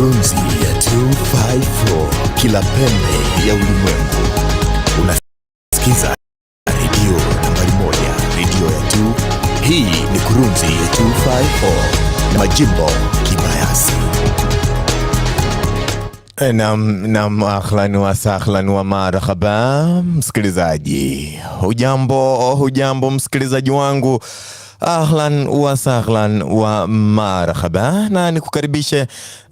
kurunzi ya 254 kila pembe ya ulimwengu. Unasikiza redio nambari 1, redio ya 2. Hii ni kurunzi ya 254 na majimbo kibayasi. Ahlan wa sahlan wa marhaba msikilizaji. Hujambo msikilizaji wangu. Ahlan wa sahlan wa marhaba, na nikukaribishe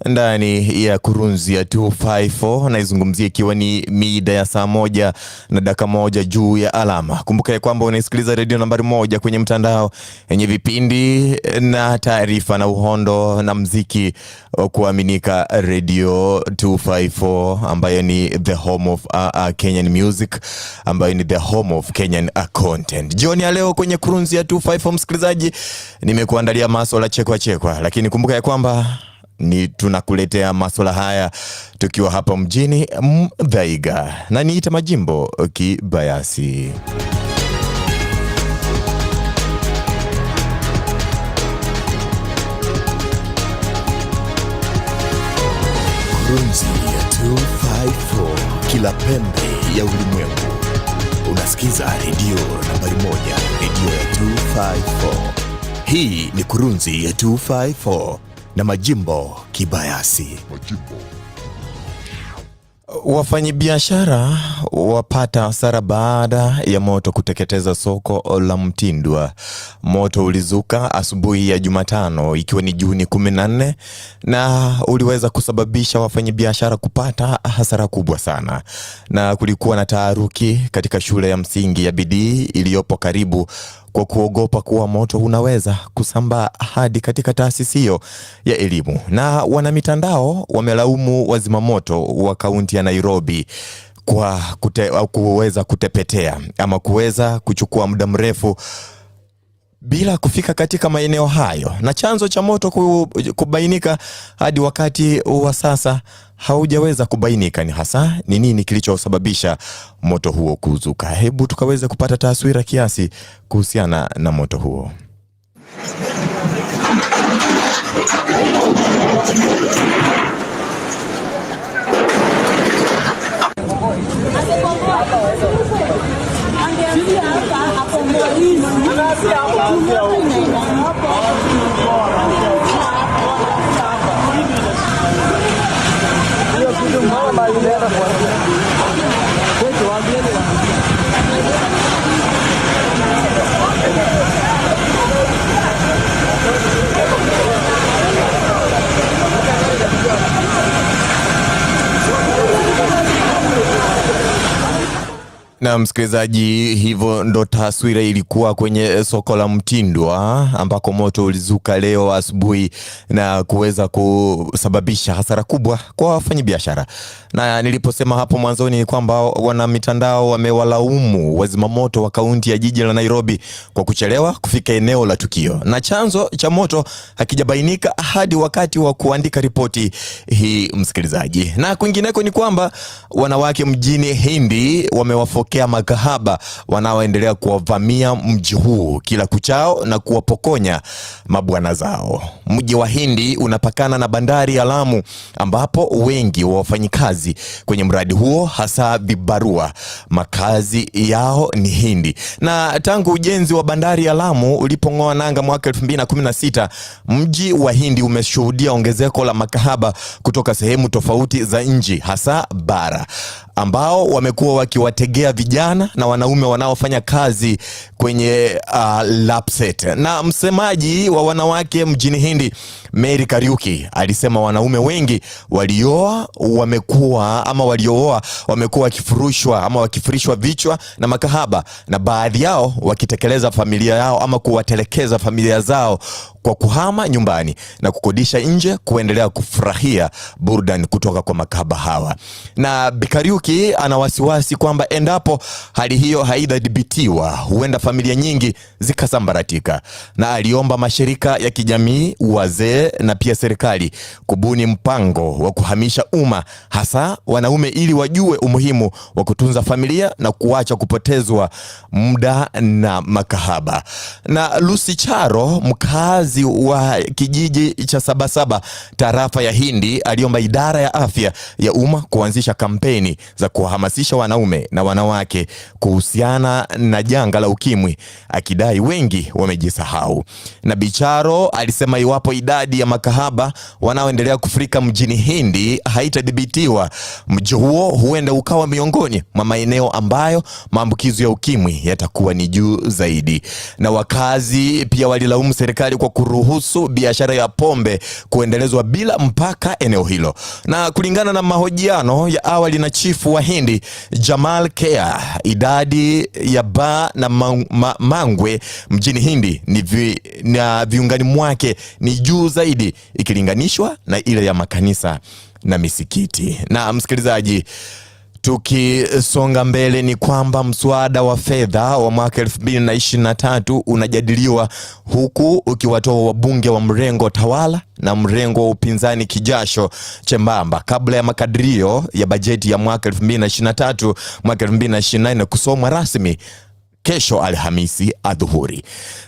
ndani ya kurunzi ya 254, na izungumzie ikiwa ni mida ya saa 1 na dakika 1 juu ya alama. Kumbuka ya kwamba unaisikiliza redio nambari 1 kwenye mtandao yenye vipindi na taarifa na uhondo na mziki kuaminika, Radio 254 ambayo ni the home of Kenyan music, ambayo ni the home of Kenyan content. Jioni ya leo kwenye kurunzi ya 254 msikilizaji, nimekuandalia masuala chekwa, lakini kumbuka ya kwamba tunakuletea masuala haya tukiwa hapa mjini Mdhaiga, na niita majimbo kibayasi. Kurunzi ya 254 kila pembe ya ulimwengu. Unasikiza redio nambari 1, redio ya 254. Hii ni kurunzi ya 254 na majimbo kibayasi. Wafanyabiashara wapata hasara baada ya moto kuteketeza soko la Mtindwa. Moto ulizuka asubuhi ya Jumatano ikiwa ni Juni 14, na uliweza kusababisha wafanyabiashara kupata hasara kubwa sana, na kulikuwa na taharuki katika shule ya msingi ya Bidii iliyopo karibu, kwa kuogopa kuwa moto unaweza kusambaa hadi katika taasisi hiyo ya elimu. Na wanamitandao wamelaumu wazimamoto wa kaunti ya Nairobi kwa kuweza kutepetea ama kuweza kuchukua muda mrefu bila kufika katika maeneo hayo, na chanzo cha moto kubainika hadi wakati wa sasa haujaweza kubainika ni hasa ni nini kilichosababisha moto huo kuzuka. Hebu tukaweze kupata taswira kiasi kuhusiana na moto huo. Na msikilizaji, hivyo ndo taswira ilikuwa kwenye soko la Mtindwa ambako moto ulizuka leo asubuhi na kuweza kusababisha hasara kubwa kwa wafanyabiashara. Na niliposema hapo mwanzoni ni kwamba wana mitandao wamewalaumu wazimamoto wa kaunti ya jiji la Nairobi kwa kuchelewa kufika eneo la tukio, na chanzo cha moto hakijabainika hadi wakati wa kuandika ripoti hii msikilizaji. Na kwingineko ni kwamba wanawake mjini Hindi wamewafokea makahaba wanaoendelea kuwavamia mji huu kila kuchao na kuwapokonya mabwana zao. Mji wa Hindi unapakana na bandari ya Lamu, ambapo wengi wa wafanyikazi kwenye mradi huo hasa vibarua makazi yao ni Hindi. Na tangu ujenzi wa bandari ya Lamu ulipong'oa nanga mwaka 2016, mji wa Hindi umeshuhudia ongezeko la makahaba kutoka sehemu tofauti za nchi hasa bara, ambao wamekuwa wakiwategea vijana na wanaume wanaofanya kazi kwenye lapset. Na msemaji wa wanawake mjini Hindi, Mary Kariuki, alisema wanaume wengi waliooa wamekuwa wakifurishwa vichwa na makahaba, na baadhi yao wakitekeleza familia yao ama kuwatelekeza familia zao kwa kuhama nyumbani na kukodisha nje kuendelea kufurahia burudani kutoka kwa makahaba hawa. Na Bikariuki ana wasiwasi kwamba endapo hali hiyo haidhibitiwa huenda familia nyingi zikasambaratika, na aliomba mashirika ya kijamii, wazee na pia serikali kubuni mpango wa kuhamisha umma hasa wanaume ili wajue umuhimu wa kutunza familia na kuacha kupotezwa muda na makahaba. Na Lucy Charo, mkazi mkazi wa kijiji cha Sabasaba, tarafa ya Hindi, aliomba idara ya afya ya umma kuanzisha kampeni za kuhamasisha wanaume na wanawake kuhusiana na janga la ukimwi, akidai wengi wamejisahau. Na Bicharo alisema iwapo idadi ya makahaba wanaoendelea kufurika mjini Hindi haitadhibitiwa, mji huo huenda ukawa miongoni mwa maeneo ambayo maambukizo ya ukimwi yatakuwa ni juu zaidi. Na wakazi pia walilaumu serikali kwa kuruhusu biashara ya pombe kuendelezwa bila mpaka eneo hilo. Na kulingana na mahojiano ya awali na chifu wa Hindi Jamal Kea, idadi ya baa na mangwe mjini Hindi na viungani mwake ni juu zaidi ikilinganishwa na ile ya makanisa na misikiti. Na msikilizaji, tukisonga mbele ni kwamba mswada wa fedha wa mwaka 2023 unajadiliwa huku ukiwatoa wabunge wa mrengo tawala na mrengo wa upinzani kijasho chembamba kabla ya makadirio ya bajeti ya mwaka 2023 mwaka 2024 kusomwa rasmi kesho Alhamisi adhuhuri.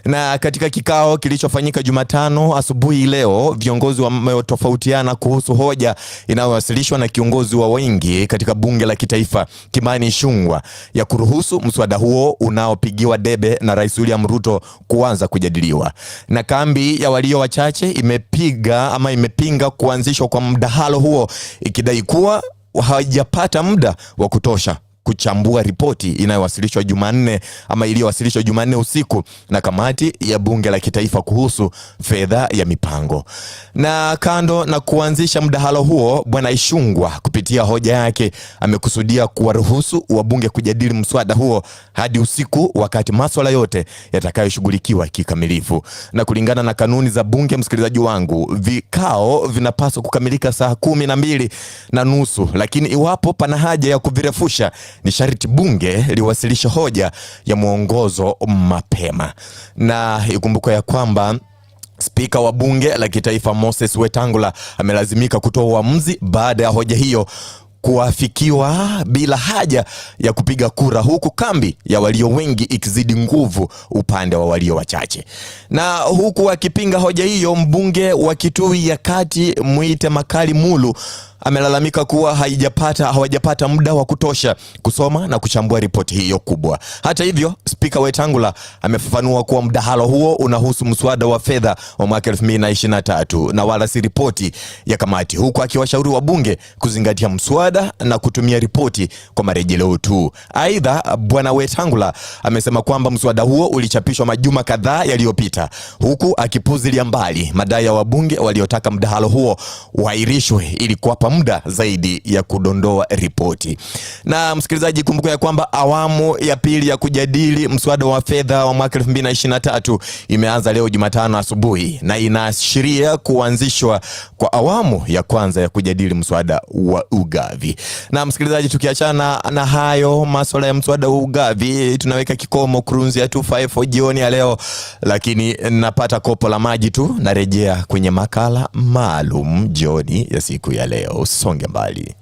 Na katika kikao kilichofanyika Jumatano asubuhi leo, viongozi wametofautiana kuhusu hoja inayowasilishwa na kiongozi wa wengi katika bunge la kitaifa Kimani Ichung'wah ya kuruhusu mswada huo unaopigiwa debe na Rais William Ruto kuanza kujadiliwa. Na kambi ya walio wachache imepinga kuanzishwa kwa mdahalo huo, ikidai kuwa hawajapata muda wa kutosha kuchambua ripoti inayowasilishwa Jumanne usiku na kamati ya bunge la kitaifa kuhusu fedha ya mipango. Na kando na kuanzisha mdahalo huo, Bwana Ichung'wah kupitia hoja yake amekusudia kuwaruhusu wabunge kujadili mswada huo hadi usiku, wakati masuala yote yatakayoshughulikiwa kikamilifu. Na kulingana na kanuni za bunge, msikilizaji wangu, vikao vinapaswa kukamilika saa 12:30, lakini iwapo pana haja ya kuvirefusha ni sharti bunge liwasilisha hoja ya mwongozo mapema. Na ikumbukwe ya kwamba Spika wa bunge la kitaifa Moses Wetangula amelazimika kutoa uamuzi baada ya hoja hiyo kuafikiwa bila haja ya kupiga kura, huku kambi ya walio wengi ikizidi nguvu upande wa walio wachache. Na huku akipinga hoja hiyo, mbunge wa Kitui ya Kati Mwite Makali Mulu amelalamika kuwa hawajapata muda wa kutosha kusoma na kuchambua ripoti hiyo kubwa. Hata hivyo, Spika Wetangula amefafanua kuwa mdahalo huo unahusu mswada wa fedha wa mwaka 2023 na wala si ripoti ya kamati, huku akiwashauri wabunge kuzingatia mswada na kutumia ripoti kwa marejeleo tu. Aidha, Bwana Wetangula amesema kwamba mswada huo ulichapishwa majuma kadhaa yaliyopita, huku akipuzilia mbali madai ya wabunge waliotaka mdahalo huo uahirishwe ili kuwapa muda zaidi ya kudondoa ripoti. Na msikilizaji, kumbuka ya kwamba awamu ya pili ya kujadili mswada wa fedha wa mwaka 2023 imeanza leo Jumatano asubuhi, na inaashiria kuanzishwa kwa awamu ya kwanza ya kujadili mswada wa ugavi. Na msikilizaji, tukiachana na hayo masuala ya mswada wa ugavi, tunaweka kikomo kurunzi ya 254 jioni ya leo, lakini napata kopo la maji tu narejea kwenye makala maalum jioni ya siku ya leo. Usonge mbali.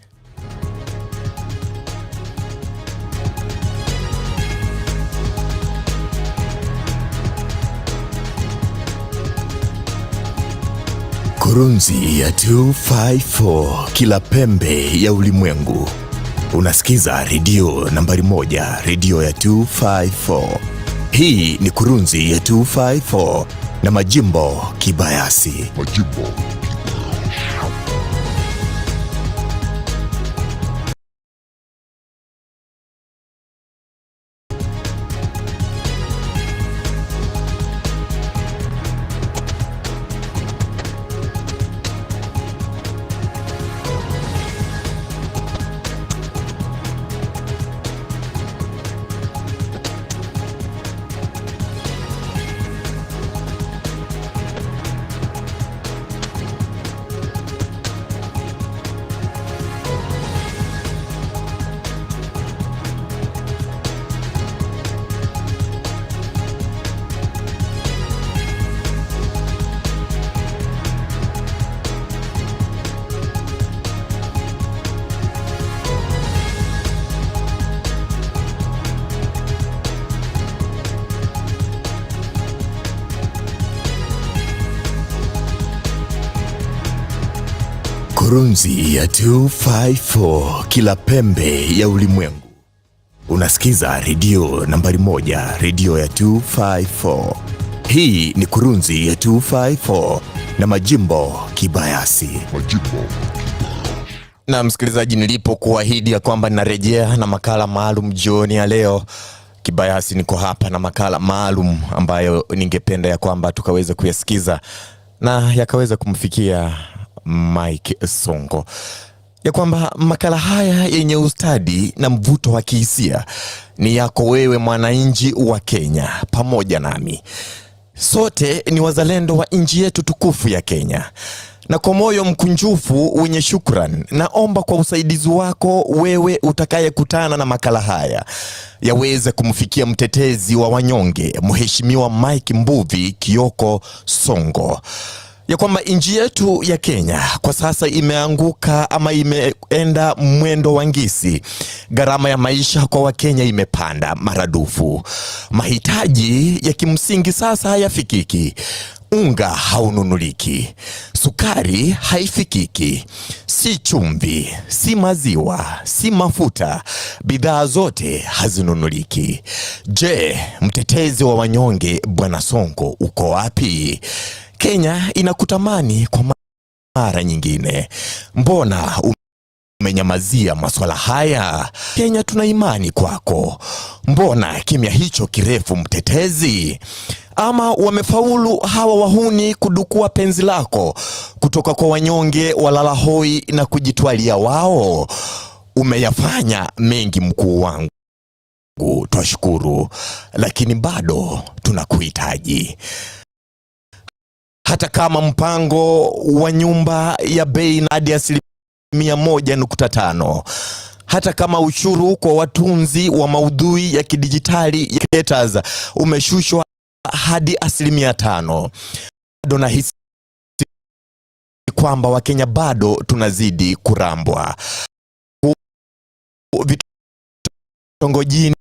Kurunzi ya 254, kila pembe ya ulimwengu. Unasikiza redio nambari 1, redio ya 254. Hii ni Kurunzi ya 254 na Majimbo Kibayasi. Kurunzi ya 254 kila pembe ya ulimwengu. Unasikiza redio nambari 1, redio ya 254. Hii ni Kurunzi ya 254 na Majimbo Kibayasi. Na msikilizaji, nilipokuahidi ya kwamba ninarejea na makala maalum jioni ya leo, Kibayasi niko hapa na makala maalum ambayo ningependa ya kwamba tukaweza kuyasikiza na yakaweza kumfikia Mike Sonko, ya kwamba makala haya yenye ustadi na mvuto wa kihisia ni yako wewe mwananchi wa Kenya pamoja nami. Sote ni wazalendo wa nchi yetu tukufu ya Kenya, na kwa moyo mkunjufu wenye shukran naomba kwa usaidizi wako wewe utakayekutana na makala haya yaweze kumfikia mtetezi wa wanyonge, Mheshimiwa Mike Mbuvi Kioko Sonko, ya kwamba nchi yetu ya Kenya kwa sasa imeanguka ama imeenda mwendo wa ngisi. Gharama ya maisha kwa Wakenya imepanda maradufu. Mahitaji ya kimsingi sasa hayafikiki. Unga haununuliki, sukari haifikiki, si chumvi, si maziwa, si mafuta, bidhaa zote hazinunuliki. Je, mtetezi wa wanyonge Bwana Sonko uko wapi? Kenya inakutamani kwa mara nyingine. Mbona umenyamazia masuala haya? Kenya tuna imani kwako. Mbona kimya hicho kirefu mtetezi? Ama wamefaulu hawa wahuni kudukua penzi lako kutoka kwa wanyonge walala hoi na kujitwalia wao? Umeyafanya mengi mkuu wangu, twashukuru, lakini bado tunakuhitaji. Hata kama mpango wa nyumba ya bei na hadi 1.5%, hata kama ushuru kwa watunzi wa maudhui ya kidijitali creators umeshushwa hadi 5%, bado nahisi kwamba Wakenya bado tunazidi kurambwa. Vitongojini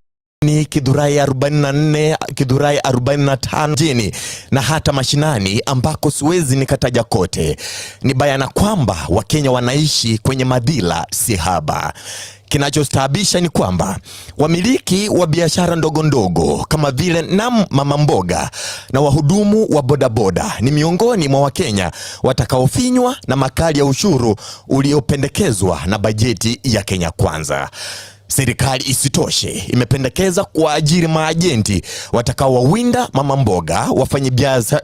Githurai 44, Githurai 45 jini na hata mashinani ambako siwezi nikataja kote, ni bayana kwamba Wakenya wanaishi kwenye madhila si haba. Kinachostaabisha ni kwamba wamiliki wa biashara ndogo ndogo kama vile mama mboga na wahudumu wa bodaboda ni miongoni mwa Wakenya watakaofinywa na makali ya ushuru uliopendekezwa na bajeti ya Kenya Kwanza. Serikali isitoshe imependekeza kuajiri maajenti watakaowawinda mama mboga, wafanye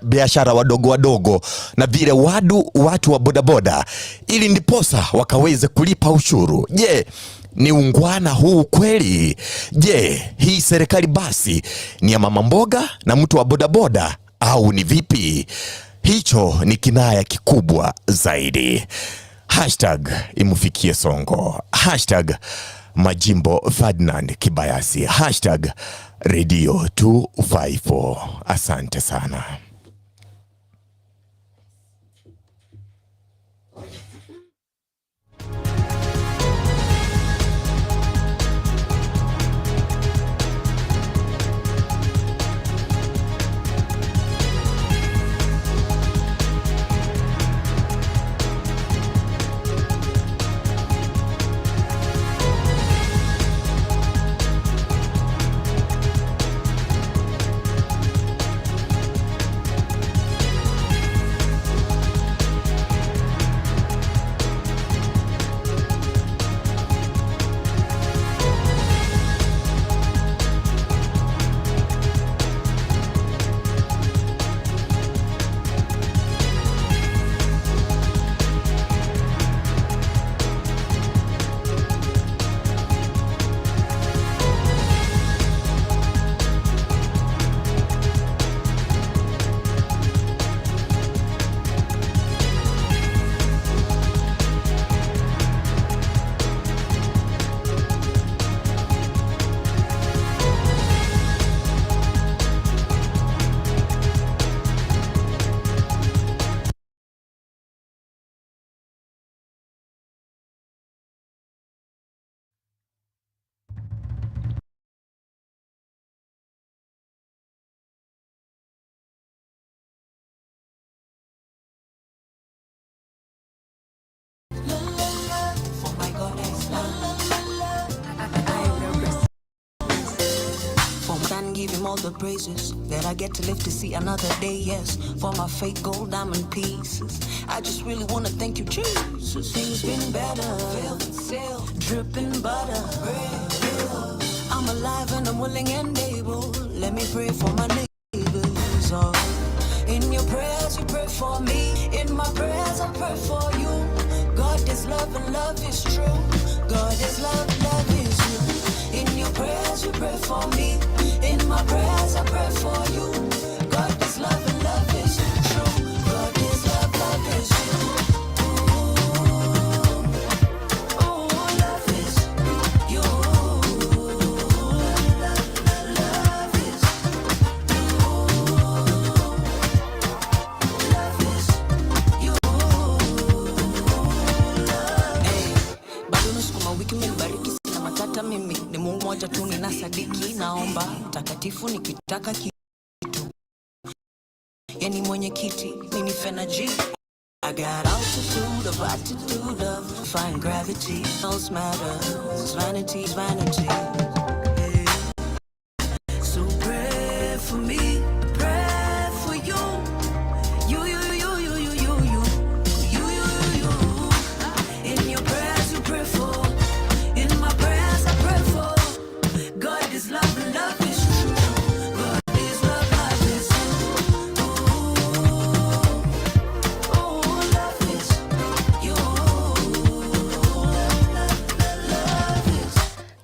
biashara wadogo na vile watu wa bodaboda ili ndiposa wakaweze kulipa ushuru. Je, ni ungwana huu kweli? Je, hii serikali basi ni ya mama mboga na mtu wa bodaboda au ni vipi? Hicho ni kinaya kikubwa zaidi. #imfikie Sonko, Majimbo Ferdinand Kibayasi, #Radio 254. Asante sana. all the praises that I get to live to see another day. Yes, for my fake gold diamond pieces. I just really wanna thank you, Jesus. Things been better, velvet sail, dripping butter, bread, I'm alive and I'm willing and able. Let me pray for my neighbors. Oh, in your prayers you pray for me. In my prayers I pray for you. God is love and love is true. God is love, love is you. In your prayers you pray for me. In my prayers I pray for you. God is love and love is true. God is love, love is you. Mimi ni Mungu mmoja tu ninasadiki, naomba mtakatifu nikitaka kitu, yani mwenye kiti mimi fenaji. I got altitude of attitude of fine gravity, knows matters, vanity is vanity. Hey. So pray for me, pray for you. In your prayers you pray for. In my prayers I pray for. God is love and love is true. God is love, love is true. Oh, love is you. Love is.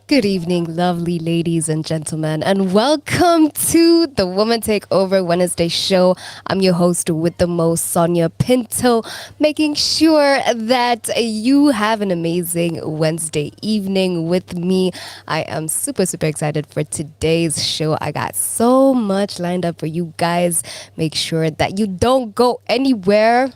Good evening, lovely ladies and gentlemen, and welcome to the Woman Takeover Wednesday show. I'm your host with the most, Sonia Pinto, making sure that you have an amazing Wednesday evening with me. I am super, super excited for today's show. I got so much lined up for you guys. Make sure that you don't go anywhere.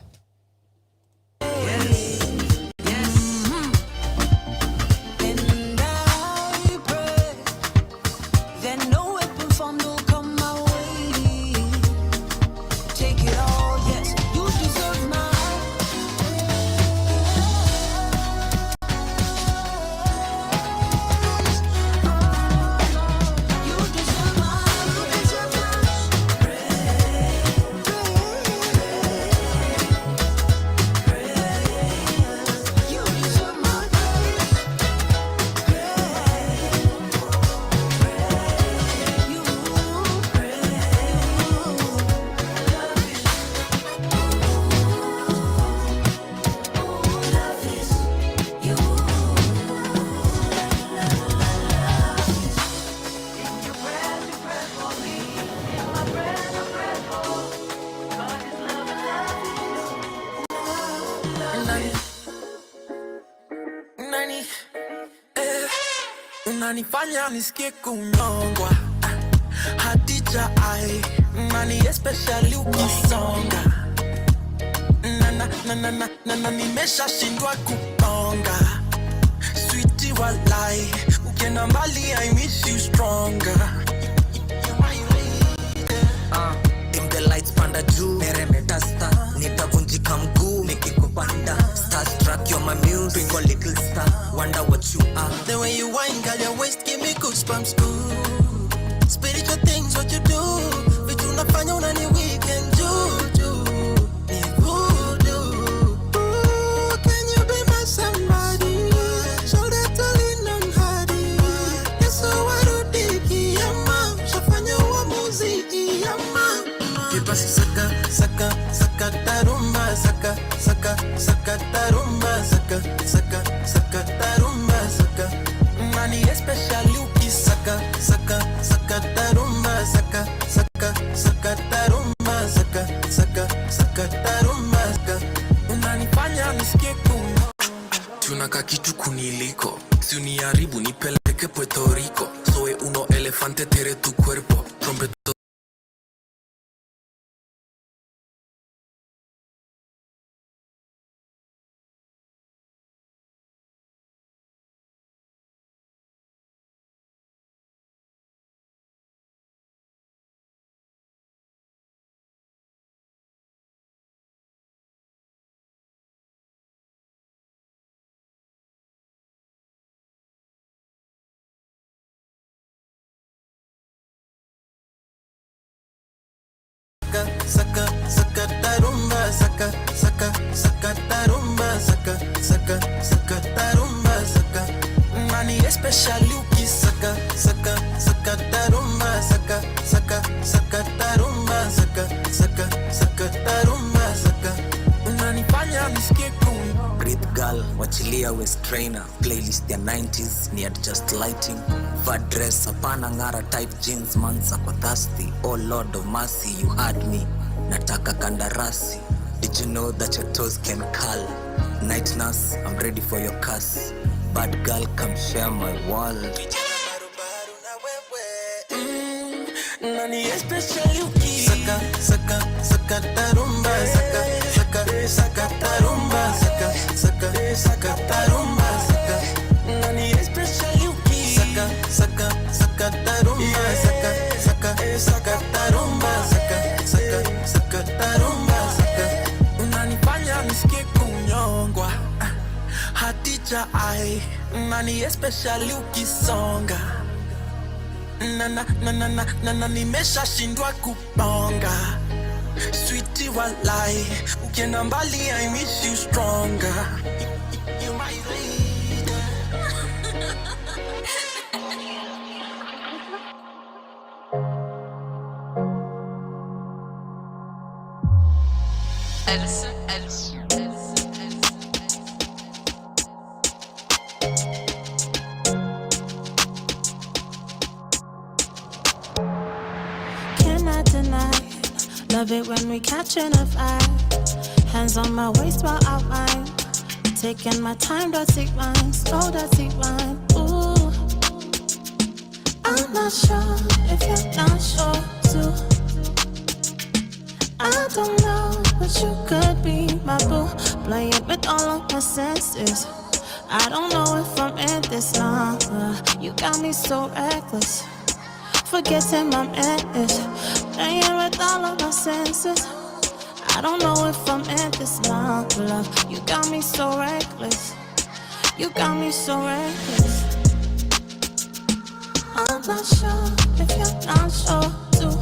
Unanifanya nisikie kunyongwa Hadija ai Nani especially ukisonga Na nimesha shindwa kuponga Sweetie walai Ukienda mbali I miss you stronger Dim the lights panda juu Meremeta star Nitavunjika mguu nikikupanda Starstruck you're my muse Twinkle little star Wonder what you are. The way you whine, girl, your waist give me goosebumps. Ooh, spiritual things, what you do? Vitu unafanya unani weekend juju. Ni voodoo. Ooh, can you be my somebody? Shoulder to lean on hadi. Yesu warudi kiyama. Shafanya uamuzi kiyama. Kipasi saka, saka, saka tarumba. Saka, saka, saka tarumba. Saka, saka, saka tarumba. Saka, nani especially ukisaka. Saka, saka tarumba. Saka, saka, saka tarumba. Saka, saka, saka tarumba. Saka, unanifanya nisikie kungo. Tunaka kitu kuniliko Si uniharibu nipeleke Puerto Rico Soy uno elefante tere tu cuerpo Trompeto saca, sakata rumba, saca, saca, sakata rumba, saca, saca, sakata rumba, saca. Nani especial uki saca, saca, sakata rumba, saca, saca, sakata rumba, saca, saca, sakata rumba, saca. Nani fanya nisikie kuna. Breathe girl, wachilia West trainer. Playlist ya 90s, ni adjust lighting. Fat dress, hapana ngara type jeans. Mansa kwa thirsty, oh Lord of mercy, you had me. Nataka kandarasi. Did you know that your toes can curl? Night nurse, I'm ready for your curse. Bad girl, come share my wall. Nani especial uki saca, saca, sakata rumba, saca, saca, sakata rumba, saca, saca, sakata rumba, saca. Nani especial uki saca, saca, sakata rumba, saca, saca, sakata rumba, saca, saca, sakata rumba, saca. Unanifanya nisikie kunyongwa Hatija ai Nani especial ukisonga Na nimesha shindwa kuponga Sweetie walai Ukienda mbali I miss you stronger You my leader Elsa. Cannot deny, love it when we catching a vibe. Hands on my waist while I whine. Taking my time, dirty wine, slow dirty wine. Ooh, I'm not sure if you're not sure too. I don't know, but you could be my boo. Play it with all of my senses. I don't know if I'm in this longer. You got me so reckless. Forgetting my manners. Playing with all of my senses. I don't know if I'm in this longer, love. You got me so reckless. You got me so reckless. I'm not sure if you're not sure too.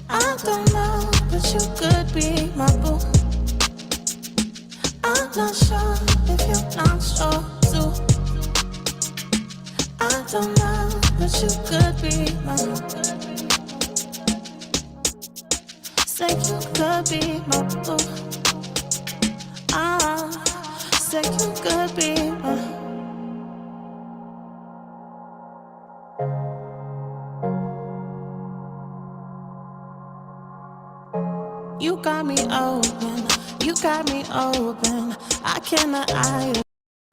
I don't know, but you could be my boo. I'm not sure if you're not sure too. I don't know, but you could be my boo. Say you could be my boo. Say you could be my. You got me open, you got me open. I cannot hide.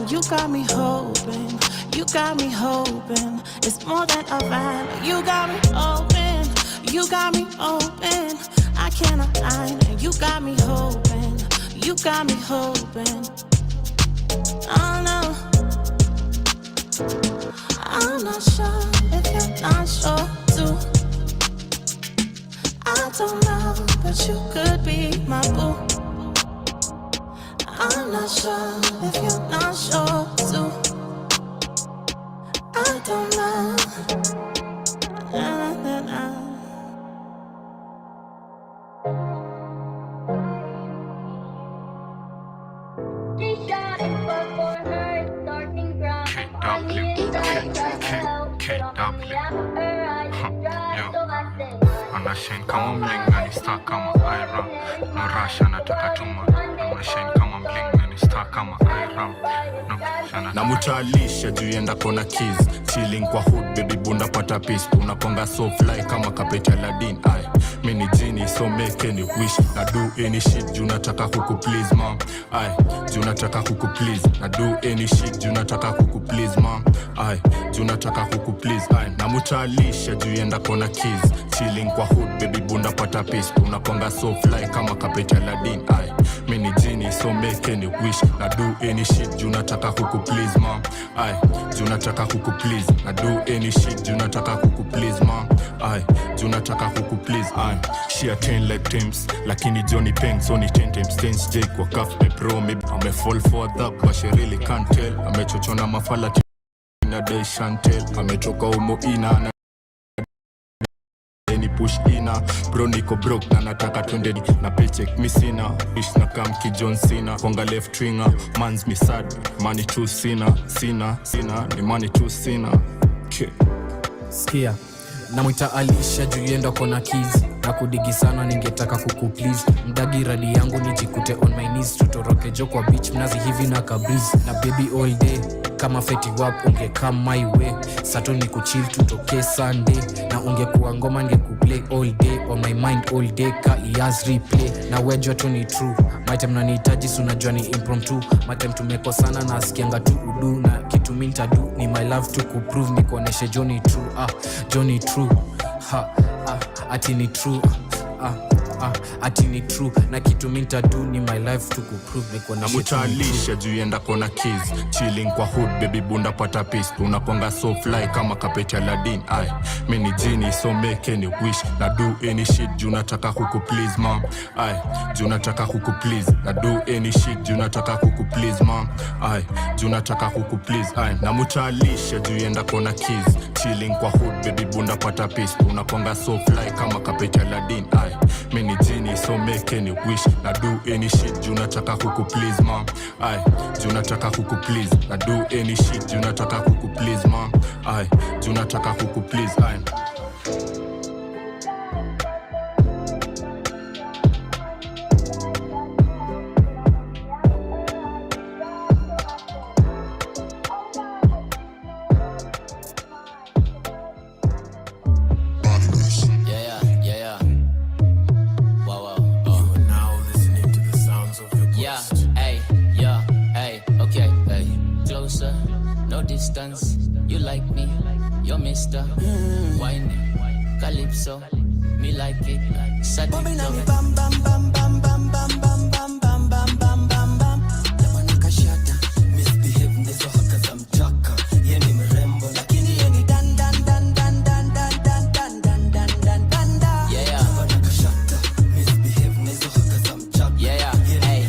You got me hoping, you got me hoping. It's more than a vibe. You got me open, you got me open. I cannot hide. You got me hoping, you got me hoping. Oh no, I'm not sure if you're not sure too. I don't know, but you could be my boo. I'm not sure if you're not sure too. I don't know. Anashine kama mling na ni star kama Iram. No rush anataka tuma. Anashine kama mling na ni star kama Iram. No rush anataka. Na mutalisha juu yenda kona keys. Chilling kwa hood baby bunda pata peace. Unaponga so fly kama kapeti Aladdin. Aye, mini genie so make any wish. Na do any shit juu nataka kuku please mom. Aye, juu nataka kuku please. Na do any shit juu nataka kuku please mom. Aye, juu nataka kuku please. Aye, na mutalisha juu yenda kona keys. Chilling kwa hood baby bunda pata peace. Unaponga so fly kama kapeti Aladdin. Aye, mini genie so make any wish. Na do any shit juu nataka kuku please mom. Aye, juu nataka kuku please. Na do any shit juu nataka kuku please mom. Aye, juu nataka kuku please. Aye, she attain like Thames. Lakini Johnny Pengs only 10 times 10 Jake kwa cuff me bro. Maybe I'm a fall for that but she really can't tell. Amechochona mafala tina day Chantel. Ametoka umo ina push ina. Bro niko broke na nataka twende na paycheck mi sina. Ish na kam ki John Cena. Konga left winger, man's me sad. Money too sina, ni money too sina. Okay. Skia namwita Alisha juu yenda kona keys na kudigi sana ningetaka kukuplease mdagi radi yangu nijikute on my knees tutoroke jo kwa beach mnazi hivi na kabriz na baby all day kama feti wap unge come my way sato ni kuchill tutoke Sunday na ungekuwa ngoma ningekuplay all day on my mind all day ka ias replay na wejo tu ni true my time nanihitaji si unajua ni impromptu my time tumekosana na asikianga tu udu na kitu mimi nitadu ni my love to kuprove nikuoneshe Johnny true Johnny true ati ni true ati ni true na kitu mimi nitadu ni my life to kuprove nikuoneshe na mutalisha juu yenda kona keys chilling kwa hood baby bunda pata peace unaponga so fly kama kapeti Aladdin ai mimi ni genie so make any wish na do any shit juu nataka kuku please mom ai juu nataka kuku please na do any shit juu nataka kuku please mom ai juu nataka kuku please ai na mutalisha juu yenda kona keys chilling kwa hood baby bunda pata peace unaponga so fly kama kapeti Aladdin ai mimi ni genie so make any wish na do any shit juu nataka kuku please mom ai juu nataka kuku please na do any shit juu nataka kuku please mom ai juu nataka kuku please ai You like me, you're Mr. Wine, Calypso, me like it. Bam bam bam bam bam bam bam bam bam bam bam bam bam bam. Jamanaka shata, misbehave ndezo haka za mchaka. Yeni mrembo lakini yeni dan dan dan dan dan dan dan dan dan dan dan dan dan. Yeah. Jamanaka shata, misbehave ndezo haka za mchaka. Yeah. Hey,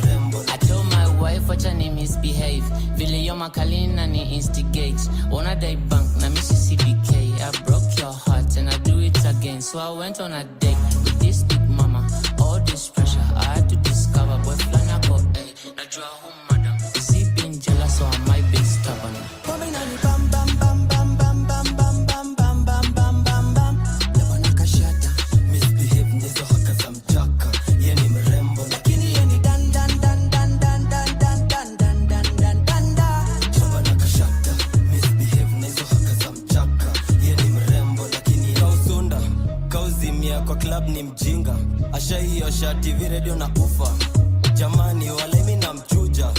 I told my wife wacha ni misbehave. Vile yo makalina ni instigate. On a day bank na Mississippi K. I broke your heart and I do it again. So I went on a date with this big mama. All this pressure I had to discover. Boy plan I go hey. Najua home madam. Is he being jealous or am I being stubborn? Bam bam bam bam bam bam bam bam bam bam bam bam bam. Jamanaka shata misbehave ndezo haka za mchaka. Yeni mrembo lakini yeni dan dan dan dan dan dan dan dan dan dan dan dan dan. Jamanaka shata misbehave ndezo haka za mchaka. Yeni mrembo lakini kausunda kauzimia kwa club ni mjinga. Asha hiyo shati video na ufa. Jamani wale mimi namchuja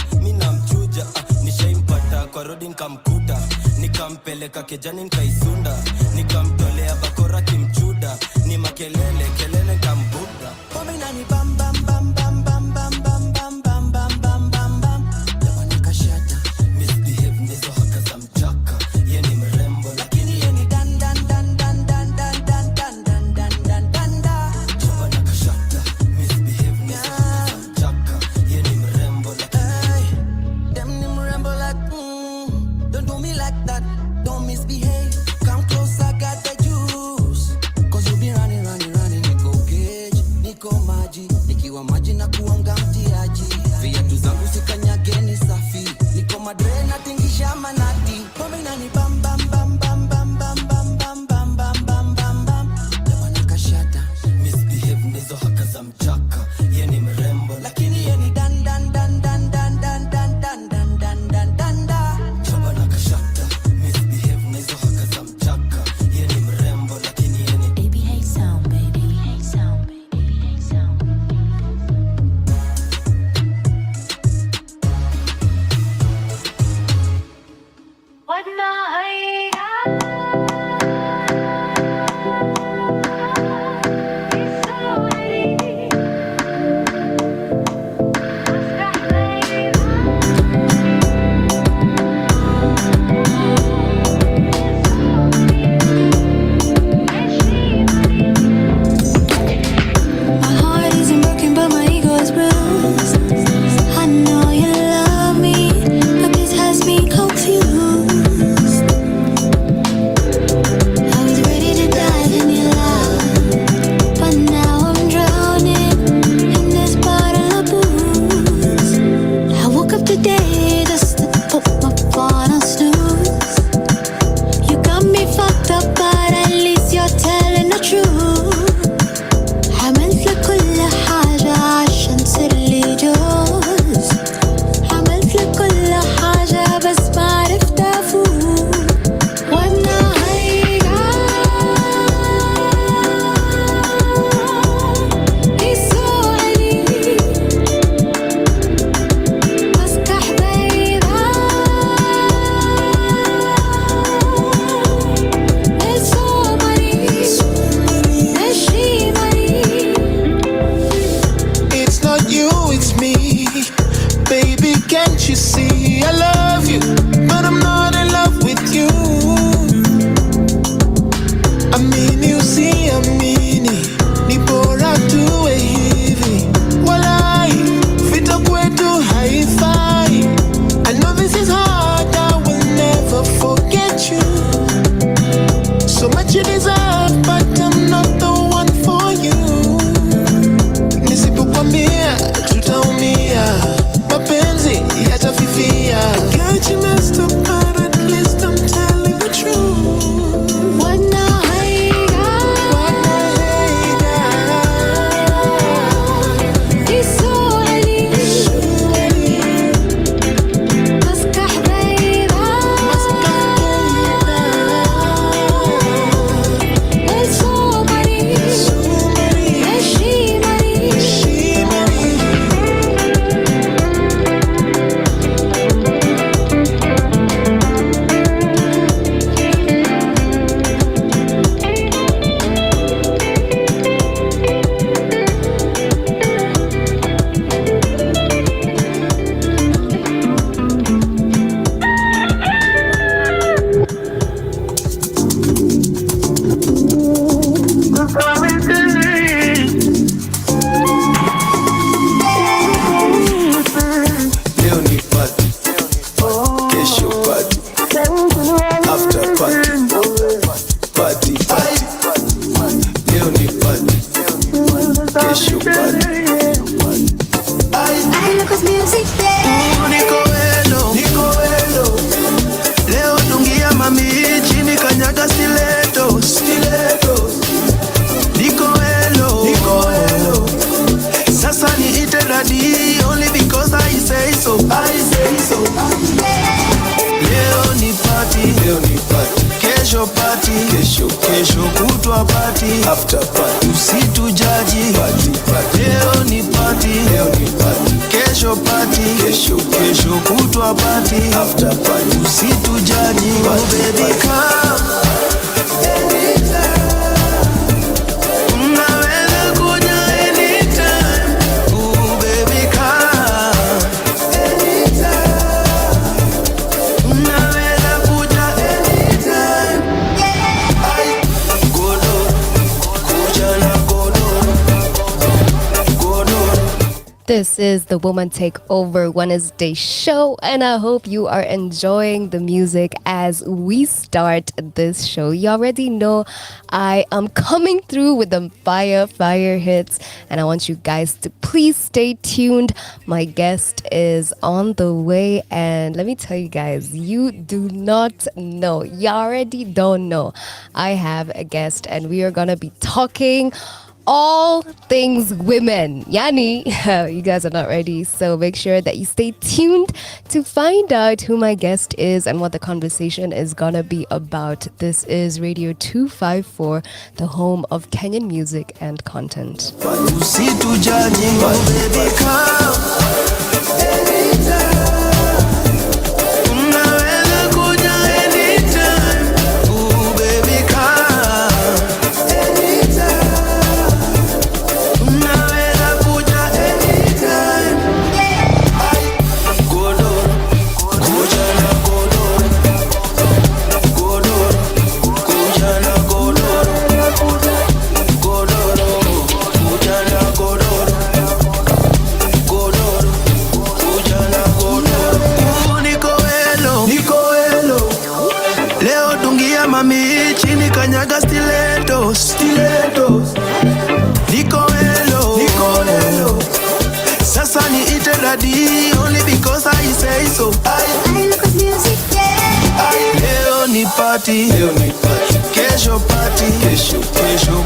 nishaimpata kwa road nikamkuta nikampeleka kejani nikaisunda nikamtolea bakora kimchuda ni makelele kelele kambuda pombe nani bam bam bam bam bam bam bam bam bam bam bam bam bam Jamanaka shata misbehave ndezo haka za mchaka yeni mrembo lakini yeni dan dan dan dan dan dan dan dan dan dan dan dan dan Jamanaka shata misbehave ndezo haka za mchaka yeni mrembo lakini dem ni mrembo like don't do me like that don't misbehave come close I got the juice cause you be running niko cage niko maji nikiwa maji na kuanga mtiaji viatu zangu sikanyage ni safi niko madre na tingisha manati pombe nani bam bam bam bam bam bam bam bam bam bam bam bam bam Jamanaka shata misbehave ndezo haka za mchaka yeni mrembo lakini yeni dan dan dan dan dan dan dan dan dan dan dan dan dan Jamanaka shata misbehave ndezo haka za mchaka yeni mrembo lakini yeni baby hey sound baby hey sound baby hey sound what night you see, I love you, but I'm not in love with you. Amini usiamini, ni bora tuwe hivi. Walai, vita kwetu haifai. I know this is hard, I will never forget you. So much you deserve, but I'm not the one for you. Nisipokwambia tutaumia, mapenzi yatafifia. Got you messed up, but at least I'm telling the truth. Kesho kutwa party, after party, usitujaji. Leo ni party, kesho party, kesho kutwa party, after party, usitujaji. Oh baby come anytime. Unaweza kuja anytime. Oh baby come anytime. Unaweza kuja anytime. This is the Woman Takeover Wednesday show, and I hope you are enjoying the music as we start this show. You already know I am coming through with the fire hits, and I want you guys to please stay tuned. My guest is on the way, and let me tell you guys, you do not know, you already don't know. I have a guest, and we are gonna be talking all things women. Yani, you guys are not ready. So make sure that you stay tuned to find out who my guest is and what the conversation is gonna be about. This is Radio 254, the home of Kenyan music and content. Only because I say so. I look at music, yeah. Leo ni party, kesho party, kesho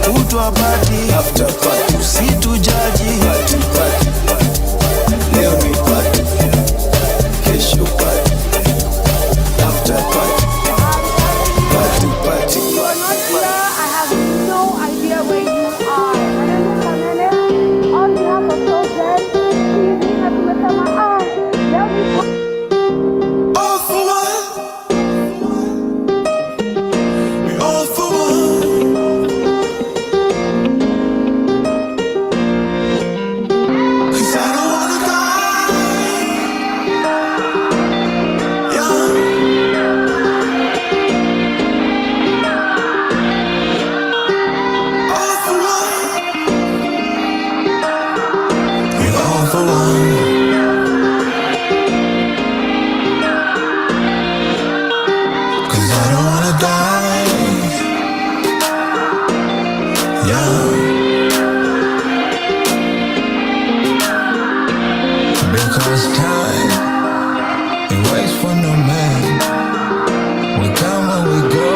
kutwa party, after party, usitujaji. Leo ni party, kesho party, after party, party. You are not here. I have no idea where you are. On behalf of Soldiers, all for one, we all for one. for one. Because time, it waits for no man. We come and we go,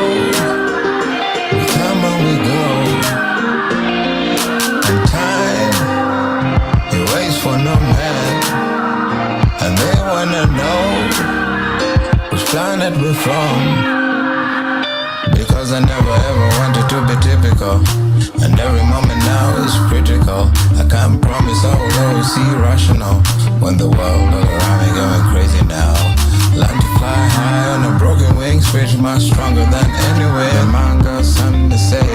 we come and we go. And time, it waits for no man. And they wanna know which planet we're from. Because I never ever wanted to be typical, and every moment now is critical. I can't promise I will always see rational when the world all around me going crazy now. Learn to fly high on a broken wing, spirit much stronger than anywhere. The man got something to say,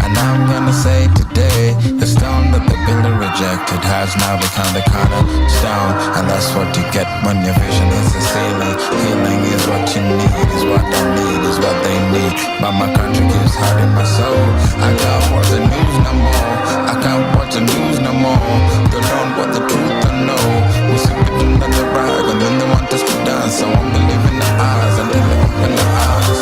and I'm gonna say today, the stone that the builder rejected has now become the cornerstone. And that's what you get when your vision is the ceiling. Healing is what you need, is what I need, is what they need. But my country keeps hurting my soul. I can't watch the news no more, I can't watch the news no more. They don't want the truth to know. We see people that they brag, and then they want us to dance. So I'm believing the eyes until they open the eyes.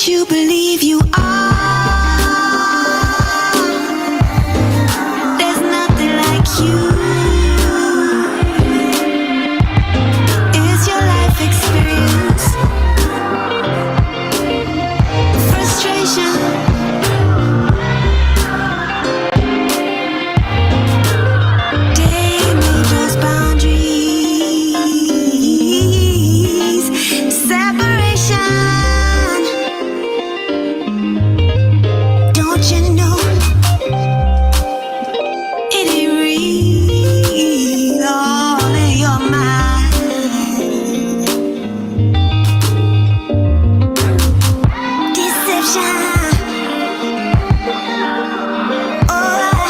You believe you are. There's nothing like you. Is your life experience frustration? They made those boundaries, separation. You know it ain't real, all in your mind. Deception, oh,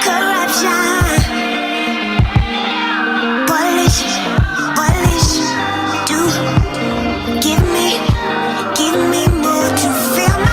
corruption. Polish, do give me more to feel my.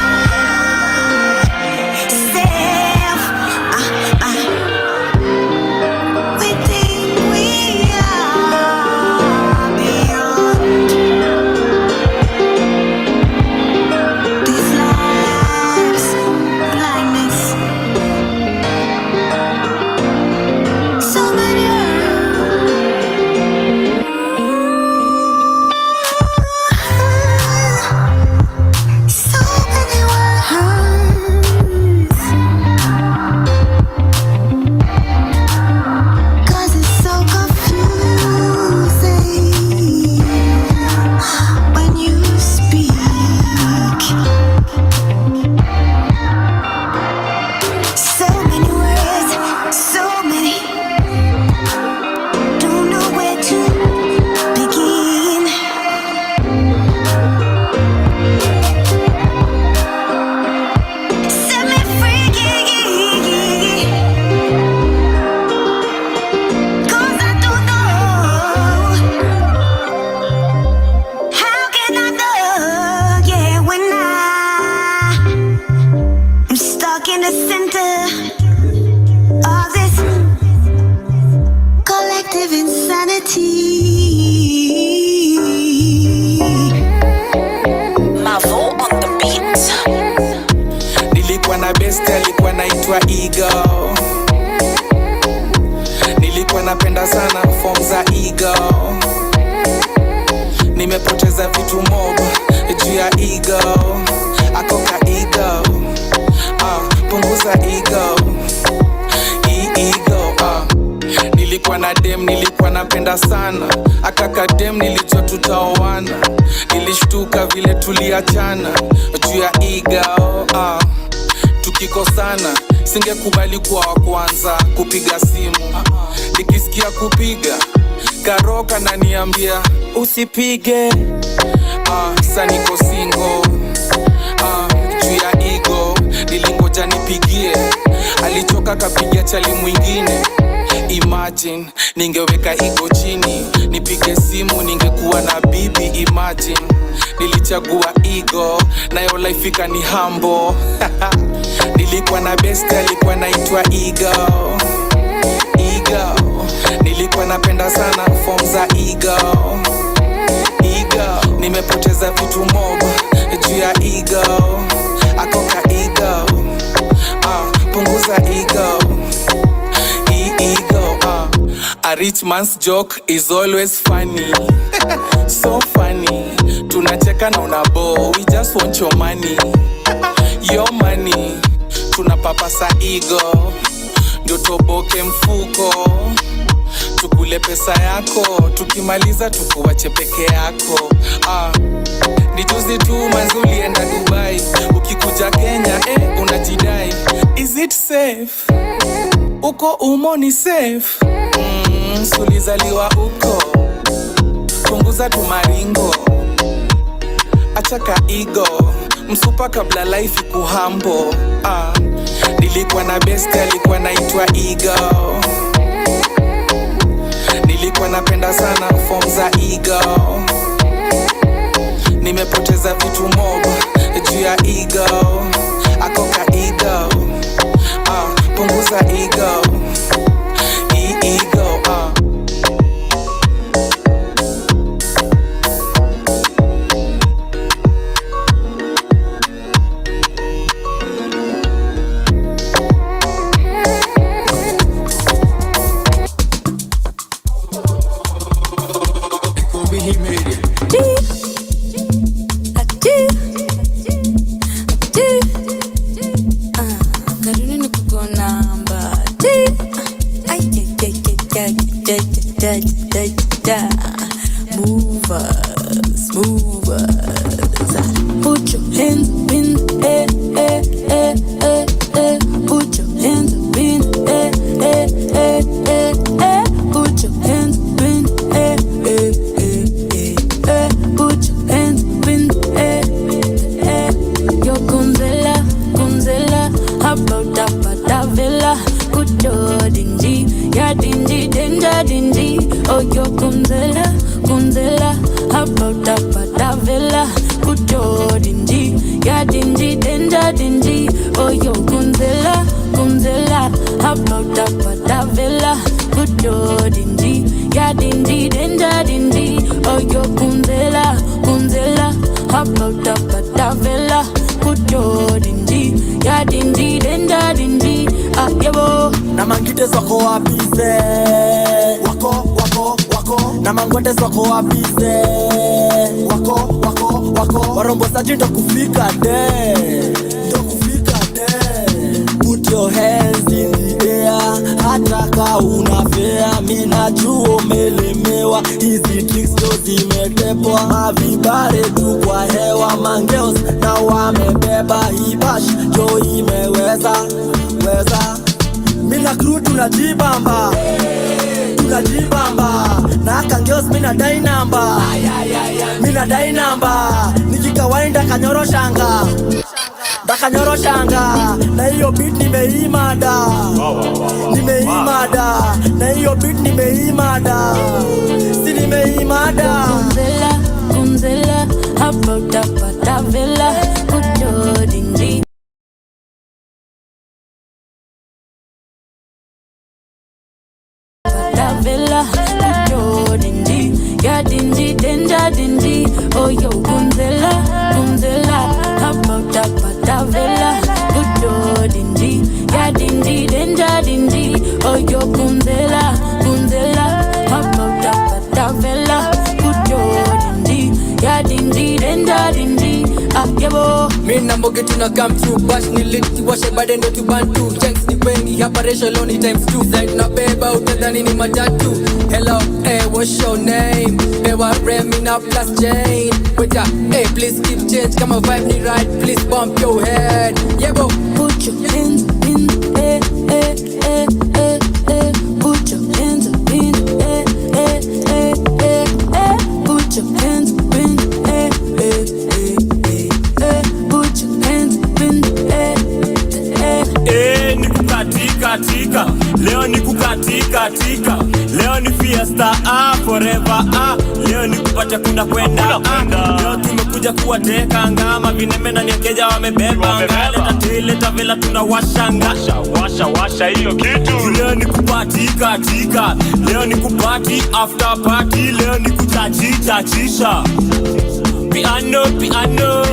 In the center of this collective insanity. Mavo on the beat. Nilikuwa na best, alikuwa naitwa Ego. Nilikuwa napenda sana form za Ego. Nimepoteza vitu mob juu ya Ego. Akoka Ego. Punguza ego, ego. Nilikuwa na dem, nilikuwa napenda sana. Akaka dem, nilijua tutaoana. Nilishtuka vile tuliachana juu ya ego. tukikosana singekubali kuwa wa kwanza kupiga simu. Nikisikia kupiga Karoka na niambia usipige. Sasa niko single juu ya ego. Nilingoja nipigie, alichoka kapigia chali mwingine. Imagine ningeweka ego chini nipige simu ningekuwa na bibi. Imagine nilichagua ego nayo life ikani humble. Nilikuwa na best alikuwa naitwa ego. Nilikuwa napenda sana form za ego. Nimepoteza vitu mob juu ya ego. Akoka ego, punguza ego. A rich man's joke is always funny. So funny. Tunacheka na unabo, we just want your money. Your money. Tunapapasa ego ndio toboke mfuko. Tukule pesa yako, tukimaliza tukuwache peke yako. Ni juzi tu manzi ulienda Dubai, ukikuja Kenya unajidai. Is it safe? Uko umo ni safe? Sulizaliwa uko, punguza tumaringo. Achaka ego, msupa kabla life kuhambo. Nilikuwa na best alikuwa naitwa ego. Nilikuwa napenda sana form za ego. Nimepoteza vitu mob juu ya ego. Akoka ego, punguza ego. Ego, Put your hands up in the air, Put your hands up in the air, Put your hands up in the air, Put your hands up in the air. Yo Kunzela, about that villa. Good yo dingy, ya dingy, danger dingy. Oh yo Kunzela, about that villa. Good yo dingy, ya dingy, danger dingy. Oh yo Kunzela, about that villa. Good yo dingy, ya dingy, danger dingy. Oh yo Kunzela, about that villa. Good yo dingy, ya dingy, danger dingy. Yebo na mangite zako wapize wako na mangwete zako wapize wako warombo saji ndo kufika de put your hands in the air hata ka unafea mina chuo umelemewa hizi tricks ndo zimetepwa mavibare tu kwa hewa mangeos na wamebeba hibash jo imeweza mina crew tunajibamba na kangeos mina dai namba nikikawaida ndakanyoroshanga na hiyo beat nimeimada na hiyo beat nimeimada si nimeimada Kunzela about that villa good yo dingy villa good yo dingy ya dingy danger dingy oh yo Kunzela about that villa good yo dingy ya dingy danger dingy oh yo Kunzela about that villa good yo dingy ya dingy danger dingy yebo. Mi nambo get na come through bash ni lit washe badendo to bantu Janks ni pengi hapa ratio lonely times 2 Zaid na beba utadhani ni matatu Hello, hey, what's your name? Hey, what Remy now plus Jane? Wait up, hey, please keep change. Come on, vibe me right, please bump your head. Yeah, bro. Put your hands in the air, air, air, air, air. Put your hands in the air, air, air, air, air. Put your hands in the air, air, air, air. Put your hands in the air, air. Niku katika, leo niku katika. Leo ni fiesta, forever, leo nikupata kuna kwenda, leo tumekuja kuwateka ngama, vineme na nyekeja wamebeba, leta tile tavela tunawashanga, washa hiyo kitu. Leo nikupatika, leo nikupati after party, leo nikuchachisha. Piano, I know,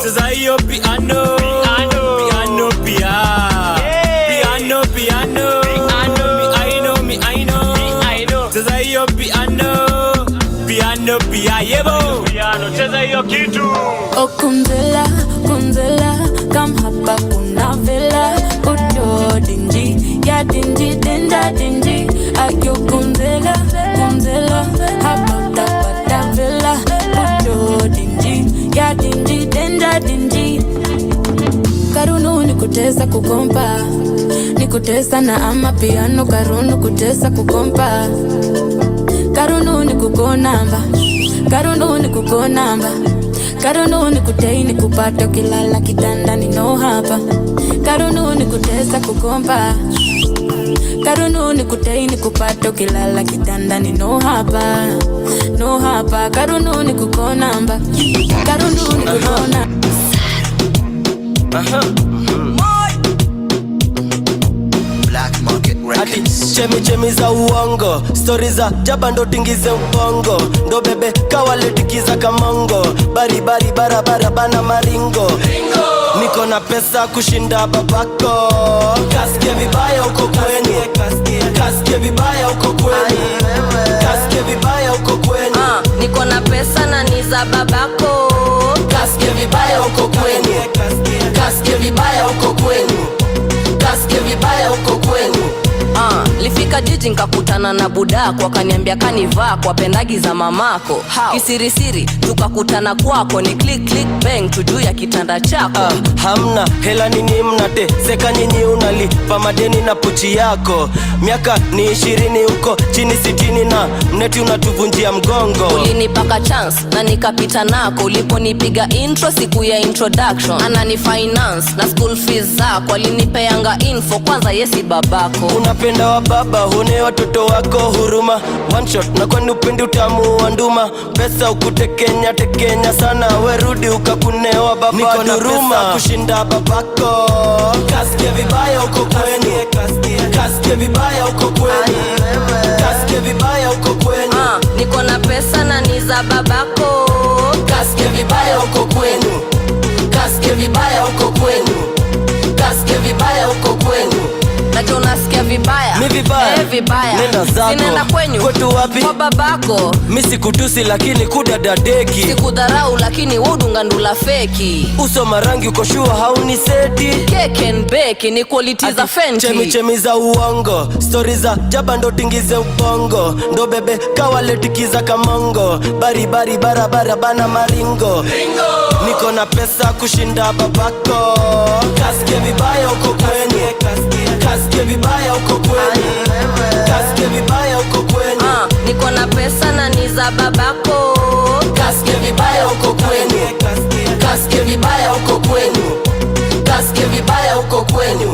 cheza hiyo piano. Piano, cheza hiyo kitu. Oh Kunzela, come hapa kuna vela. Uto dingy, ya dingy, dinda dingy. Ayo Kunzela, hapa tapata vela. Uto dingy, ya dingy, dinda dingy. Karunu nikutesa kukompa, nikutesa na ama piano. Karunu kutesa kukompa, Karunu nikukonamba, Karunu nikukonamba, Karunu nikutei nikupata ukilala kitandani no hapa. Karunu nikutesa kukompa, Karunu nikutei nikupata ukilala kitandani no hapa, no hapa. Karunu nikukonamba, Karunu nikukona. Ati chemi za uongo, story za jaba ndo tingize ubongo. Ndo bebe kawaletikiza kamongo, bari barabara bana maringo. Niko na pesa kushinda babako, kasikie vibaya uko kwenye, kasikie vibaya uko kwenye, kasikie vibaya uko kwenye. Niko na pesa na ni za babako, kasikie vibaya uko kwenye, kasikie vibaya uko kwenye, kasikie vibaya uko kwenye. Lifika jiji nkakutana na budako, akaniambia kanivaa kwa pendagi za mamako. Kisirisiri tukakutana kwako, ni click bang tujuu ya kitanda chako. Hamna hela nini mnate, seka nyinyi unalipa madeni na pochi yako. Miaka ni 20 huko chini 60 na mneti unatuvunjia mgongo. Ulinipaka chance na nikapita nako, uliponipiga intro siku ya introduction. Anani finance na school fees zako, alinipeanga info kwanza yesi babako. Unapenda wa baba, hune watoto wako huruma. One shot na kwani upendi utamu wa nduma. Pesa ukutekenya sana, werudi ukakunewa baba. Niko na pesa kushinda babako, kasikie vibaya uko kwenye, kasikie vibaya uko kwenye, kasikie vibaya uko kwenye. Niko na pesa na ni za babako, kasikie vibaya uko kwenye, kasikie vibaya uko kwenye, kasikie vibaya uko kwenye. Najua unasikia vibaya. Mi vibaya, vibaya. Nenda zako. Nenda kwenyu. Kwetu wapi? Kwa babako. Mi sikutusi lakini kudadadeki. Sikudharau lakini wudunga ndula feki. Uso marangi uko shua hauni seti. Cake and bake ni quality za Fenty. Chemi za uongo, story za jaba ndo tingize ubongo. Ndo bebe kawaletikiza kamongo, bari barabara bana maringo. Niko na pesa kushinda babako, kasikie vibaya uko kwenye, kasikie vibaya uko kwenye, kasikie vibaya uko kwenye. Niko na pesa na ni za babako, kasikie vibaya uko kwenye, kasikie vibaya uko kwenye, kasikie vibaya uko kwenye.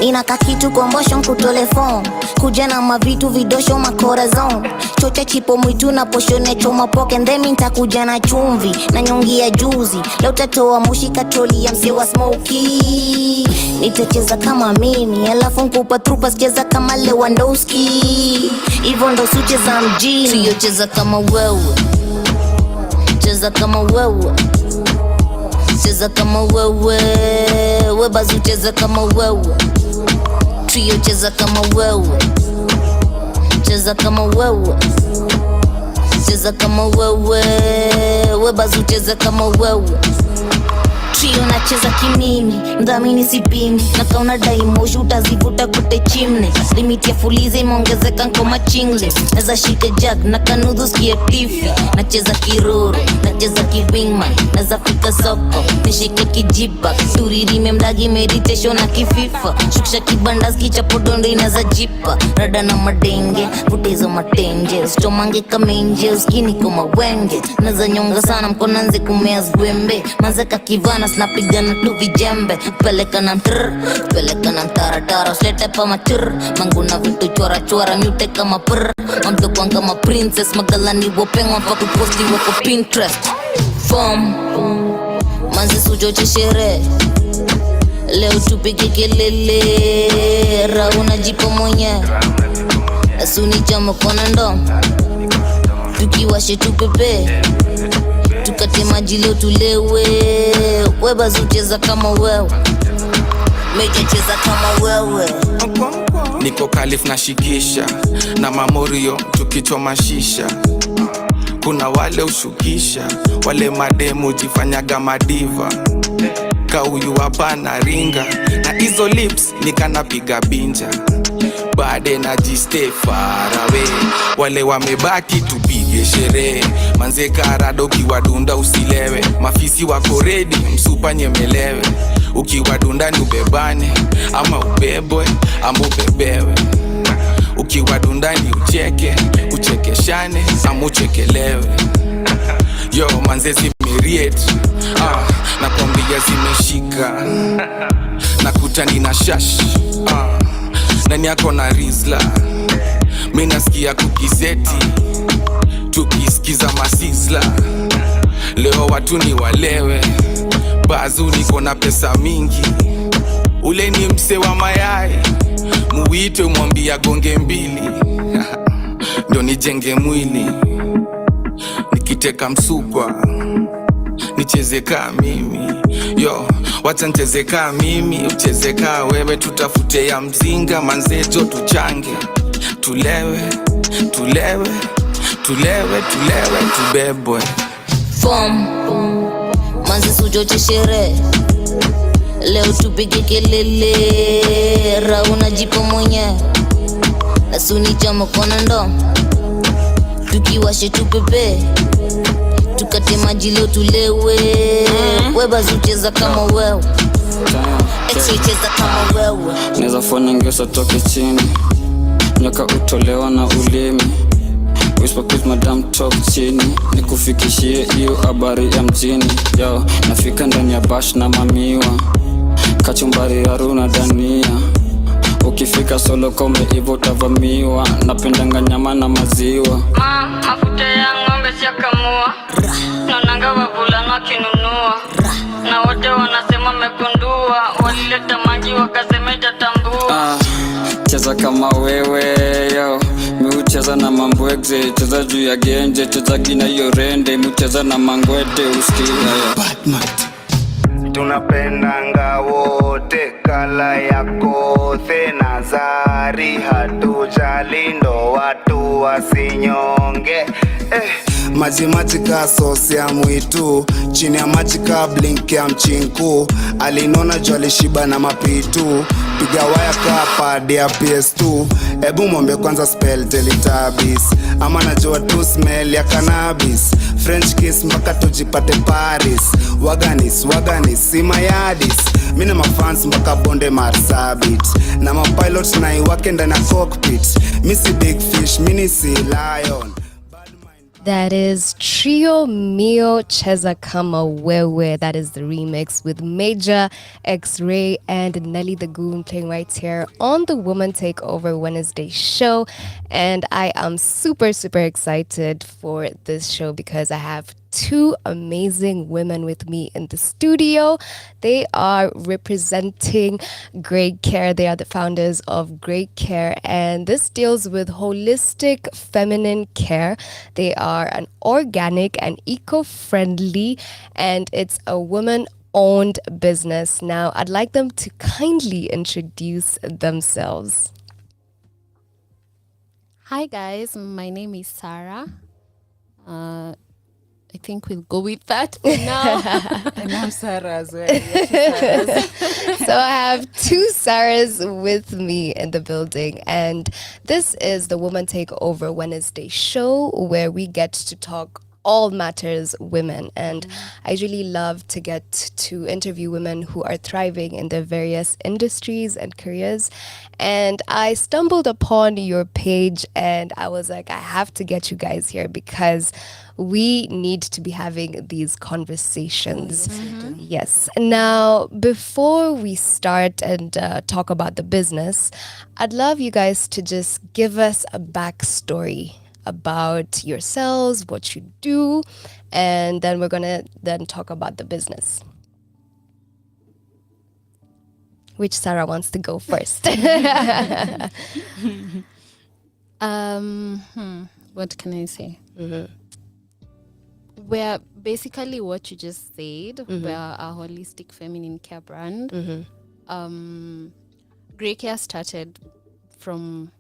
Nina kakitu kombosho nkutole phone, kuja na mavitu vidosho makora zone. Chocha chipo mwitu na poshone choma poke, ndemi ntakuja na chumvi na nyongi ya juzi. Leo tatoa mushi katroli ya msewa smoky. Nitacheza kama mimi, alafu nkupa trupa cheza kama Lewandowski. Hivyo ndo sucheza mjini. Siyo cheza kama wewe, cheza kama wewe, cheza cheza kama wewe, webazu cheza kama wewe, trio cheza kama wewe, cheza kama wewe, cheza kama wewe, webazu cheza kama wewe. Trio nacheza kimimi, mdhamini sipimi, na kauna daimoshi utazivuta kute chimne. Limiti ya fulize imeongezeka nkoma chingle, neza shike jack na kanudhu skie tifi. Nacheza kiroro, nacheza kiwingman, neza fika soko, nishike kijipa, turirime mdagi meditation na kififa. Shukisha kibandas kichapodondo inaza jipa, rada na madenge, vutezo matenje, ustomange kamenje, uskini koma wenge. Neza nyonga sana mkonanze kumea zgwembe, mazeka kivana snapigana tu vijembe. Peleka na mtrr, peleka na mtaratara, uslete pa matrr, manguna vitu chora chora, mute kama prr. Mamdokwan kama princess, magalani wopengwa pa kuposti wako Pinterest. Form, manzi sujoche shere, leo tupige kelele, rauna jipo mwenye, asuni chamo kona ndo, tukiwashe tupepe, tukate maji leo tulewe. Webazu cheza kama wewe, Meja cheza kama wewe. Niko Kalif na shikisha na mamorio tukichoma shisha. Kuna wale ushukisha, wale mademu jifanyaga madiva. Kauyu hapana ringa, na hizo lips nikanapiga binja. Bade na jiste far away, wale wamebaki tupige sherehe. Manze karado kiwadunda usilewe, mafisi wako ready msupa nyemelewe. Ukiwadunda ni ubebane, ama ubebwe, ama ubebewe. Ukiwadunda ni ucheke, uchekeshane, ama uchekelewe. Yo manze zimeriet, nakwambia zimeshika. Nakuta nina shash, nani yako na rizla. Minasikia kukizeti, tukisikiza masizla. Leo watu ni walewe, bazu niko na pesa mingi. Ule ni mse wa mayai, muwite mwambia gonge mbili. Ndio nijenge mwili, nikiteka msukwa nicheze kaa mimi. Yo, wacha nicheze kaa mimi, ucheze kaa wewe. Tutafute ya mzinga manzejo tuchange. Tulewe, tulewe, tulewe, tulewe, tubebwe. Form, manzi sujoche shere, leo tupige kelele, rauna jipo mwenye, asuni chamo kona ndo, tukiwashe tupepe, tukate maji leo tulewe. Webazu cheza kama wewe, cheza kama wewe. Neza fanya ngesa toke chini, nyoka utolewa na ulimi. Whisper please madam talk chini, nikufikishie hiyo habari ya mjini. Yo, nafika ndani ya bash na mamiwa, kachumbari haruna dania. Ukifika solo kome hivo utavamiwa, napendanga nyama na maziwa. Mafuta ya ng'ombe siakamua, naonanga wavulana wakinunua, na wote wanasema mekundua, walileta maji wakasema itatambua. Cheza kama wewe yo, miucheza na mambwegze. Cheza juu ya genje, cheza gina hiyo rende. Miucheza na mangwete usikia yo. Batman tunapendanga wote, kala yako Nazari. Hatujali ndo watu wasinyonge. Maji maji ka sosi ya mwitu, chini ya maji ka blink ya mchinku. Alinona jua alishiba na mapitu, piga waya ka pad ya PS2. Ebu mwombe kwanza spell Teletubbies, ama najua tu smell ya cannabis. French kiss mpaka tujipate Paris. Waganis, waganis, si mayadis. Mina mafans mpaka bonde Marsabit, na mapilot na iwake ndani ya cockpit. Missy big fish, mini sea lion. That is Trio Mio Cheza Kama Wewe. That is the remix with Major, X-Ray, and Nelly the Goon playing right here on the Woman Takeover Wednesday show. And I am super, super excited for this show because I have two amazing women with me in the studio. They are representing Great Care. They are the founders of Great Care, and this deals with holistic feminine care. They are an organic and eco-friendly, and it's a woman owned business. Now, I'd like them to kindly introduce themselves. Hi guys, my name is Sarah. I think we'll go with that for now. And I'm Sarah as well. So I have two Sarahs with me in the building, and this is the Woman Takeover Wednesday show where we get to talk all matters women, and I really love to get to interview women who are thriving in their various industries and careers. And I stumbled upon your page and I was like, I have to get you guys here because we need to be having these conversations. Yes. Now, before we start and talk about the business, I'd love you guys to just give us a backstory about yourselves, what you do, and then we're gonna then talk about the business. Which Sarah wants to go first? What can I say? We're basically what you just said. We're a holistic feminine care brand. Grey Care started from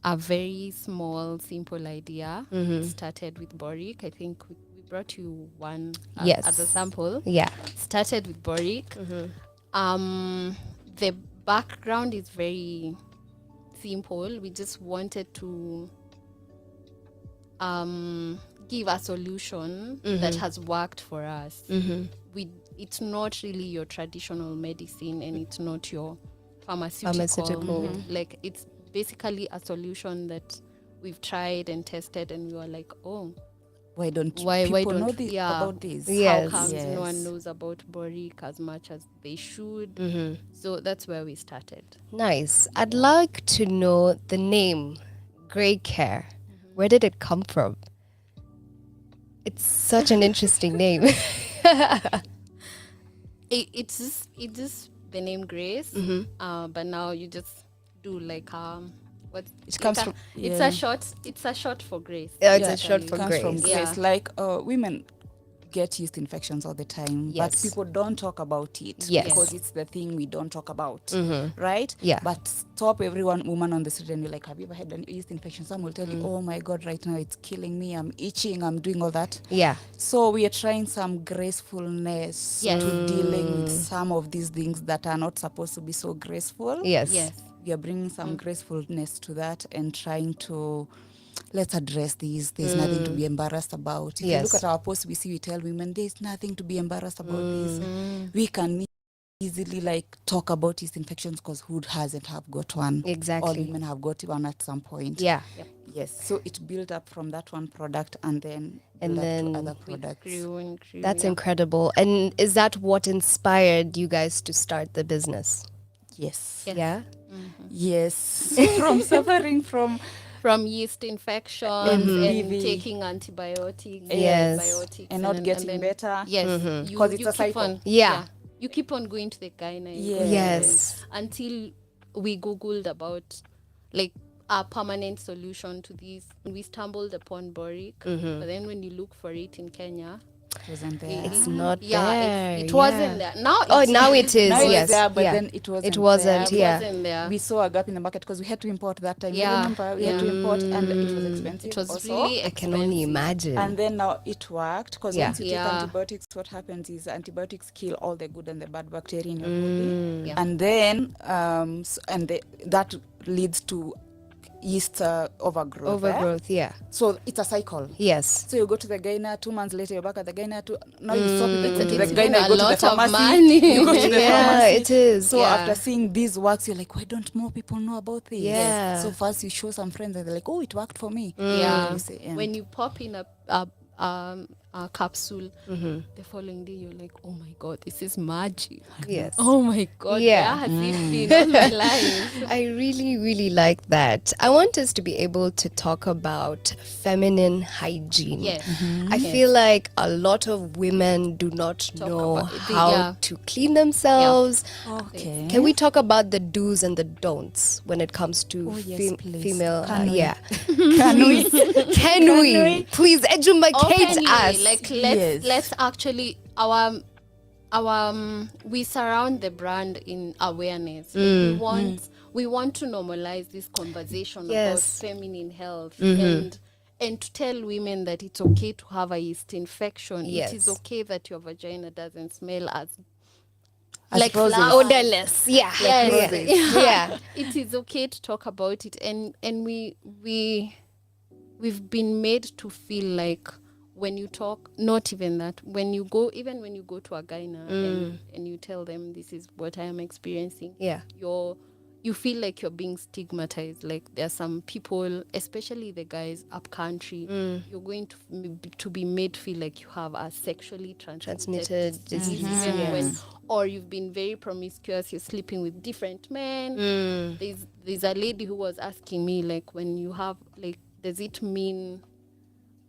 a very small, simple idea. Started with Boric. I think we brought you one as a sample. Yeah. Started with Boric. The background is very simple. We just wanted to give a solution that has worked for us. It's not really your traditional medicine and it's not your pharmaceutical. Like, it's basically a solution that we've tried and tested and we were like, oh, why don't people know about this? How comes no one knows about Boric as much as they should? So that's where we started. Nice. I'd like to know the name Grey Care. Where did it come from? It's such an interesting name. It's just the name Grace, but now you just do like what it comes from. It's a short for Grace. Yeah, it's a short for Grace. From Grace. Yeah. Like women get yeast infections all the time, but people don't talk about it because it's the thing we don't talk about, right? Yeah. But stop woman on the street and you're like, have you ever had an yeast infection? Some will tell you, oh my God, right now it's killing me. I'm itching. I'm doing all that. Yeah. So we are trying some gracefulness to dealing with some of these things that are not supposed to be so graceful. Yes. We are bringing some gracefulness to that and trying to let's address these. There's nothing to be embarrassed about. If you look at our posts, we tell women there's nothing to be embarrassed about this. We can easily like talk about these infections because who hasn't have got one? Exactly. All women have got one at some point. Yeah. Yes. So it built up from that one product and then to other products. That's incredible. And is that what inspired you guys to start the business? Yes. Yeah. Yes. From suffering from yeast infections and taking antibiotics. And not getting better. Yes. Because it's a cycle. You keep on going to the gynae. Yes. Until we Googled about like a permanent solution to this. We stumbled upon Boric. But then when you look for it in Kenya, it wasn't there. It's not there. It wasn't there. Now it is. Now yes. It's there, but then it wasn't. It wasn't. There. Yeah. It wasn't there. We saw a gap in the market because we had to import that time. Yeah. Remember, we had to import, and it was expensive. It was also. really I can only imagine. And then now it worked because once you take antibiotics, what happens is antibiotics kill all the good and the bad bacteria in your body, and then that leads to yeast overgrowth. Yeah. So it's a cycle. Yes. So you go to the gynae, 2 months later you're back at the gynae. Now you stop it to the It's gynae, you go to the pharmacy. Money. You go to the pharmacy. It is. So after seeing this works, you're like, why don't more people know about this? Yeah. So first you show some friends and they're like, oh, it worked for me. Yeah. You say, When you pop in a capsule, the following day you're like, oh my God, this is magic. Yes. Oh my God. Yeah. Has it been all my life? I really, really like that. I want us to be able to talk about feminine hygiene. Yes. I feel like a lot of women do not know how to clean themselves. Okay. Can we talk about the do's and the don'ts when it comes to female? Can we? Can we? Please educate us. Like let's actually our we surround the brand in awareness. Like we want to normalize this conversation about feminine health and to tell women that it's okay to have a yeast infection. It is okay that your vagina doesn't smell as like odorless. Yeah. Yes. Yeah. It is okay to talk about it, and we've been made to feel like when you talk, not even that, when you go to a gyna and you tell them this is what I am experiencing, you feel like you're being stigmatized. Like there are some people, especially the guys up country, you're going to be made to feel like you have a sexually transmitted disease, even when, or you've been very promiscuous, you're sleeping with different men. There's a lady who was asking me, like, when you have, like, does it mean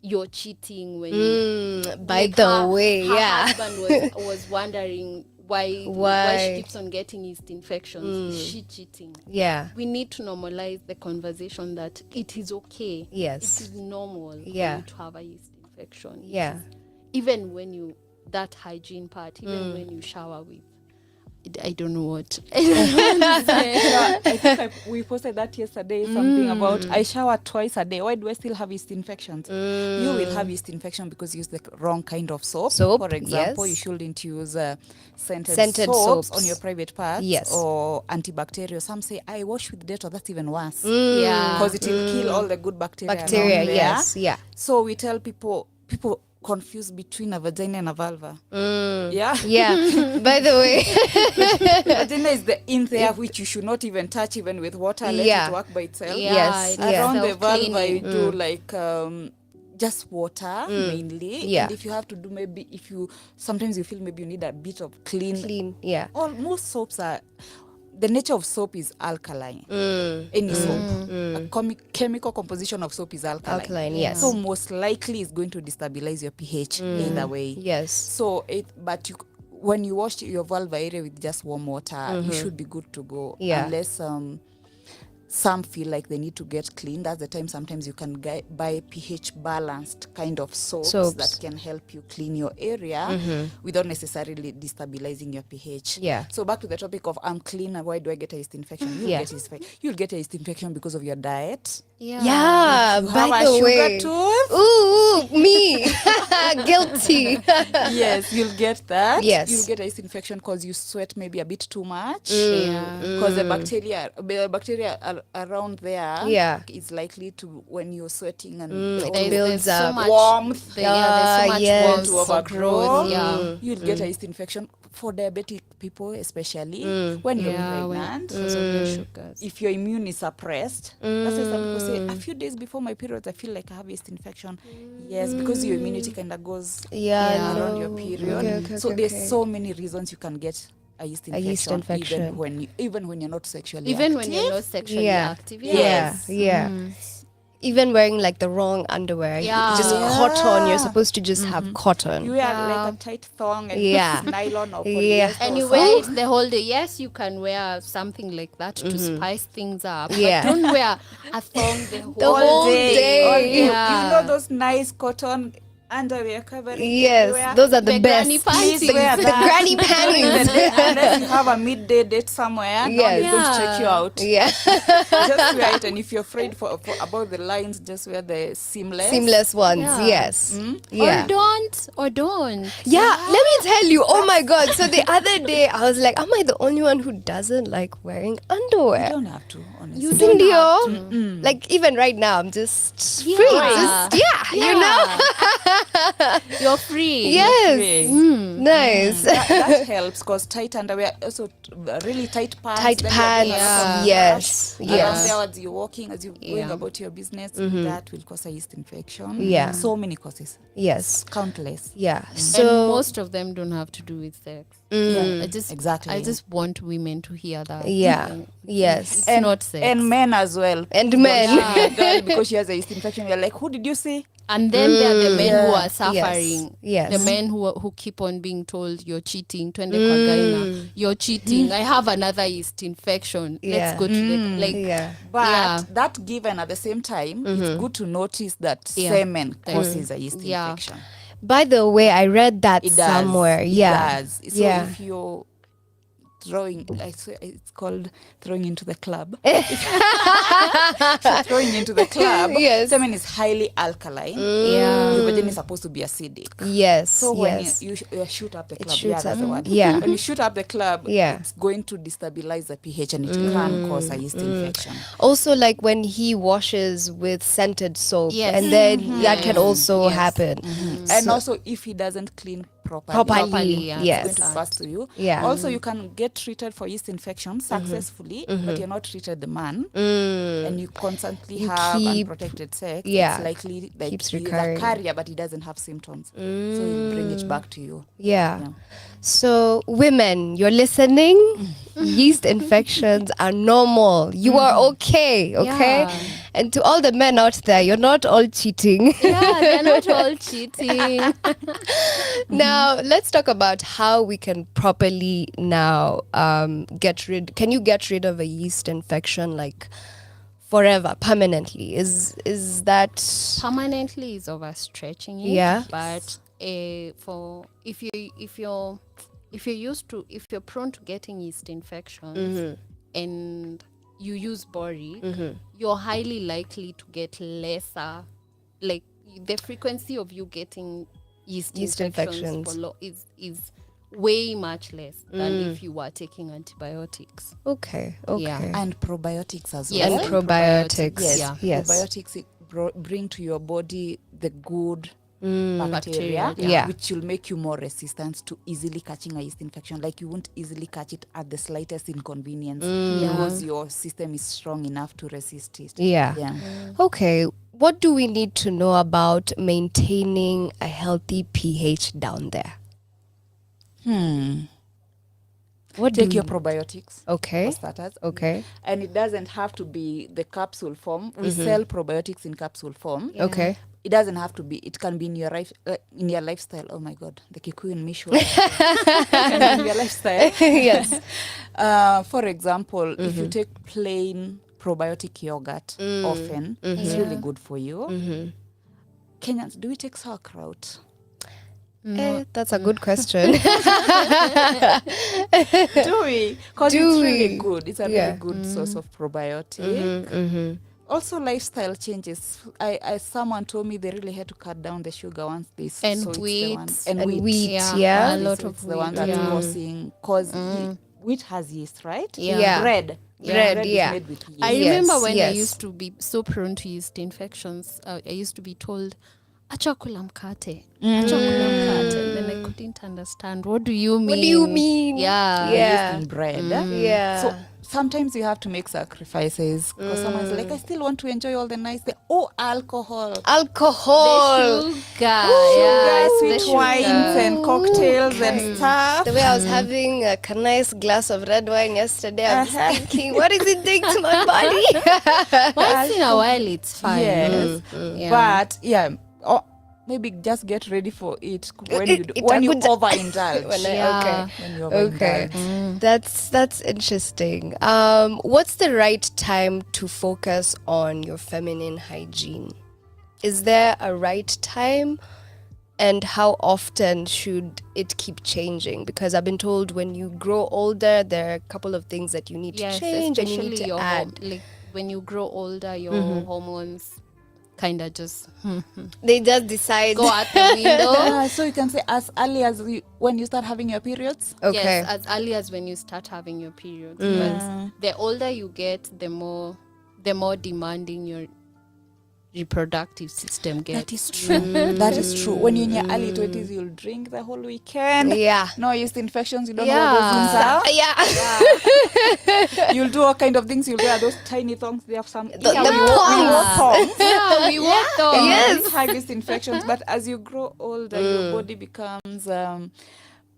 you're cheating when by the way, her husband was wondering why she keeps on getting yeast infections. Is she cheating? Yeah. We need to normalize the conversation that it is okay. Yes. It is normal for you to have a yeast infection. Yeah. Even when that hygiene part, even when you shower with, I don't know what. I think we posted that yesterday, something about I shower twice a day. Why do I still have yeast infections? You will have yeast infection because you use the wrong kind of soap. For example, you shouldn't use scented soaps on your private parts or antibacterial. Some say, I wash with Dettol. That's even worse. Because it will kill all the good bacteria. Yes. Yeah. So we tell people confused between a vagina and a vulva. Yeah. By the way, vagina is the in there which you should not even touch, even with water. Let it work by itself. Around the vulva, you do like just water mainly. And if you have to do sometimes you feel maybe you need a bit of clean. Yeah. Most soaps are. The nature of soap is alkaline. Any soap. A chemical composition of soap is alkaline. Yes. So most likely it's going to destabilize your pH either way. Yes. So when you wash your vulva area with just warm water, you should be good to go. Unless some feel like they need to get clean. That's the time sometimes you can buy pH balanced kind of soaps that can help you clean your area without necessarily destabilizing your pH. So back to the topic of I'm clean, why do I get a yeast infection? You'll get a yeast infection because of your diet. Yeah, by the way. Ooh, me. Guilty. Yes, you'll get that. Yes. You'll get a yeast infection because you sweat maybe a bit too much. Because the bacteria around there is likely to, when you're sweating and it builds up so much warmth. There's so much warmth to overgrow. You'll get a yeast infection for diabetic people, especially when you're pregnant. If your immune is suppressed, that's why some people say, a few days before my periods, I feel like I have yeast infection. Yes, because your immunity kind of goes around your period. There's so many reasons you can get a yeast infection. Even when you're not sexually active. Even wearing like the wrong underwear, just cotton. You're supposed to just have cotton. You wear like a tight thong and nylon or polyester. And you wear it the whole day. Yes, you can wear something like that to spice things up. But don't wear a thong the whole day. You know those nice cotton underwear covering. Yes, those are the best. Granny panties. The granny panties. Unless you have a midday date somewhere, no one is going to check you out. Just wear it, and if you're afraid for about the lines, just wear the seamless ones. Yes. Or don't. Yeah, let me tell you. Oh my God. So the other day I was like, am I the only one who doesn't like wearing underwear? You don't have to, honestly. You don't have to. Like even right now, I'm just free. You know. You're free. Yes. Nice. That helps because tight underwear, also really tight pants. Tight pants. Yes. As you're walking, as you're going about your business, that will cause a yeast infection. So many causes. Yes. Countless. So and most of them don't have to do with sex. I just want women to hear that. Yes. It's not sex. And men as well. And men. Because she has a yeast infection, you're like, who did you see? And then there are the men who are suffering. The men who keep on being told you're cheating. You're cheating. I have another yeast infection. Let's go to the But that given at the same time, it's good to notice that semen causes a yeast infection. By the way, I read that It does. somewhere. Yeah. It does. So yeah. if you're throwing, I swear it's called throwing into the club. Throwing into the club. Yes. Semen is highly alkaline. Yeah. Your vagina is supposed to be acidic. Yes. So when yes. you shoot up the It club, shoots that's up. the word. Yeah. When you shoot up the club, Yeah. it's going to destabilize the pH and it can cause a yeast infection. Also, like when he washes with scented soap, Yes. and then that can also Yes. happen. And So- also, if he doesn't clean properly, yeah. it's Yes. going to pass to you. Yeah. Also, you can get treated for yeast infection successfully, but you're not treated the man, and you constantly You have keep- unprotected sex. yeah, It's likely like keeps he's recurring. a carrier, but he doesn't have symptoms, so you bring it back to you. Yeah. Yeah. So, women, you're listening. Yeast infections are normal. You are okay, okay? Yeah. And to all the men out there, you're not all cheating. Yeah, they're not all cheating. Now, let's talk about how we can properly now can you get rid of a yeast infection like forever, permanently? Is that Permanently is overstretching it. Yeah. But if you're prone to getting yeast infections and you use boric, you're highly likely to get lesser, like the frequency of you getting yeast infections is way much less than if you were taking antibiotics. okay? Yeah. And probiotics as Yes, well. And probiotics. Yes, Yeah. Yes. probiotics bring to your body the good Mm. bacteria, Yeah. which will make you more resistant to easily catching a yeast infection. Like you won't easily catch it at the slightest inconvenience because your system is strong enough to resist it. Yeah. Okay. What do we need to know about maintaining a healthy pH down there? What Take do your we- probiotics. Okay. For starters. Okay. And it doesn't have to be the capsule form. We sell probiotics in capsule form. Okay. It doesn't have to be. It can be in your life, in your lifestyle. Oh my God, the Kikuyu in me show. In your lifestyle. Yes. For example, if you take plain probiotic yogurt often, it's really good for you. Kenyans, do we take sauerkraut? That's a good question. Do we? Because Do it's we? really good. It's a Yeah. really good source of probiotic. Also, lifestyle changes. Someone told me they really had to cut down the sugar once they And so it's the wheat. ones- And wheat. wheat, Yeah. yeah. A lot So of it's the one wheat, that's yeah. cause wheat has yeast, right? Yeah. Yeah. Bread. Bread, is yeah. made with yeast. I Yes, remember when yes. I used to be so prone to yeast infections, I used to be told, acha kula mkate, acha kula mkate. And then I couldn't understand, what do you mean? What do you mean? Yeah. Yeah. Yeast in bread. Yeah. So sometimes you have to make sacrifices because someone's like, I still want to enjoy all the nice alcohol. Alcohol. The sugar, Sweet the wines sugar. and cocktails and stuff. The way I was having a nice glass of red wine yesterday, I was thinking, what is it doing to my body? Once in a while, it's fine. Yes. Yeah. But yeah, maybe just get ready for it when you overindulge. Okay. When you Okay. overindulge. That's interesting. What's the right time to focus on your feminine hygiene? Is there a right time? And how often should it keep changing? Because I've been told when you grow older, there are a couple of things that you need Yes, to change and you especially need to your add. like when you grow older, your hormones kind of just They just decide. go out the window. Yeah, so you can say as early as when you start having your periods. Okay. Yes, as early as when you start having your periods. But the older you get, the more demanding your reproductive system gets. That is true. That is true. When you're in your early 20s, you'll drink the whole weekend. Yeah. No yeast infections. You don't know what those Yeah. things are. You'll do all kind of things. You'll wear those tiny thongs. They have some. The we wore thongs. thongs. Yeah, we walk And on. you Yes. don't have yeast infections. But as you grow older, your body becomes.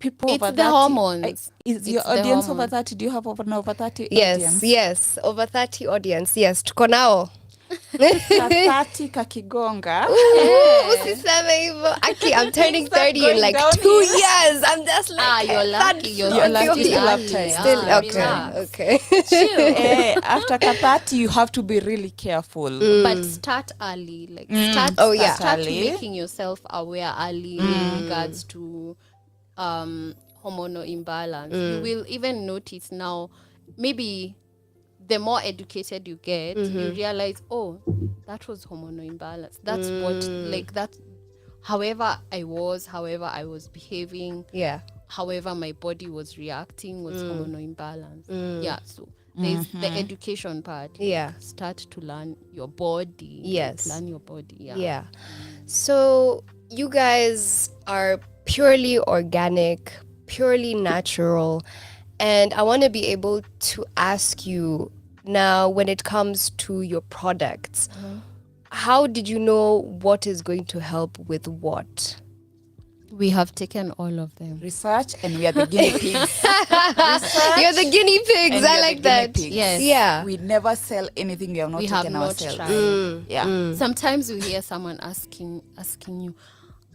People It's over the 30, hormones. Is your It's the audience over hormones. 30? Do you have over 30 Yes, audience? yes. Over 30 audience. Yes. Tuko nao. 30 kakigonga. Usiseme hivyo. Aki, I'm turning 30 in like 2 years. I'm just like, you're lucky. You're lucky. Still okay. Chill. After 30, you have to be really careful. But start early. Like start making yourself aware early in regards to hormonal imbalance. You will even notice now, maybe the more educated you get, you realize, oh, that was hormonal imbalance. That's what, like, that, however I was behaving, however my body was reacting was hormonal imbalance. Yeah, so there's the education part. Yeah. Start to learn your body. Yes. Learn your body. Yeah. So you guys are purely organic, purely natural. And I want to be able to ask you now, when it comes to your products, how did you know what is going to help with what? We have taken all of them. Research, and we are the guinea pigs. You're the guinea pigs. I like that. Yes. Yeah. We never sell anything we have not taken ourselves. Tried. Sometimes you hear someone asking you,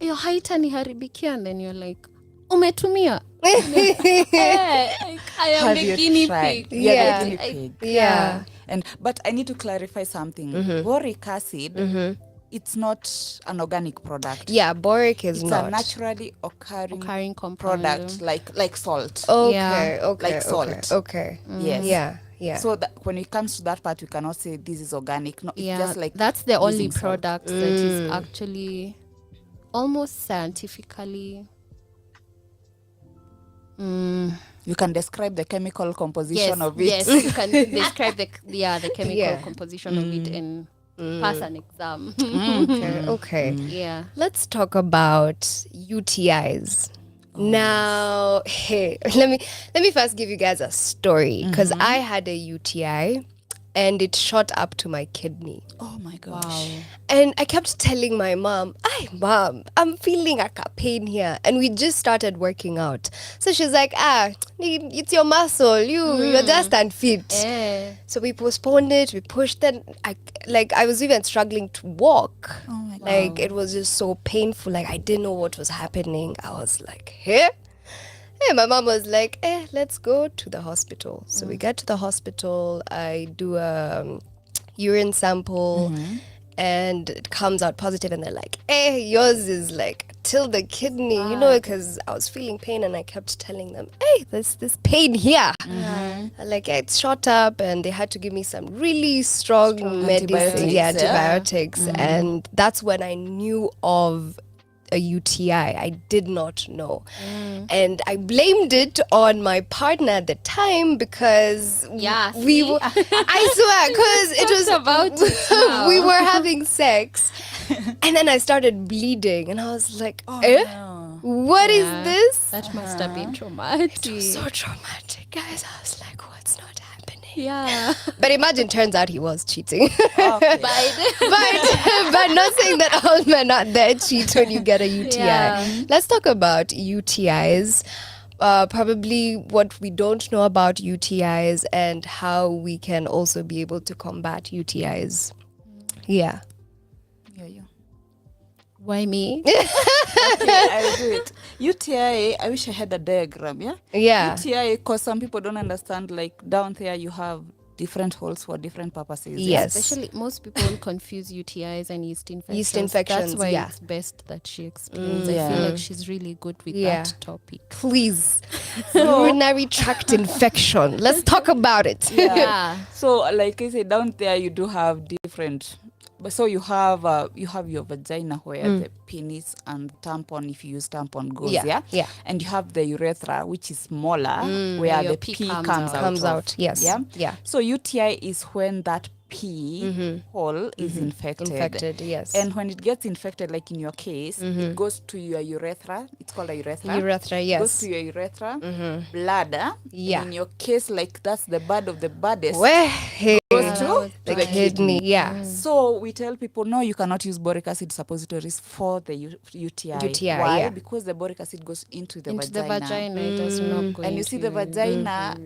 "Your haitaniharibikia," and then you're like, umetumia. I am the guinea pig. Yeah, the guinea pig. Yeah. But I need to clarify something. Boric acid, it's not an organic product. Yeah, boric is not. It's a naturally occurring compound. product, like salt. Okay, like salt. Okay. Yes. Yeah. So that when it comes to that part, we cannot say this is organic. No, it's just like that's the only product that is actually almost scientifically. You can describe the chemical composition of it. Yes, you can describe the chemical composition of it and pass an exam. Okay. Yeah. Let's talk about UTIs. Now, hey, let me first give you guys a story, because I had a UTI and it shot up to my kidney. Oh my gosh. Wow. And I kept telling my mom, Mom, I'm feeling like a pain here. And we just started working out. So she's like, it's your muscle. You're just unfit. So we postponed it. We pushed it. I was even struggling to walk. Oh my God. Like, it was just so painful. Like, I didn't know what was happening. I was like, Hey, my mom was like, let's go to the hospital. So we get to the hospital. I do a urine sample and it comes out positive. And they're like, yours is like till the kidney, because I was feeling pain and I kept telling them, there's this pain here. Like, it's shot up, and they had to give me some really strong medicine, antibiotics. And that's when I knew of a UTI. I did not know. And I blamed it on my partner at the time, because we were, I swear, because it was about we were having sex, and then I started bleeding, and I was like, what is this? That must have been traumatic. It was so traumatic, guys. I was like, what's not happening? Yeah. But imagine, turns out he was cheating. But not saying that all men are there cheat when you get a UTI. Yeah. Let's talk about UTIs. Probably what we don't know about UTIs and how we can also be able to combat UTIs. Yeah. Why me? Okay, I'll do it. UTI, I wish I had a diagram, Yeah. UTI, because some people don't understand, like down there you have different holes for different purposes. Yes. Especially, most people confuse UTIs and yeast infections. Yeast infections, That's why it's best that she explains. I feel like she's really good with that topic. Please. Urinary tract infection. Let's talk about it. Yeah. So, like I said, down there you do have different. So you have your vagina where the penis and tampon, if you use tampon, goes. Yeah. And you have the urethra, which is smaller, where the pee comes out. Yes. Yeah. So UTI is when that pee hole is infected. Yes. And when it gets infected, like in your case, it goes to your urethra. It's called a urethra. Urethra, yes. It goes to your urethra, bladder. Yeah. In your case, like that's the bud of the baddest. Where? Goes to the kidney. Yeah. So we tell people, no, you cannot use boric acid suppositories for the UTI. Why? Yeah. Because the boric acid goes into the Into vagina. the vagina, it does not go And you into see the vagina,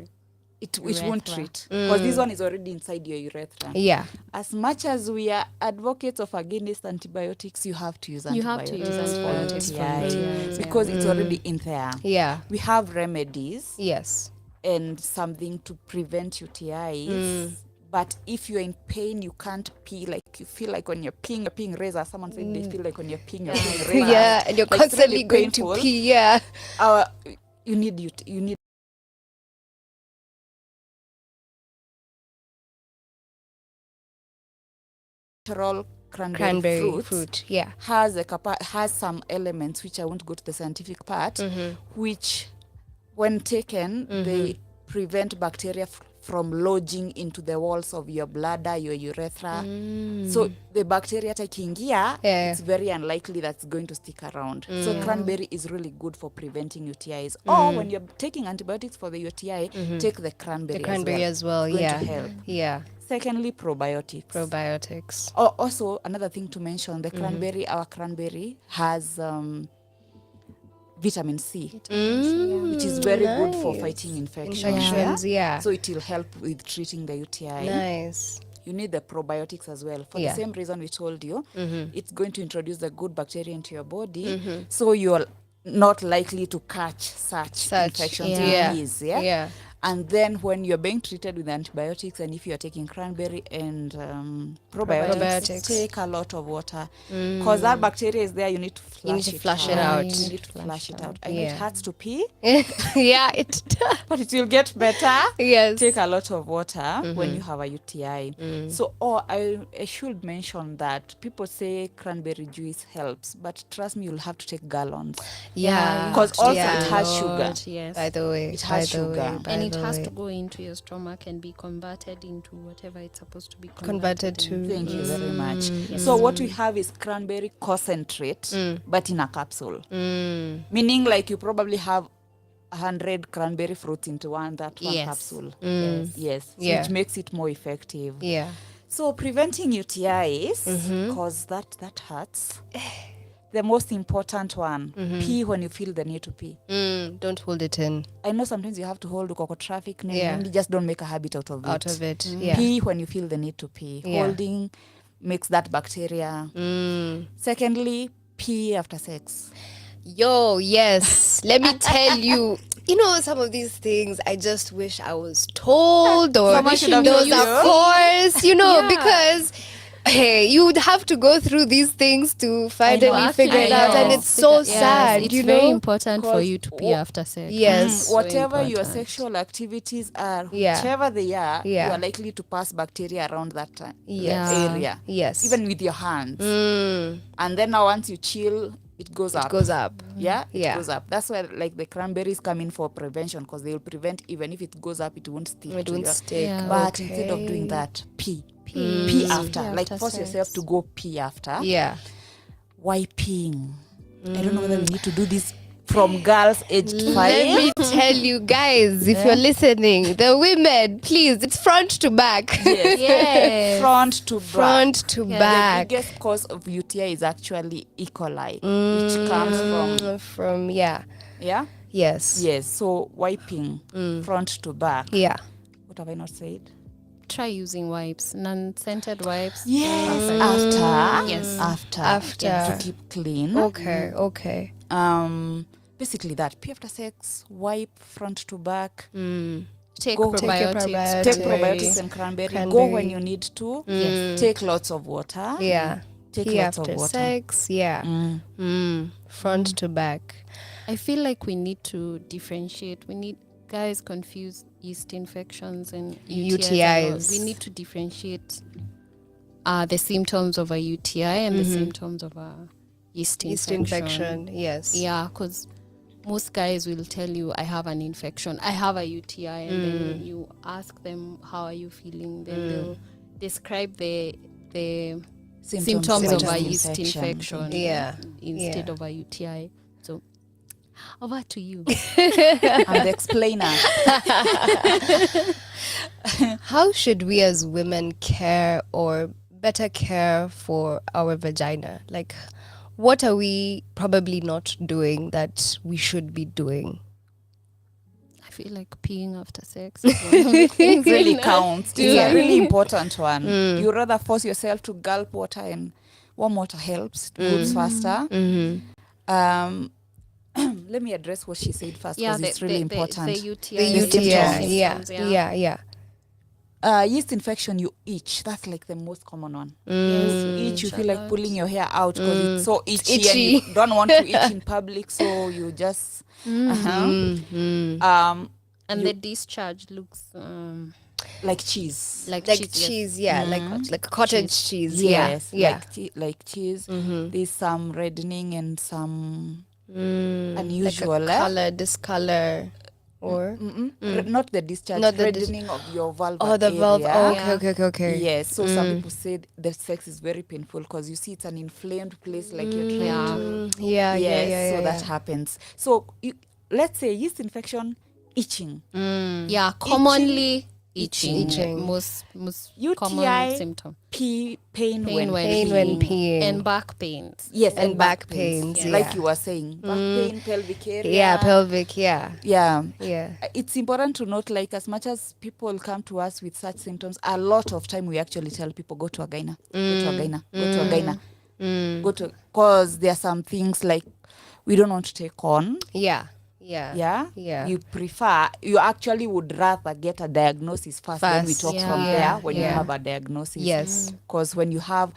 it won't Urethra. treat, because this one is already inside your urethra. Yeah. As much as we are advocates of against antibiotics, you have to use You antibiotics, have to use antibiotics for UTIs, because it's already in there. Yeah. We have remedies. Yes. And something to prevent UTIs. But if you're in pain, you can't pee. Like you feel like when you're peeing razor. Someone said they feel like when you're peeing razor. Yeah, and you're Like, it's constantly really going painful. to pee. Yeah. You need cranberry fruit. Yeah. Has some elements which I won't go to the scientific part, which when taken they prevent bacteria from lodging into the walls of your bladder, your urethra. So the bacteria takiingia, it's very unlikely that's going to stick around. So cranberry is really good for preventing UTIs. Or when you're taking antibiotics for the UTI, take the cranberry, as well. It's going Yeah. to help. Yeah. Secondly, probiotics. Probiotics. Also, another thing to mention, the cranberry, our cranberry has vitamin C, which is very good for fighting infections. Yeah. So it will help with treating the UTI. Nice. You need the probiotics as well. For the same reason we told you, it's going to introduce the good bacteria into your body. So you're not likely to catch such infections with ease. Yeah. And then when you're being treated with antibiotics, and if you're taking cranberry and probiotics, take a lot of water, because that bacteria is there. You need to flush it out. You need to flush it out. I know it hurts to pee. Yeah, it does. But it will get better. Yes. Take a lot of water when you have a UTI. So, I should mention that people say cranberry juice helps, but trust me, you'll have to take gallons. Yeah. Because also Yeah. it has sugar. Yes. By the way. It has sugar. And it has to go into your stomach and be converted into whatever it's supposed to be Converted to. Thank you very much. So what we have is cranberry concentrate, but in a capsule. Meaning like you probably have 100 cranberry fruits into one capsule. Yes. So it makes it more effective. Yeah. So preventing UTIs, because that hurts. The most important one, pee when you feel the need to pee. Don't hold it in. I know sometimes you have to hold ukoko traffic, Yeah. you just don't make a habit out of it. Yeah. Pee when you feel the need to pee. Yeah. Holding makes that bacteria. Secondly, pee after sex. Yo, yes. Let me tell you. You know, some of these things I just wish I was told, or Someone should have those told you. of course, because hey, you would have to go through these things to finally figure it out, and it's so sad. It's you very know, important for you to pee after sex. Yes. Whatever your important. sexual activities are, Yeah. whichever they are, Yeah. you are likely to pass bacteria around that Yes. area. Yes. Even with your hands. And then now once you chill, it goes up. It goes up. Yeah, it Yeah. goes up. That's why like the cranberries come in for prevention, because they will prevent, even if it goes up, it won't stick. It to won't your- stick. Yeah. But instead of doing that, pee after. Pee Like after force sex. yourself to go pee after. Yeah. Wiping. I don't know whether we need to do this from girls aged 5. Let me tell you guys, if you're listening, the women, please, it's front to back. Yes. Front to back. Front to back. The biggest cause of UTI is actually E. coli, which comes from yeah. Yes. Yes. So wiping front to back. Yeah. What have I not said? Try using wipes, non-scented wipes. Yes. After. To keep clean. Okay. Basically that. Pee after sex, wipe front to back. Take Go probiotics. Take probiotics and cranberry. Go when you need to. Yes. Take lots of water. Yeah. Take Pee lots after of water. sex. Yeah. Front to back. I feel like we need to differentiate. Guys confuse yeast infections and UTIs. We need to differentiate the symptoms of a UTI and the symptoms of a yeast infection. Yes. Yeah, because most guys will tell you, I have an infection, I have a UTI, and then when you ask them, how are you feeling, then they'll describe the symptoms of a yeast infection instead of a UTI. So over to you. I'm the explainer. How should we as women care or better care for our vagina? Like, what are we probably not doing that we should be doing? feel like peeing after sex is one of the things really in counts. It's a really important one. You rather force yourself to gulp water, and warm water helps. It moves faster. Let me address what she said first because it's really important. The UTI. The UTI. Yeah. Yeast infection, you itch. That's like the most common one. You itch, you feel like pulling your hair out because it's so itchy, and you don't want to itch in public, so you just and the discharge looks like cheese, like cheese, like cottage cheese. Yes, like cheese. There's some reddening and some unusual like a color, discolor. Or not the discharge, not the reddening of your vulva. Oh, the area. vulva. Okay. Yes. So some people say the sex is very painful because you see it's an inflamed place, like you're trying to. So that happens. So let's say yeast infection, itching. Yeah, commonly itching. Most UTI, common symptom. Pain when peeing. And back pains. Yes, and back pains. Like you were saying. Back pain, pelvic area. Yeah, pelvic, yeah. It's important to note, like, as much as people come to us with such symptoms, a lot of time we actually tell people, go to a gyna. Because there are some things like we don't want to take on. You actually would rather get a diagnosis first. Then we talk from there when you have a diagnosis. Yes. Because when you have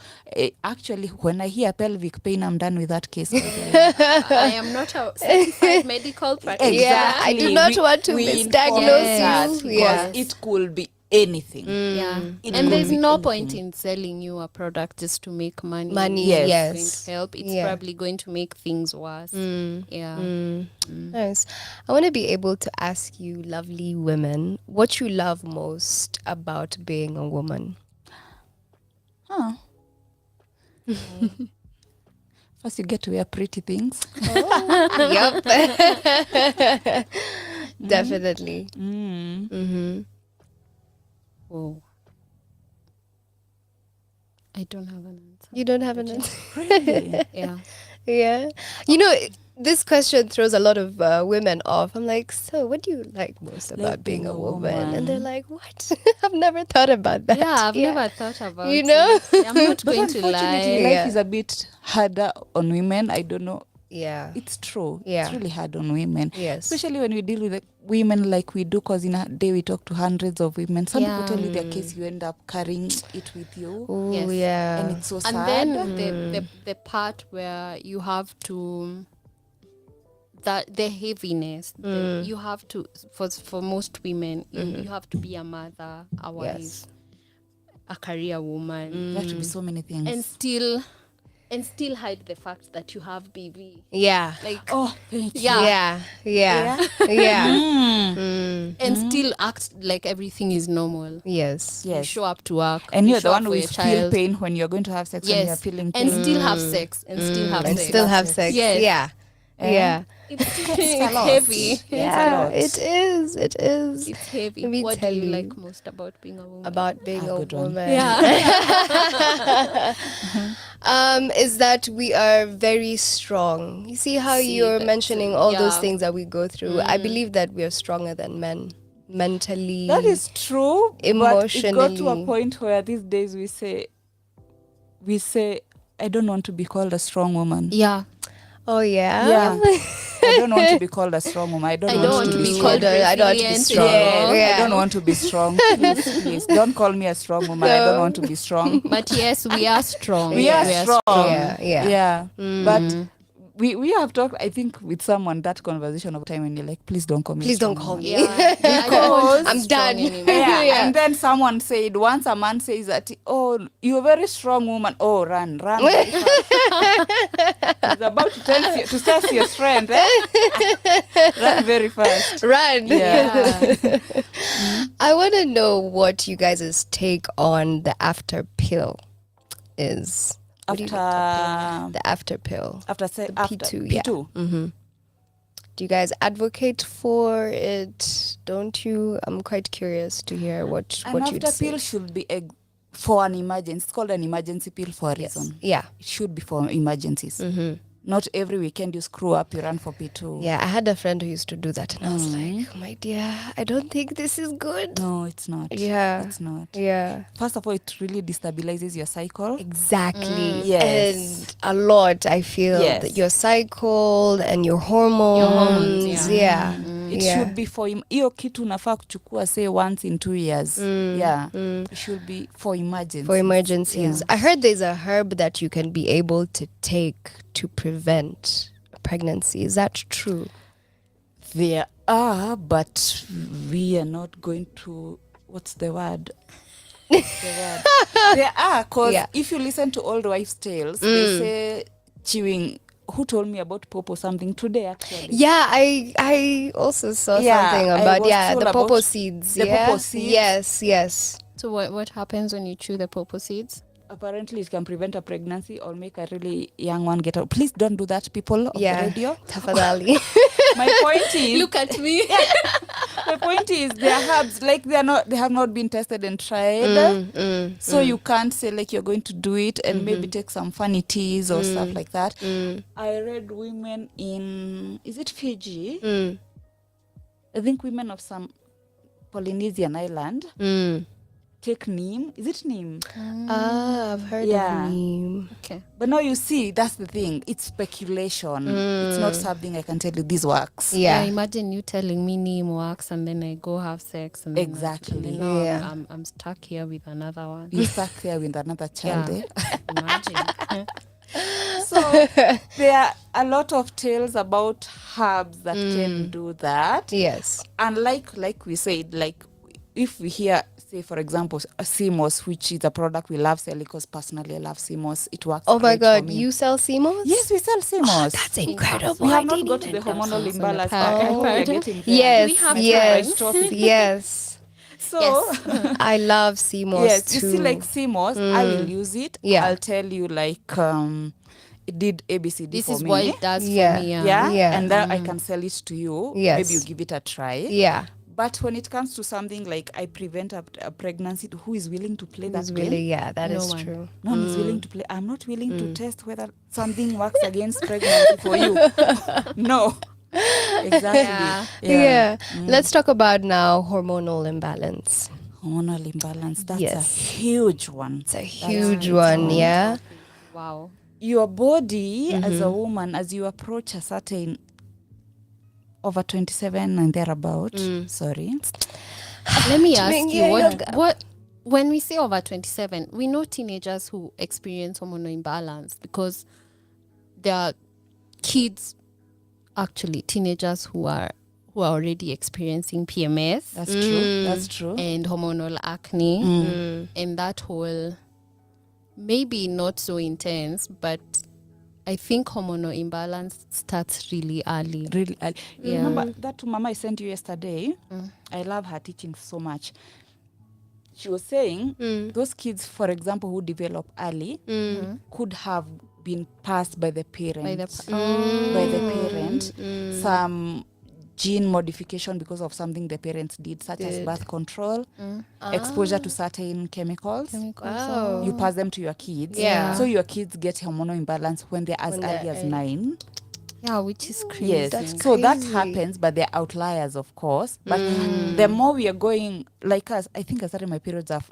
actually, when I hear pelvic pain, I'm done with that case. I am not a certified medical practitioner. Exactly. I do not want to misdiagnose you. Because it could be anything. And there's no point in selling you a product just to make money. Yes. It's going to help. It's probably going to make things worse. Nice. I want to be able to ask you, lovely women, what you love most about being a woman. First, you get to wear pretty things. Yep. Definitely. Oh. I don't have an answer. You don't have an answer? Really? Yeah. You know, this question throws a lot of women off. I'm like, so what do you like most about being a woman? And they're like, what? I've never thought about that. Yeah, I've never thought about it. You know? I'm not going to lie. Life is a bit harder on women. I don't know. Yeah. It's true. Yeah. It's really hard on women. Yes. Especially when we deal with women like we do, because in a day we talk to hundreds of women. Some people tell you their case, you end up carrying it with you. Oh, Yes. yeah. And it's so sad. And then the part where you have to, that the heaviness, you have to, for most women, you have to be a mother, a wife, a career woman. You have to be so many things. And still hide the fact that you have BV. Yeah. Like, thank you. Yeah. And still act like everything is normal. Yes. You show up to work. And you're the show one up who for your feel child. pain when you're going to have sex, when you're feeling pain. And still have sex. And still have And sex. still have sex. Yes. Yeah. It's heavy. Yeah, it is. It's heavy. Let me What do tell you you like most about being a woman? About being a woman. Yeah. Is that we are very strong. You see how you're mentioning all those things that we go through. I believe that we are stronger than men. Mentally. That is true. Emotionally. But it got to a point where these days we say, I don't want to be called a strong woman. Yeah. Oh yeah. Yeah. I don't want to be called a strong woman. I don't want to be called. I don't want to be strong. I don't want to be strong. Please, don't call me a strong woman. I don't want to be strong. But yes, we are strong. We are strong. Yeah. But we have talked, I think, with someone, that conversation of time when you're like, please don't call me. Please don't call me. Because I'm done. And then someone said, once a man says that, oh, you're a very strong woman. Oh, run. Very fast. He's about to test your strength. Run very fast. Run. Yeah. I want to know what you guys' take on the after pill is. After the after pill. After P2. P2. Mm-hmm. Do you guys advocate for it? Don't you? I'm quite curious to hear what you'd after say. pill should be for an emergency. It's called an emergency pill for a reason. Yeah. It should be for emergencies. not every weekend you screw up, you run for P2. Yeah, I had a friend who used to do that, and I was like, my dear, I don't think this is good. No, it's not. Yeah. It's not. Yeah. First of all, it really destabilizes your cycle. Exactly. Yes. And a lot, I feel. Yes. That your cycle and your hormones. Yeah. It should be for hiyo kitu unafaa kuchukua say once in 2 years. It should be for emergencies. For emergencies. I heard there's a herb that you can be able to take to prevent pregnancy. Is that true? There are, but we are not going to, what's the word? There are, because if you listen to old wives' tales, they say chewing. Who told me about popo something today actually? Yeah, I also saw something about the popo seeds. The popo seeds. Yes. So what happens when you chew the popo seeds? Apparently it can prevent a pregnancy or make a really young one get out. Please don't do that, people of the radio. Tafadhali. My point is, look at me. My point is, they are herbs, like they have not been tested and tried. So you can't say like you're going to do it and maybe take some funny teas or stuff like that. I read women in, is it Fiji? I think women of some Polynesian island take neem. Is it neem? I've heard of neem. Okay. But now you see, that's the thing. It's speculation. It's not something I can tell you this works. Yeah. Imagine you telling me neem works and then I go have sex. And exactly. I'm stuck here with another one. You're stuck here with another child. Imagine. So there are a lot of tales about herbs that can do that. Yes. And like we said, like if we hear, say for example, a CMOS, which is a product we love selling, because personally I love CMOS. It works. Oh my God, you sell CMOS? Yes, we sell CMOS. Oh, that's incredible. We have not got to the hormonal imbalance. I hope you're getting there. Yes. So I love CMOS yes, too. you see, like CMOS, I will use it. I'll tell you like it did ABCD this for me. This is what it does for me. Yeah. And then I can sell it to you. Yes. Maybe you give it a try. Yeah. But when it comes to something like I prevent a pregnancy, who is willing to play that game? Really, that is true. No one is willing to play. I'm not willing to test whether something works against pregnancy for you. No. Exactly. Yeah. Let's talk about now hormonal imbalance. Hormonal imbalance. That's a huge one. It's a huge one, yeah. Wow. Your body as a woman, as you approach a certain over 27 and thereabout. Sorry. Let me ask you, what when we say over 27, we know teenagers who experience hormonal imbalance because there are kids, actually teenagers who are already experiencing PMS. That's true. That's true. And hormonal acne. And that whole, maybe not so intense, but I think hormonal imbalance starts really early. Really early. Yeah. Remember that mama I sent you yesterday? I love her teaching so much. She was saying those kids, for example, who develop early could have been passed by the parent. By the parent. Some gene modification because of something the parents did, such as birth control, exposure to certain chemicals. Wow. You pass them to your kids. Yeah. So your kids get hormonal imbalance when they're as early as 9. Yeah, which is crazy. Yes. So that happens, but they're outliers, of course. But the more we are going, like us, I think I started my periods at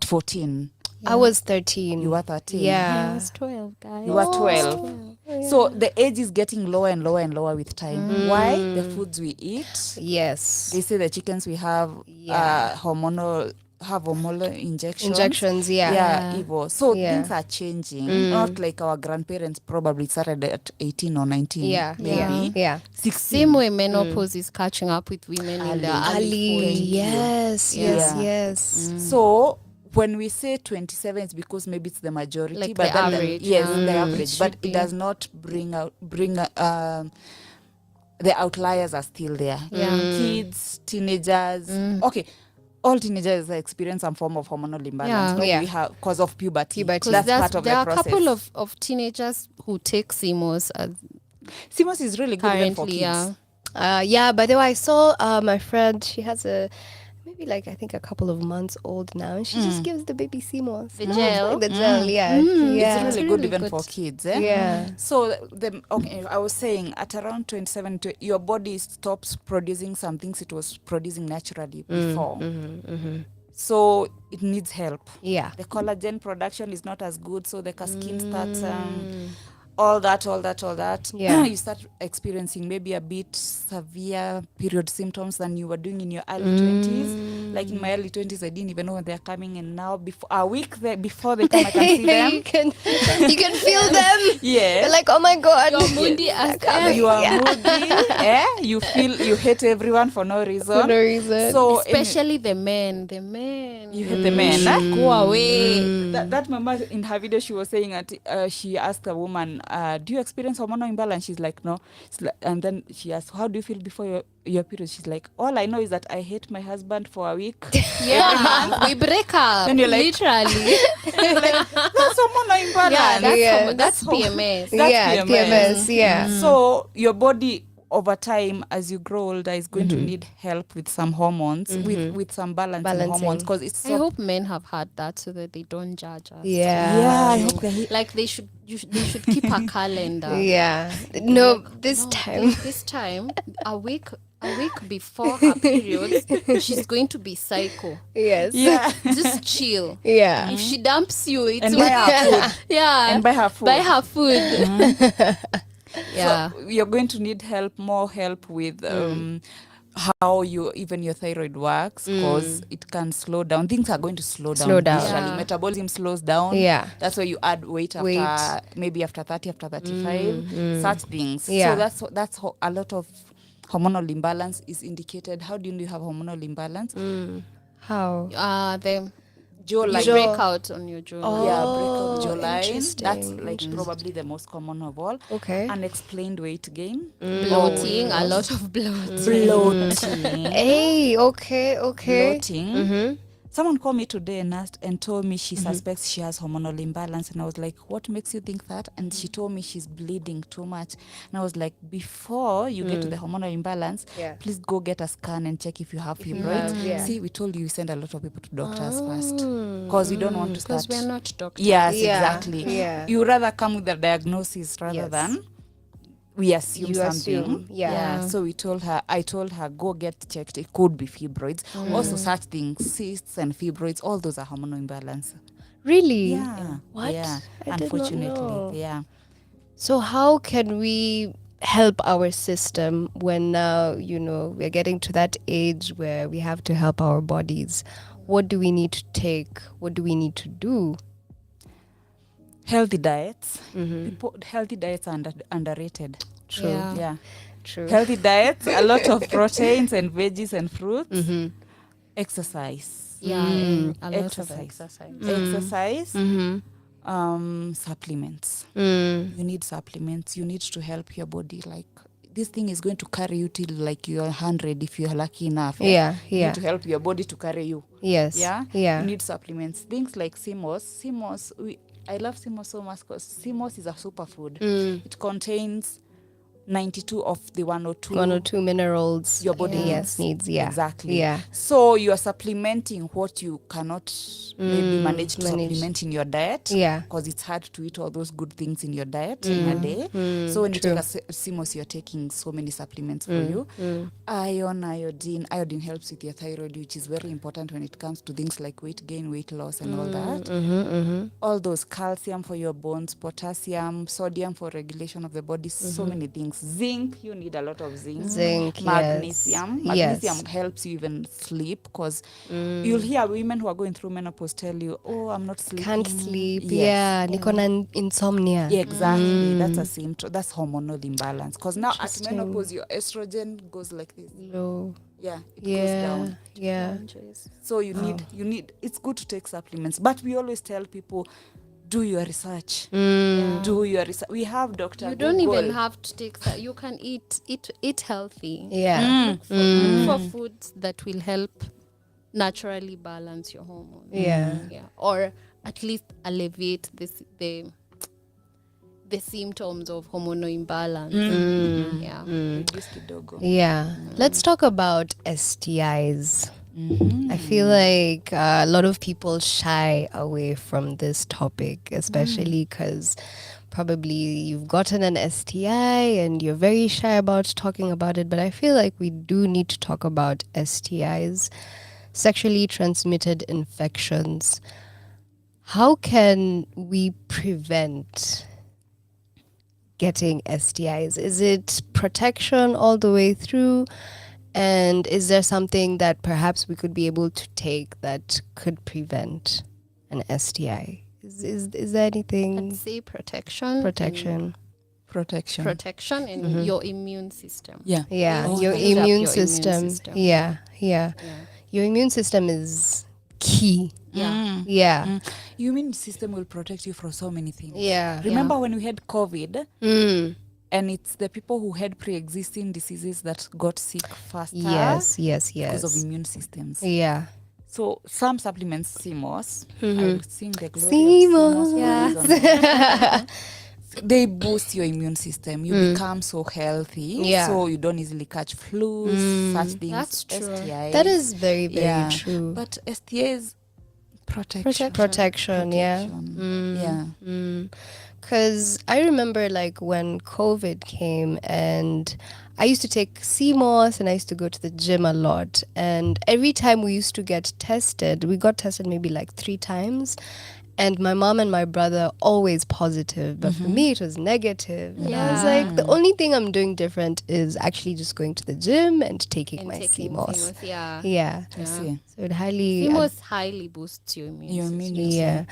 14. I was 13. You were 13. Yeah. I was 12, guys. You were 12. So the age is getting lower and lower and lower with time. Why? The foods we eat. Yes. They say the chickens we have hormonal injections. Yeah, evil. So things are changing. Not like our grandparents probably started at 18 or 19. Yeah. 16. Same way menopause is catching up with women in the early 40s. Yes. So when we say 27, it's because maybe it's the majority, like but the average. Yes, the average, but it does not bring the outliers are still there. Kids, teenagers. Okay, all teenagers experience some form of hormonal imbalance. We have because of puberty. That's part of the process. There are a couple of teenagers who take CMOS. CMOS is really good for kids. By the way, I saw my friend. She has a maybe like I think a couple of months old now, and she just gives the baby CMOS. The gel? The gel, yeah. Yeah. It's really good even for kids. Yeah. So I was saying at around 27, your body stops producing some things it was producing naturally before. So it needs help. Yeah. The collagen production is not as good, so the skin starts all that. Yeah. You start experiencing maybe a bit severe period symptoms than you were doing in your early 20s. Like in my early 20s, I didn't even know when they're coming, and now before a week before they come, I can see them. you can feel them. Yeah. You're like, oh my God. You're moody as You are moody. You feel you hate everyone for no reason. For no reason. So especially the men. You hate the men. Go away. That mama in her video, she was saying that she asked a woman, do you experience hormonal imbalance? She's like, no. And then she asked, how do you feel before your period? She's like, all I know is that I hate my husband for a week. Yeah, we break up. And you're like, literally. Like, that's hormonal imbalance. Yeah, that's PMS. That's PMS. Yeah. So your body over time, as you grow older, is going to need help with some hormones, with some balancing hormones, because it's. I hope men have had that so that they don't judge us. Yeah. I hope like they should keep a calendar. Yeah. No, Like, this time. This time, a week before her period, she's going to be psycho. Yes. Yeah. Just chill. Yeah. If she dumps you, it's And buy her food. Yeah. And buy her food. Buy her food. Yeah. So you're going to need more help with how even your thyroid works, because it can slow down. Things are going to slow down. Yeah. Metabolism slows down. Yeah. That's why you add weight after maybe after 30, after 35, such things. Yeah. So that's how a lot of hormonal imbalance is indicated. How do you have hormonal imbalance? How? The jawline. Breakout on your jawline. Breakout jawline. Interesting. That's like probably the most common of all. Okay. Unexplained weight gain. Bloating, a lot of bloating. Hey, okay. Bloating. Someone called me today and told me she suspects she has hormonal imbalance, and I was like, what makes you think that? And she told me she's bleeding too much, and I was like, before you get to the hormonal imbalance, please go get a scan and check if you have fibroids. See, we told you we send a lot of people to doctors first, because we don't want to start. Because we're not doctors. Yes, exactly. Yeah. You rather come with a diagnosis rather than we assume something. So I told her, go get checked. It could be fibroids. Also such things, cysts and fibroids, all those are hormonal imbalance. Really? Yeah. What? Yeah. I did not know. Unfortunately. Yeah. So how can we help our system when now, we're getting to that age where we have to help our bodies? What do we need to take? What do we need to do? Healthy diets. Healthy diets are underrated. True. Yeah. True. Healthy diets, a lot of proteins and veggies and fruits. Exercise. Yeah, a lot of exercise. Exercise. Supplements. You need supplements. You need to help your body. Like, this thing is going to carry you till like you're 100 if you're lucky enough. You need to help your body to carry you. Yes. Yeah. Yeah. You need supplements. Things like CMOS. I love CMOS so much because CMOS is a superfood. It contains 92 of the 102 minerals your body needs. Yeah. Exactly. Yeah. So you are supplementing what you cannot maybe manage to supplement in your diet. Yeah. Because it's hard to eat all those good things in your diet in a day. So when you take a CMOS, you're taking so many supplements for you. Iron, iodine. Iodine helps with your thyroid, which is very important when it comes to things like weight gain, weight loss, and all that. All those, calcium for your bones, potassium, sodium for regulation of the body, so many things. Zinc, you need a lot of zinc. Magnesium. Magnesium helps you even sleep, because you'll hear women who are going through menopause tell you, oh, I'm not sleeping. Can't sleep. Yeah, niko na insomnia. Yeah, exactly. That's a symptom. That's hormonal imbalance. Because now at menopause, your estrogen goes like this. Low. Yeah, it goes down. Yeah. So you need. It's good to take supplements, but we always tell people, do your research. Do your research. We have Dr. You don't Google. even have to take that. You can eat healthy. Yeah. For foods that will help naturally balance your hormones. Yeah. Or at least alleviate the symptoms of hormonal imbalance. Reduce kidogo. Yeah. Let's talk about STIs. I feel like a lot of people shy away from this topic, especially because probably you've gotten an STI and you're very shy about talking about it. But I feel like we do need to talk about STIs, sexually transmitted infections. How can we prevent getting STIs? Is it protection all the way through? And is there something that perhaps we could be able to take that could prevent an STI? Is there anything? I'd say protection. Protection. Protection and your immune system. Yeah, Oh, your build up immune system. Yeah. Your immune system is key. Yeah. Your immune system will protect you from so many things. Yeah. Remember when we had COVID? And it's the people who had pre-existing diseases that got sick faster. Yes. Because of immune systems. Yeah. So some supplements, CMOS, Mhm. I sing the glory CMOS. of CMOS. Yes. They boost your immune system. You become so healthy. Yeah. So you don't easily catch flus, such things. That's true. STIs. That is very, very true. But STIs, protection. Protection, yeah. Because I remember like when COVID came and I used to take CMOS and I used to go to the gym a lot. And every time we used to get tested, we got tested maybe like 3 times. And my mom and my brother always positive, but for me it was negative. And I was like, the only thing I'm doing different is actually just going to the gym and taking my CMOS. Yeah. I see. So it highly CMOS highly boosts your immune system.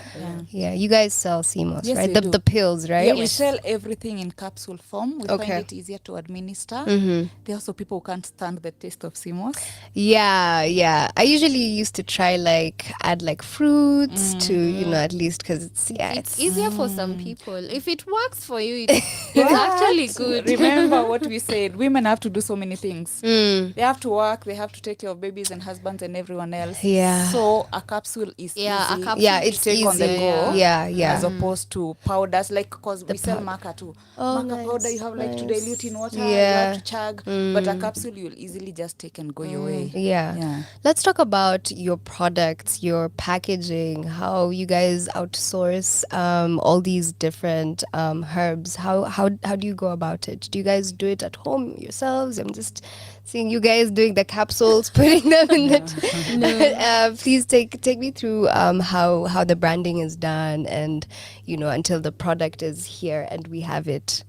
Yeah. You guys sell CMOS, Yes, right? we The do. pills, right? Yeah, we sell everything in capsule form. We Okay. find it easier to administer. There are also people who can't stand the taste of CMOS. Yeah. I usually used to try like add like fruits to, you know, at least because It's easier for some people. If it works for you, it's actually good. Remember what we said. Women have to do so many things. They have to work. They have to take care of babies and husbands and everyone else. Yeah. So a capsule is easy. it's to take on the easy. go. Yeah. As opposed to powders, like because we sell maca too. Oh, Maca powder you have like to dilute in water. You Yeah. have to chug. But a capsule you'll easily just take and go your way. Yeah. Let's talk about your products, your packaging, how you guys outsource all these different herbs. How do you go about it? Do you guys do it at home yourselves? I'm just seeing you guys doing the capsules, putting them in the. Please take me through how the branding is done, and until the product is here and we have it.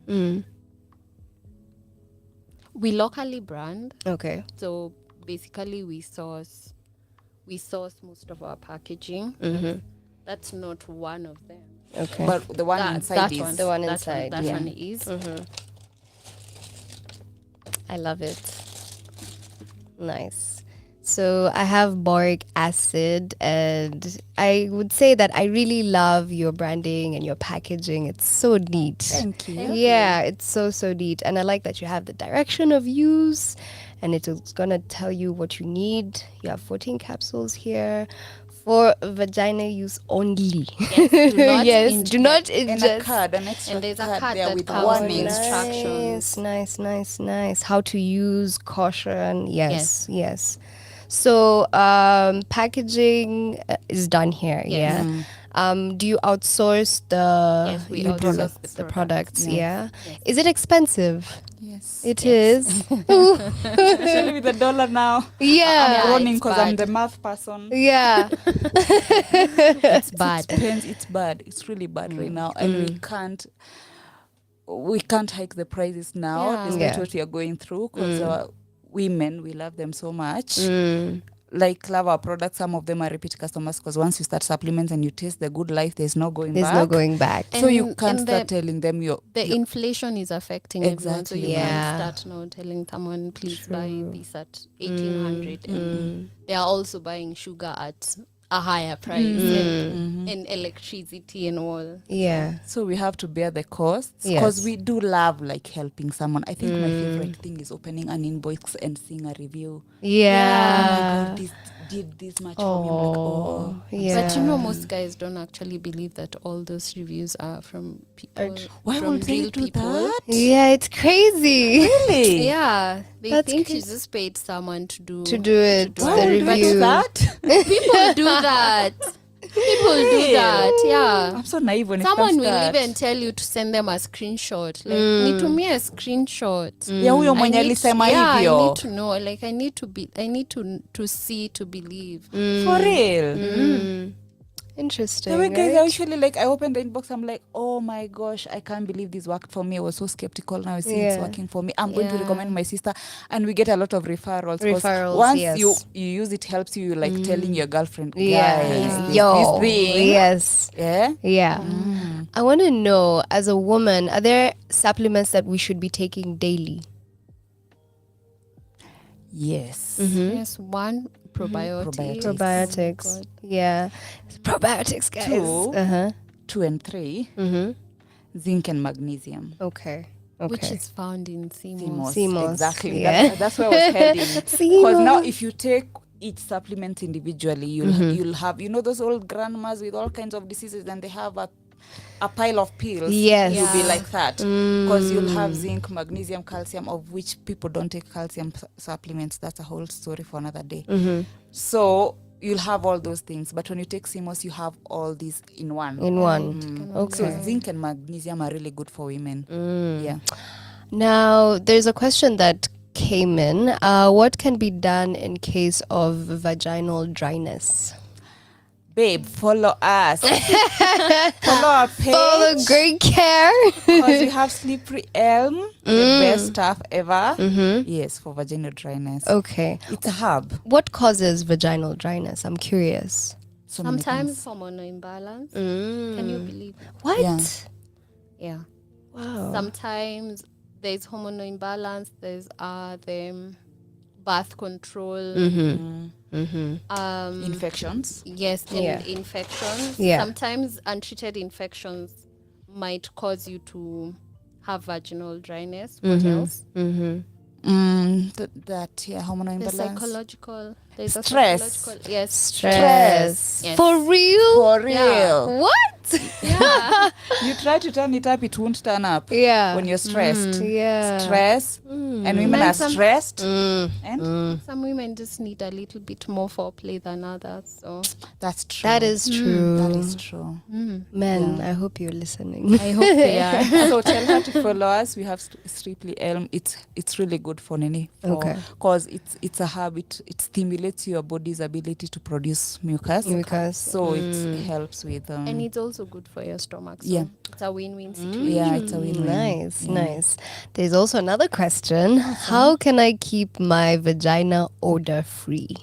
Okay. We locally brand. Okay. So basically, we source most of our packaging. That's not one of them. Okay. But the one inside is. The one inside. That one is. I love it. Nice. So I have boric acid, and I would say that I really love your branding and your packaging. It's so neat. Thank you. Yeah, it's so neat. And I like that you have the direction of use, and it's going to tell you what you need. You have 14 capsules here for vagina use only. Yes, do not And a ingest. card, an extra And there's a card there that with covers warning. the instructions. Nice. How to use, caution. Yes. So packaging is done here. Yes. Yeah. Do you outsource the? Yes, we you do outsource the the products. Yes. Yeah. Is it expensive? Yes. It is. Especially with the dollar now. Yeah. I'm groaning it's because I'm bad. the math person. Yeah. It's bad. It's bad. It's really bad right now, and we can't hike the prices now, Yeah. despite Yeah. what we are going through. Because women, we love them so much. Like love our products. Some of them are repeat customers because once you start supplements and you taste the good life, there's no going There's back. no going back. So you And- can't and start telling them The inflation is affecting everyone, so you Exactly. Yeah. can't start now telling someone, please buy this at 1,800. And they are also buying sugar at a higher price and electricity and all. Yeah. So we have to bear the costs Yes. because we do love like helping someone. I think my favorite thing is opening an inbox and seeing a review. Yeah. Oh my God, did this much for me. I'm like, oh, yeah. But you know, most guys don't actually believe that all those reviews are from people. Why from would they real do people. that? Yeah, it's crazy. Really? Yeah, they That's think crazy. you just paid someone to do it. Why The would they review. do that? People do that. People do that. Yeah. I'm so naive when Someone it comes will to that. even tell you to send them a screenshot. Like, nitumie a screenshot. Ya huyo I mwenye need- alisema yeah, I hivyo. need to know. Like, I need to see to believe. For real. Interesting. The way guys right? are usually like, I open the inbox, I'm like, oh my gosh, I can't believe this worked for me. I was so skeptical. Now I see it's Yeah. working for me. I'm going to Yeah. recommend my sister, and we get a lot of referrals. 'Cause Referrals, once yes. you use it, helps you like telling your girlfriend, guys, Yeah. this Yo. thing. Yes. Yeah. Yeah. I want to know, as a woman, are there supplements that we should be taking daily? Yes. Yes, one probiotics. Probiotics. God. Yeah. Probiotics, guys. Two. Uh-huh. 2 and 3, zinc and magnesium. Okay. Okay. Which is found in CMOS. CMOS, Exactly. yeah. That's where I was heading. Because now if you take each supplement individually, you'll have, you know, those old grandmas with all kinds of diseases, and they have a pile of pills. Yes. You'll be like that. Because you'll have zinc, magnesium, calcium, of which people don't take calcium supplements. That's a whole story for another day. So you'll have all those things. But when you take CMOS, you have all these in one. Okay. So zinc and magnesium are really good for women. Yeah. Now, there's a question that came in. What can be done in case of vaginal dryness? Babe, follow us. Follow our page. Follow Great Care. Because we have Slippery Elm, the best stuff ever. Yes, for vaginal dryness. Okay. It's a herb. What causes vaginal dryness? I'm curious. So many Sometimes things. hormonal imbalance. Can you believe it? What? Yeah. Yeah. Wow. Sometimes there's hormonal imbalance. There's the birth control. Infections. Yes, and Yeah. infections. Yeah. Sometimes untreated infections might cause you to have vaginal dryness. What else? Hormonal The imbalance. psychological. There's a Stress. psychological. Yes. Stress. Yes. For real? For real. Yeah. What? Yeah. You try to turn it up, it won't turn up. Yeah. When you're stressed. Yeah. Stress. And women And are some- stressed. And Some women just need a little bit more foreplay than others. So that's true. That is true. That is true. Men, I hope you're listening. I hope they are. So tell her to follow us. We have Strictly Elm. It's really good for Nini. Okay. Because it's a herb. It stimulates your body's ability to produce mucus. So it helps with. And it's also good for your stomach. So Yeah. it's a win-win situation. Yeah, it's a win-win. Nice, nice. There's also another question. How can I keep my vagina odor free?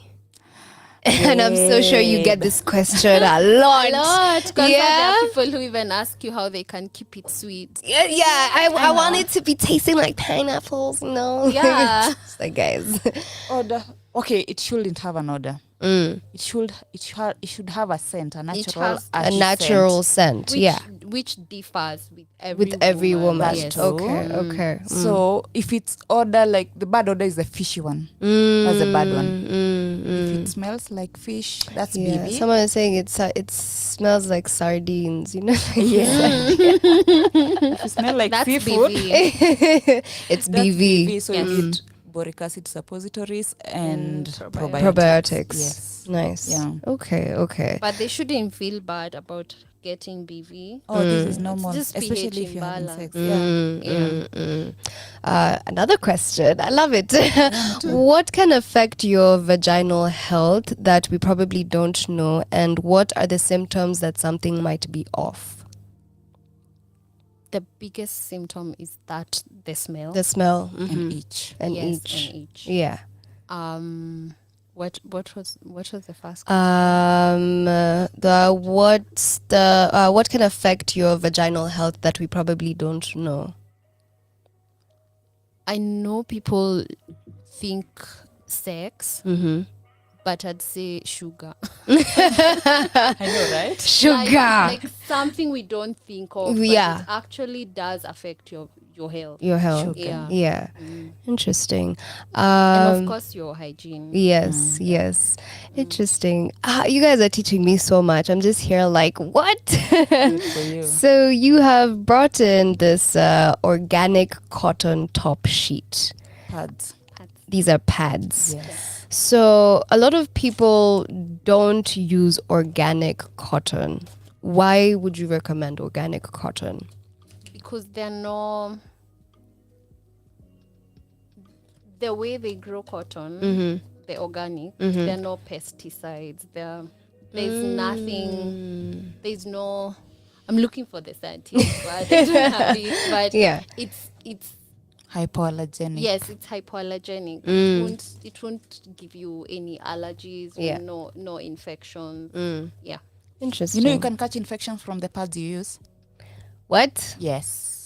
And I'm so sure you get this question a lot. A lot. Because Yeah. there are people who even ask you how they can keep it sweet. Yeah, I want it to be tasting like pineapples, you know? Yeah. It's like, guys. Odor. Okay, it shouldn't have an odor. It should have a scent, a natural, has A natural scent, Which, yeah. which differs with every With every woman. Yes. Okay, okay. So if it's odor, like the bad odor is the fishy one. That's the bad one. If it smells like fish, that's Yeah, BV. someone is saying it smells like sardines, you know? Yeah. If you smell like That's seafood, BV. It's that's BV. So Yes. you need boric acid suppositories and probiotics. Probiotics. Yes. Nice. Yeah. Okay, okay. But they shouldn't feel bad about getting BV. Oh, this is normal, Just especially pH if you're having imbalance. sex. Another question. I love it. What can affect your vaginal health that we probably don't know, and what are the symptoms that something might be off? The biggest symptom is that the smell. The smell And itch. and Yes, itch. and itch. Yeah. What was the first question? What can affect your vaginal health that we probably don't know? I know people think sex, but I'd say sugar. I know, right? Sugar. Like something we don't think of. But Yeah. it actually does affect your your health. Your health. Yeah. Yeah. Interesting. And of course your hygiene. Yes, yes. Interesting. You guys are teaching me so much. I'm just here like, what? Good for you. So you have brought in this organic cotton top sheet. Pads. These are pads. Yes. So a lot of people don't use organic cotton. Why would you recommend organic cotton? Because the way they grow cotton, the organic, there are no pesticides. There's nothing. There's no. I'm looking for the scientific word. I don't have it, but it's hypoallergenic. Yes, it's hypoallergenic. It won't give you any allergies or no infections. Yeah. Interesting. You can catch infections from the pads you use. What? Yes.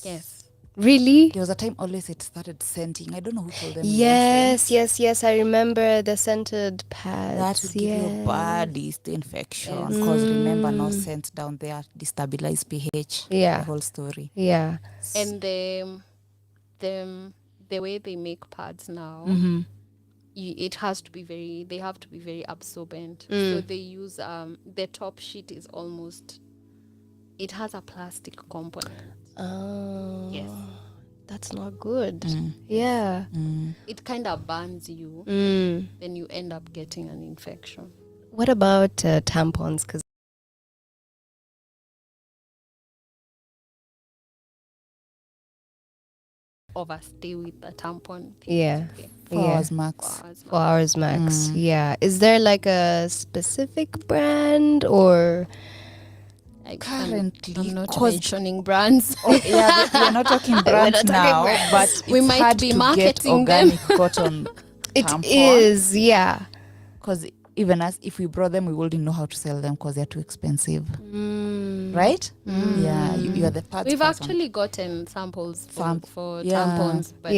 Really? There was a time always it started scenting. I don't know who told them. Yes. I remember the scented pads. That would give you bad yeast infection. Because remember, no scent down there destabilize pH. Yeah. The whole story. Yeah. And the way they make pads now, it has to be they have to be very absorbent. So they use the top sheet is almost, it has a plastic component. Oh. Yes. That's not good. Yeah. It kind of burns you. Then you end up getting an infection. What about tampons? Because overstay with the tampon. Yeah. 4 hours max. 4 hours max. Yeah. Is there like a specific brand or? Currently, I'm not mentioning brands. Yeah, we are not talking brands now, but we might hard be to marketing get organic cotton. It tampon. is, yeah. Because even as if we brought them, we wouldn't know how to sell them because they're too expensive. Right? Yeah, you are the part. We've actually gotten samples for tampons, but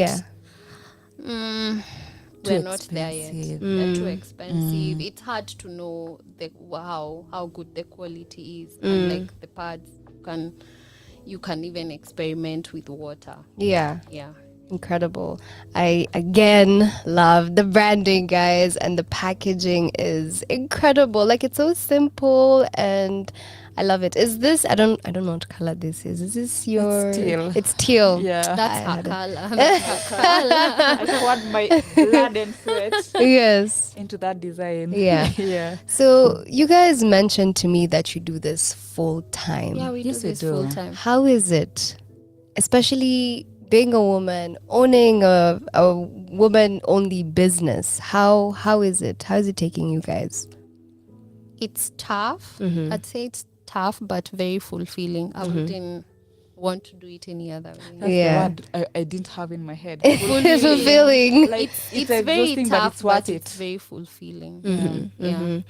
we're not there yet. They're too expensive. It's hard to know how good the quality is. And like the pads, you can even experiment with water. Yeah. Yeah. Incredible. I again love the branding, guys, and the packaging is incredible. Like, it's so simple and I love it. Is this, I don't know what color this is. Is this your? It's teal. It's teal. Yeah. That's her color. That's her color. I poured my blood and sweat Yes. into that design. Yeah. Yeah. So you guys mentioned to me that you do this full time. Yeah, we do this full time. How is it? Especially being a woman, owning a woman-only business. How is it? How is it taking you guys? It's tough. I'd say it's tough, but very fulfilling. I wouldn't want to do it any other way. That's the word I didn't have in my head. Fulfilling. Like, it's very tough, but it's worth it. It's very fulfilling. Yeah.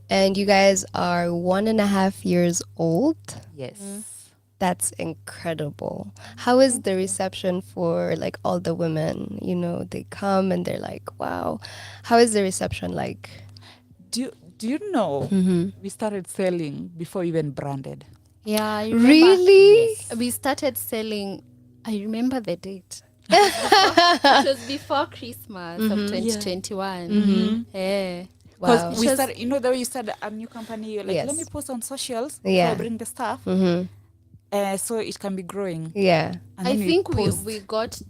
And you guys are 1.5 years old? Yes. That's incredible. How is the reception for like all the women? You know, they come and they're like, wow. How is the reception like? Do you know we started selling before even branded? Yeah, I remember. Really? Yes. We started selling, I remember the date. It was before Christmas of 2021. Yeah. Because Wow. we started, you know, the way you started a new company, you're like, Yes. let me post on socials Yeah. before I bring the stuff. So it can be growing. Yeah. And I then think post. we got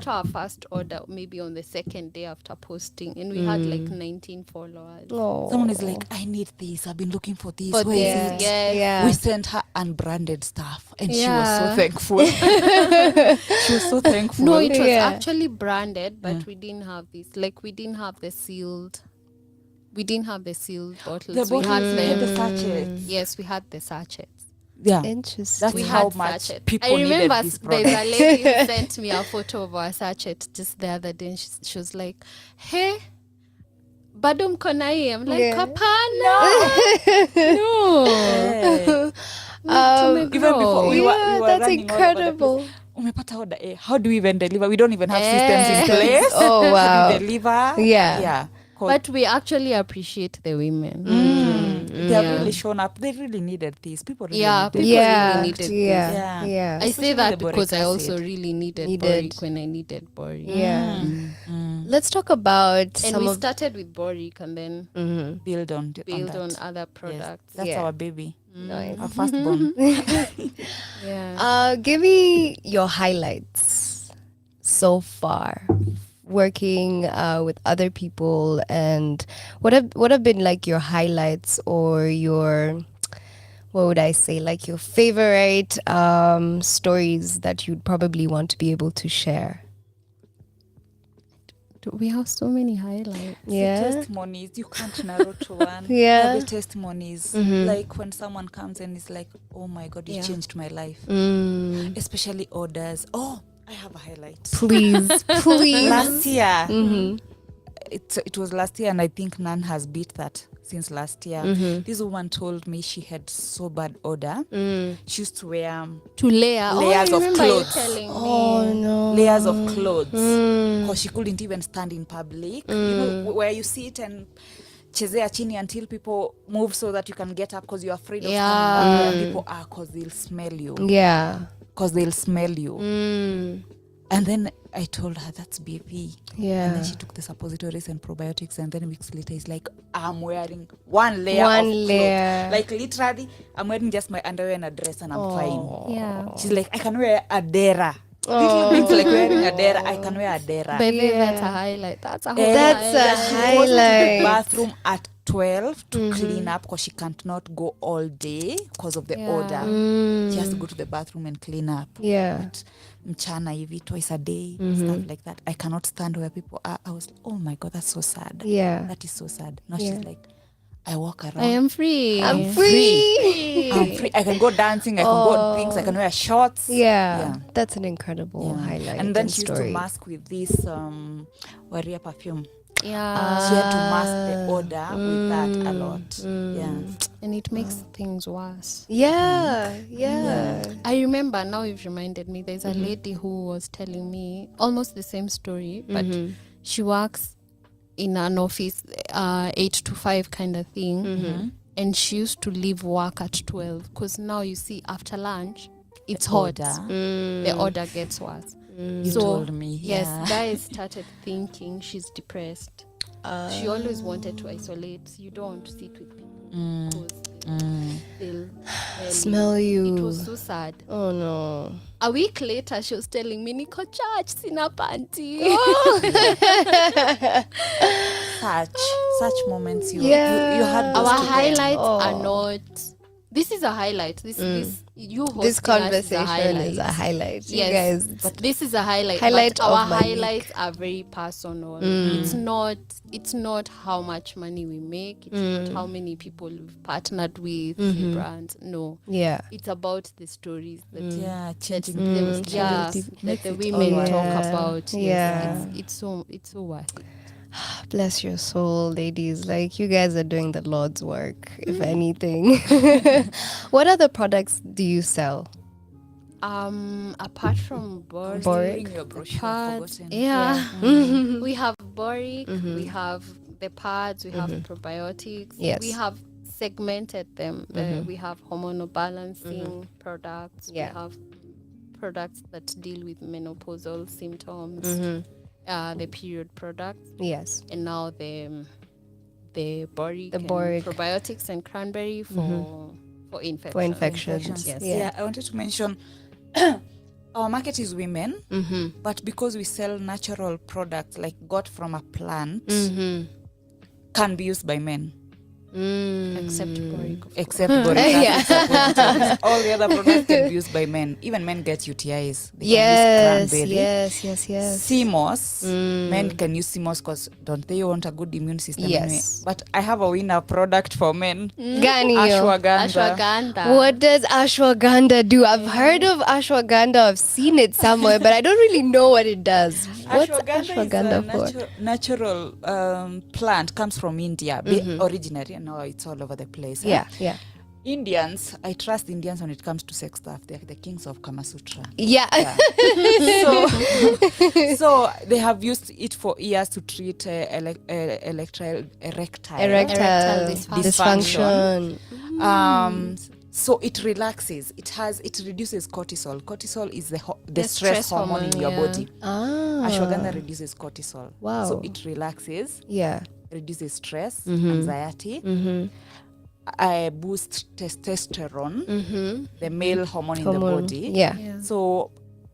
our first order maybe on the second day after posting, and we had like 19 followers. Oh. Someone is like, I need this. I've been looking for this. For Where is this, it? yes. Yeah. We sent her unbranded stuff, and she was Yeah. so thankful. She was so thankful. No, it was Yeah. actually branded, but we didn't have this. Like, we didn't have the sealed. We didn't have the sealed bottles. The we had bottles, the sachets. Yes, we had the sachets. Yeah. Interesting. That's We how had much sachets. people I remember needed this there's a product. lady who sent me a photo of our sachet just the other day. And she was like, "Hey, bado mko na hii?" I'm like, Yeah. "Hapana, no." Even before we were that's running all over the incredible. place. Umepata order, how do we even deliver? We don't even have systems in place. Oh, wow. To deliver. Yeah. Yeah. But we actually appreciate the women. They have really shown up. They really needed this. People really needed really needed this. Yeah. I say Especially that the boric because I also acid. really needed boric when I needed boric. Yeah. Let's talk about And some we of started with boric and then build on other products. That's our baby. Nice. Our firstborn. Yeah. Give me your highlights so far working with other people, and what have been like your highlights or your, what would I say, like your favorite stories that you'd probably want to be able to share? We have so many highlights. Yeah. The testimonies, you can't narrow to one. Yeah. The testimonies, like when someone comes and is like, oh my God, you changed my life. Especially orders. Oh, I have a highlight. Please, please. Last year, it was last year, and I think none has beat that since last year. This woman told me she had so bad odor. She used to wear layers of clothes. Oh no. Layers of clothes. Because she couldn't even stand in public. You know, where you sit and chezea chini until people move so that you can get up because you're afraid of coming back where people are, because they'll smell you. Yeah. Because they'll smell you. And then I told her that's BP. Yeah. And then she took the suppositories and probiotics, and then weeks later it's like, I'm wearing one layer of clothes. Like literally, I'm wearing just my underwear and a dress and I'm fine. Yeah. She's like, I can wear a dera. Little things like wearing a dera. I can wear a dera. Baby, that's a highlight. That's a She goes to the highlight. bathroom at 12 to clean up because she can't not go all day because of the odor. She has to go to the bathroom and clean up. Yeah. But mchana hivi twice a day, stuff like that. I cannot stand where people are. I was like, oh my God, that's so sad. Yeah. That is so sad. Now she's like, I walk around. I am free. I'm free. I'm free. I can go dancing. I can go things. I can wear shorts. Yeah. That's an incredible highlight. And then she used story. to mask with this Warrior perfume. Yeah. She had to mask the odor with that a lot. Yeah. And it makes things worse. Yeah. I remember, now you've reminded me, there's a lady who was telling me almost the same story, but she works in an office 8 to 5 kind of thing. And she used to leave work at 12 because now you see after lunch it's hot. The odor gets worse. You told me. Yes, guys started thinking she's depressed. She always wanted to isolate. You don't want to sit with people because they'll smell you. It was so sad. Oh no. A week later, she was telling me, Niko church, sina panty. Such moments you had. Our highlights are not. This is a highlight. This conversation is a highlight. Yes, you guys. but this is a highlight. Highlight our of my highlights week. are very personal. It's not how much money we make. It's not how many people we've partnered with, the brands. No. Yeah. It's about the stories that changing that the women talk about. Yeah. It's so worth it. Bless your soul, ladies. Like, you guys are doing the Lord's work, if anything. What other products do you sell? Apart from boric, pads, we have boric, we have the pads, we have probiotics. Yes. We have segmented them. We have hormonal balancing products. We have products that deal with menopausal symptoms. The period products. Yes. And now the boric, and boric, probiotics and cranberry for infections. For infections. Yes. Yeah, I wanted to mention our market is women, but because we sell natural products like got from a plant, can be used by men. Except boric. Except boric. All the other products can be used by men. Even men get UTIs. They can use cranberry. Yes. CMOS. Men can use CMOS because don't they want a good immune system? Yes. Anyway? But I have a winner product for men. Gani yo? Ashwagandha. What does ashwagandha do? I've heard of ashwagandha. I've seen it somewhere, but I don't really know what it does. What's ashwagandha is a natural plant. Comes from India originally. Now it's all over the place. Yeah. Indians, I trust Indians when it comes to sex stuff. They're the kings of Kama Sutra. Yeah. So they have used it for years to treat erectile dysfunction. So it relaxes. It reduces cortisol. Cortisol is the stress hormone in your body. Ashwagandha reduces cortisol. Wow. So it relaxes. Yeah. Reduces stress, anxiety. Boost testosterone, the male hormone in the body. Yeah. So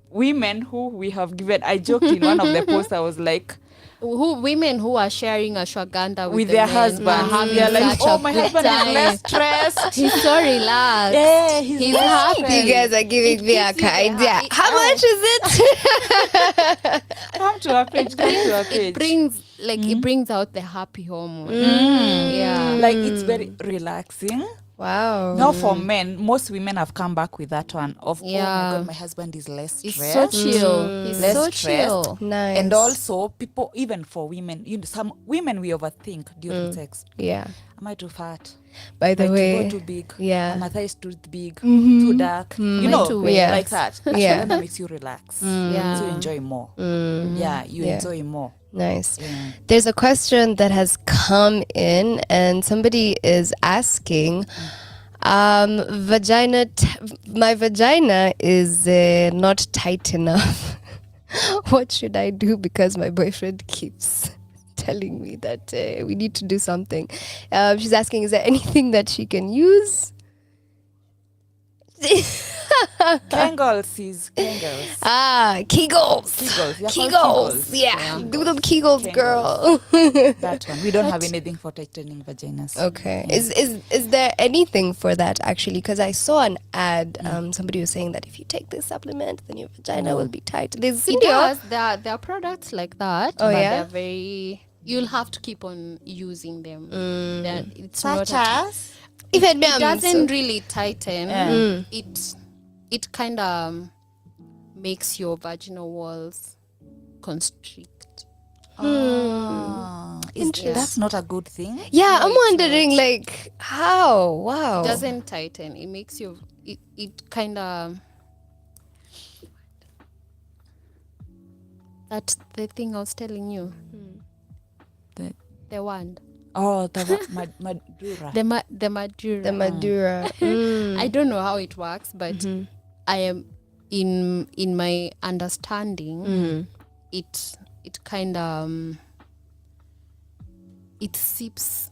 women who we have given, I joked in one of the posts, I was like, women who are sharing ashwagandha with their husbands, they're like, oh, my husband is less stressed. He's so relaxed. Yeah, he's happy. You guys are giving me a idea. How much is it? Come to our page. It brings it brings out the happy hormone. Yeah, like it's very relaxing. Wow. Now for men, most women have come back with that one of, oh my God, my husband is less stressed. He's so chill. He's less so stressed. chill. Nice. And also people, even for women, some women we overthink during sex. Yeah. Am I too fat? By the way, too big. Yeah. Am my thighs too big? Too dark? You know, like that. Yeah. That makes you relax. Yeah. So you enjoy more. Yeah, you enjoy more. Nice. Yeah. There's a question that has come in, and somebody is asking, my vagina is not tight enough. What should I do? Because my boyfriend keeps telling me that we need to do something. She's asking, is there anything that she can use? Kegels. Kegels. Yeah. Do them Kegels, girl. That one. We don't have anything for tightening vaginas. Okay. Is there anything for that actually? Because I saw an ad. Somebody was saying that if you take this supplement, then your vagina will be tight. It does. There are products like that. Oh, but yeah? they're very. You'll have to keep on using them. It's Such not as? it doesn't really tighten. It kind of makes your vaginal walls constrict. That's not a good thing. Yeah, I'm wondering like how. Wow. It doesn't tighten. It makes you. It kind of. That's the thing I was telling you. The wand. Oh, the Madura. The Madura. The Madura. I don't know how it works, but I am in my understanding. It kind of it sips.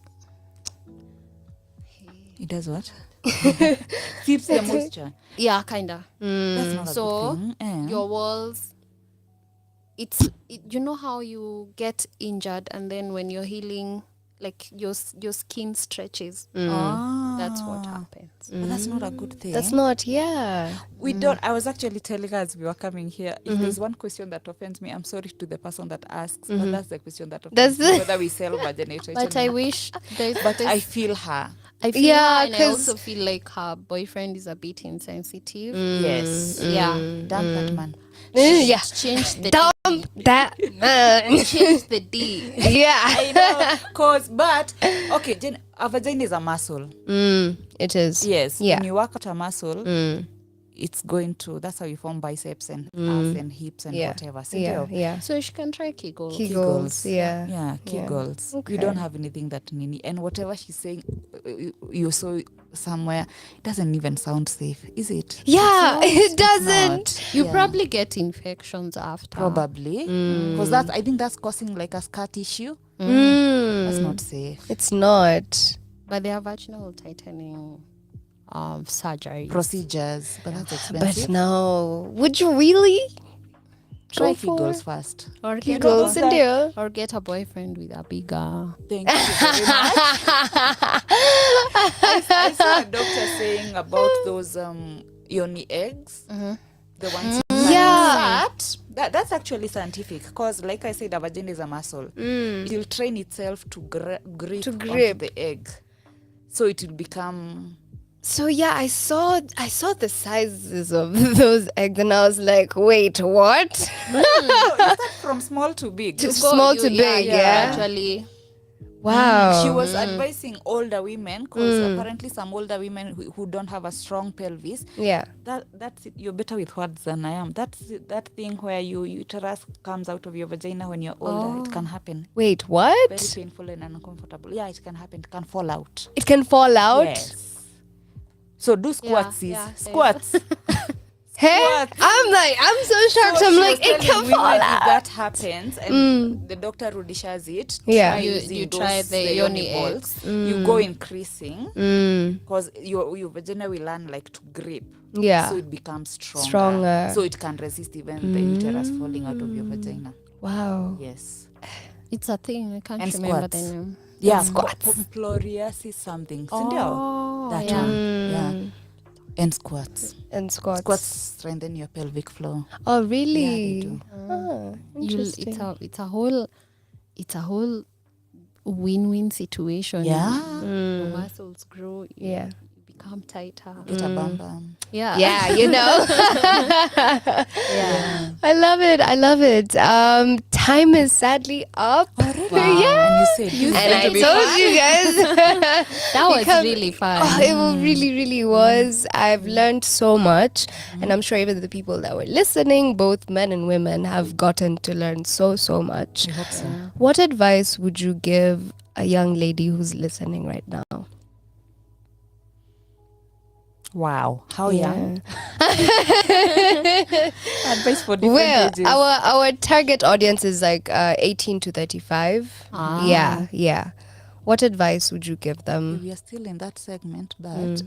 It does what? Sips the moisture. Yeah, kind of. That's not a So good thing. your walls. You know how you get injured and then when you're healing, like your skin stretches. That's what happens. But that's not a good thing. That's not. Yeah. We don't. I was actually telling her as we were coming here. If there's one question that offends me, I'm sorry to the person that asks. But that's the question that offends me. Whether we sell vaginator. But I wish. But I feel her. I feel her, and I also feel like her boyfriend is a bit insensitive. Yes. Yeah. Dump that man. Yeah. Change the Dump that man. Change the D. Yeah. I know. But okay, a vagina is a muscle. It is. Yes. Yeah. When you work out a muscle, it's going to. That's how you form biceps and arms and hips and whatever. So Yeah. So she can try Kegels. Kegels. Yeah. Yeah, Kegels. Okay. We don't have anything that Nini. And whatever she's saying, you saw somewhere, it doesn't even sound safe, is it? Yeah, it doesn't. You probably get infections after. Probably. Because I think that's causing like a scar tissue. That's not safe. It's not. But there are vaginal tightening surgery procedures, but that's expensive. But no, would you really try Kegels first? Or Kegels, India, or get a boyfriend with a bigger. Thank you very much. I saw a doctor saying about those yoni eggs, the ones. That's actually scientific because, like I said, a vagina is a muscle. It will train itself to grip onto the egg, so it will become. So yeah, I saw the sizes of those eggs, and I was like, wait, what? No, you start from small to big. Small to big, yeah. Actually, Wow. She was advising older women because apparently some older women who don't have a strong pelvis. Yeah. That's it. You're better with words than I am. That's that thing where your uterus comes out of your vagina when you're older. It can happen. Wait, what? Very painful and uncomfortable. Yeah, it can happen. It can fall out. It can fall out? Yes. So do squats, squats. Hey, I'm so shocked. So I'm she like, was it can telling fall women out. if that happens and the doctor rudishes it. Yeah. try You using try those the yoni yoni balls. You go increasing because your vagina will learn like to grip. Yeah. So it becomes Stronger. So it can resist even the uterus falling out of your vagina. Wow. Yes. It's a thing. I can't And remember squats. the name. Yeah, Squats. Poploriasis something. Oh, that yeah. one. Yeah. And squats. And squats. Squats strengthen your pelvic floor. Oh, really? Yeah, they do. Ah, interesting. It's a whole win-win situation. Yeah. Your muscles grow. Yeah. You become tighter. Get a bum bum. Yeah. Yeah, you know. Yeah. I love it. I love it. Time is sadly up. Wow. Yeah. And you said And I told you guys. That was really fun. Oh, it really was. I've learned so much. And I'm sure even the people that were listening, both men and women, have gotten to learn so much. I hope so. What advice would you give a young lady who's listening right now? Wow. How young? Yeah. Advice for different Well, ages. our target audience is like 18 to 35. Yeah. What advice would you give them? We are still in that segment, but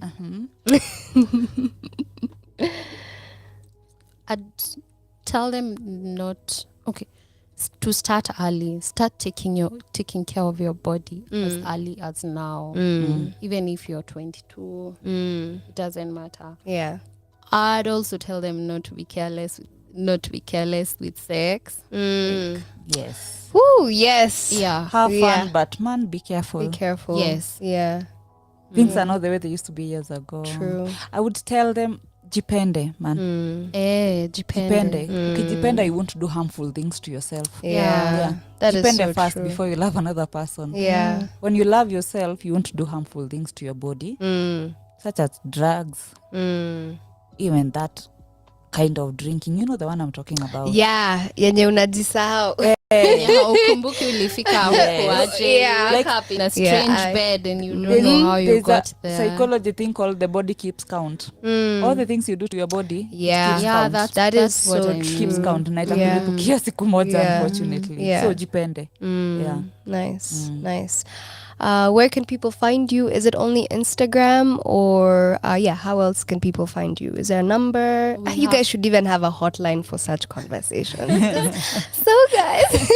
I'd tell them to start early. Start taking care of your body as early as now. Even if you're 22, it doesn't matter. Yeah. I'd also tell them not to be careless with sex. yes. Woo, yes. Yeah. Have Yeah. fun, but man, be careful. Be careful. Yes. Yeah. Things are not the way they used to be years ago. True. I would tell them, jipende, man. Jipende. Ukijipenda, you won't do harmful things to yourself. Yeah. That is Jipende so first true. before you love another person. Yeah. When you love yourself, you won't do harmful things to your body, such as drugs, even that kind of drinking. You know the one I'm talking about. Yeah. Yenye unajisahau. Ukumbuki ulifika huko aje. Yeah. You wake up in a strange bed and you don't know how you There's got a there. psychology thing called the body keeps count. All the things you do to your body, Yeah. it keeps Yeah, count. That is that's what so I mean. true. Keeps count. Na Yeah. itakulipukia siku moja, Yeah. unfortunately. Yeah. So jipende. Yeah. Nice. Where can people find you? Is it only Instagram or how else can people find you? Is there a number? You guys should even have a hotline for such conversations. So guys,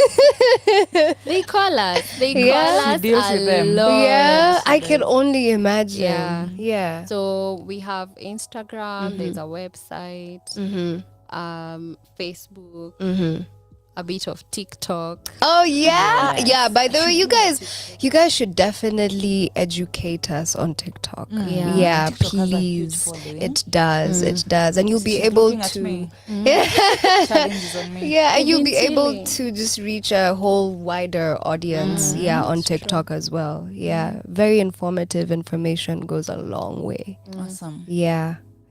They call us. They call Yeah. us She deals a with them. lot. yeah, I can only imagine. Yeah. So we have Instagram. There's a website. Facebook. A bit of TikTok. Oh yeah. By the way, you guys should definitely educate us on TikTok. Yeah, TikTok has a huge please. following. It does, and you'll be She's able looking at to. me. Yeah. Challenges on me. Yeah, and you'll be Eventually. able to just reach a whole wider audience. On TikTok as well. Yeah, very informative information goes a long way. Awesome.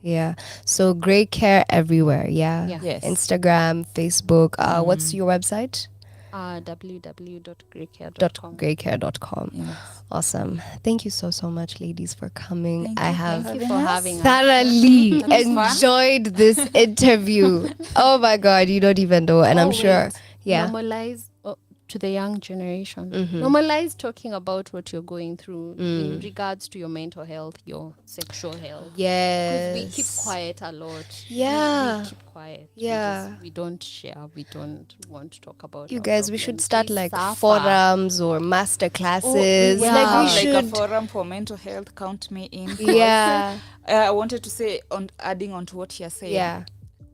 Yeah. So great care everywhere. Yeah. Yes. Instagram, Facebook. What's your website? www.greycare.com. Greycare.com. Yes. Awesome. Thank you so much, ladies, for coming. Thank Thank you for having us. thoroughly That was fun. enjoyed this interview. Oh my God, you don't even know. And I'm sure. Yeah. Normalize to the young generation. Normalize talking about what you're going through in regards to your mental health, your sexual health. Yes. We keep quiet a lot. Yeah. We keep quiet. Yeah. We don't share. We don't want to talk about You our guys, we should problems. start We like suffer. forums or master classes. yeah. Like we Like a should. forum for mental health. Count me in. Yeah. I wanted to say, adding on to what you're saying. Yeah.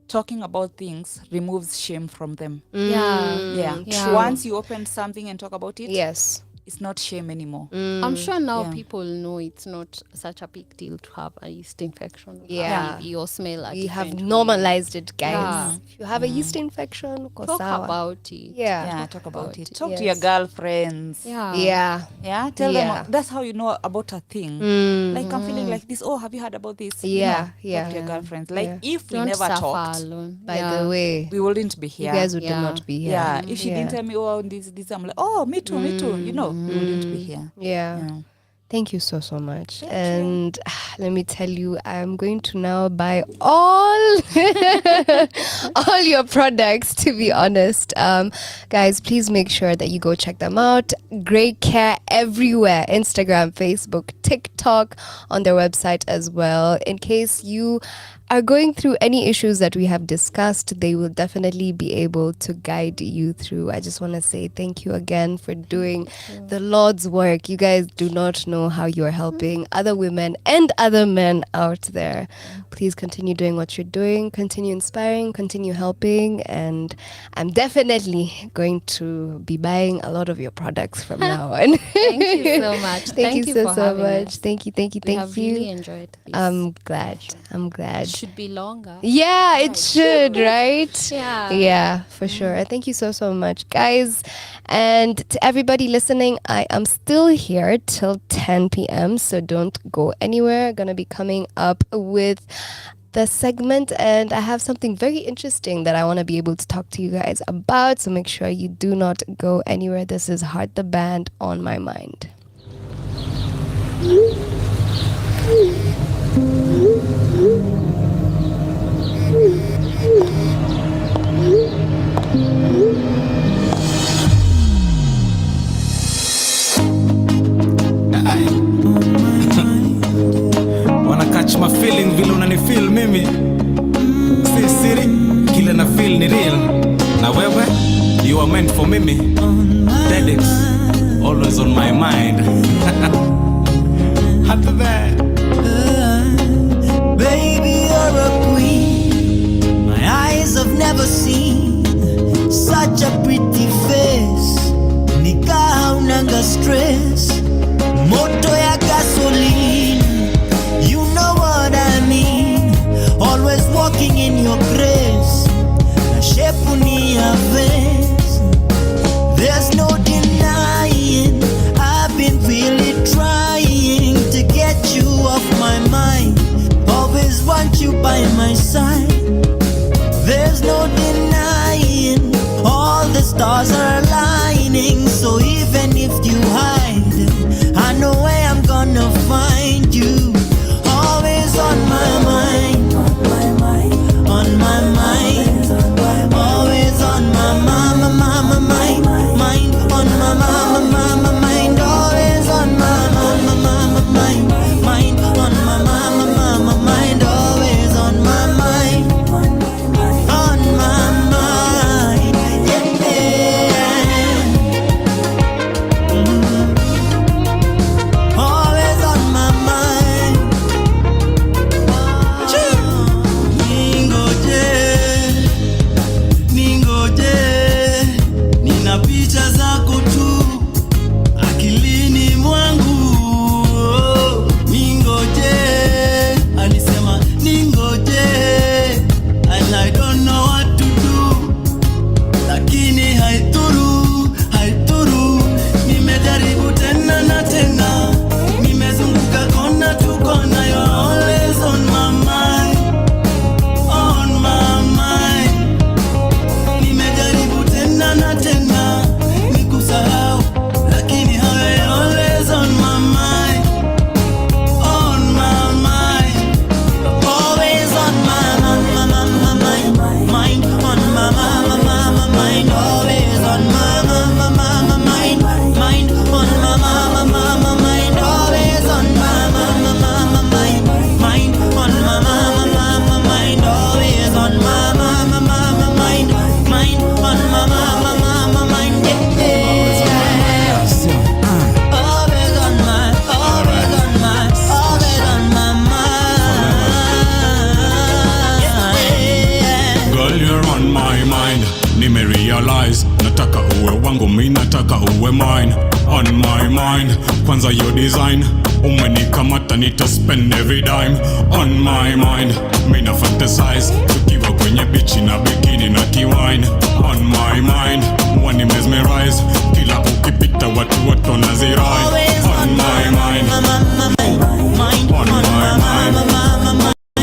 Talking about things removes shame from them. Yeah. Yeah. Yeah. Once you open something and talk about it, Yes. it's not shame anymore. I'm sure now Yeah. people know it's not such a big deal to have a yeast infection. Yeah. Or smell a We have different way. normalized it, guys. Yeah. If you have a yeast infection, uko Talk sawa. about it. Yeah. Talk about it. Talk Yes. to your girlfriends. Yeah. Tell Yeah. them that's how you know about a thing. Like I'm feeling like this. Oh, have you heard about this? Yeah, yeah. Talk to your girlfriends. Like Yeah. if we Don't never suffer talked, alone. By the way, we wouldn't be here. you guys would not be here. Yeah, if she didn't tell me, oh, this, I'm like, oh, me too. You know, we wouldn't be here. Yeah. Thank you so much. And let me tell you, I'm going to now buy all all your products, to be honest. Guys, please make sure that you go check them out. Great Care everywhere. Instagram, Facebook, TikTok, on their website as well. In case you are going through any issues that we have discussed, they will definitely be able to guide you through. I just want to say thank you again for doing the Lord's work. You guys do not know how you are helping other women and other men out there. Please continue doing what you're doing, continue inspiring, continue helping, and I'm definitely going to be buying a lot of your products from now on. Thank you so much. Thank you for so having much. us. Thank you. We have really enjoyed this. I'm glad. Should be longer. Yeah, it should, right? Yeah. Yeah, for sure. Thank you so much, guys. And to everybody listening, I am still here till 10 p.m. So don't go anywhere. Gonna be coming up with the segment, and I have something very interesting that I want to be able to talk to you guys about. So make sure you do not go anywhere. This is Heart the Band on my mind. Wanna catch my feeling vile unanifeel mimi si siri kile na feel ni real na wewe you are meant for mimi Dedex always on my mind Happy birthday Baby, you're a queen. My eyes have never seen such a pretty face. Nika haunanga stress. Moto ya gasoline. You know what I mean. Always walking in your grace. Na shepu ni ya vase. There's no denying. I've been really trying to get you off my mind. Always want you by my side. There's no denying. All the stars are aligning. So even if you hide, I know where I'm my mind. Kwanza your design, umenikamata nita spend every dime. On my mind, mina fantasize tukiwa kwenye beach na bikini na kiwine. On my mind, wani mesmerize, kila ukipita watu wanazirai. On my mind, on my mind, on my mind.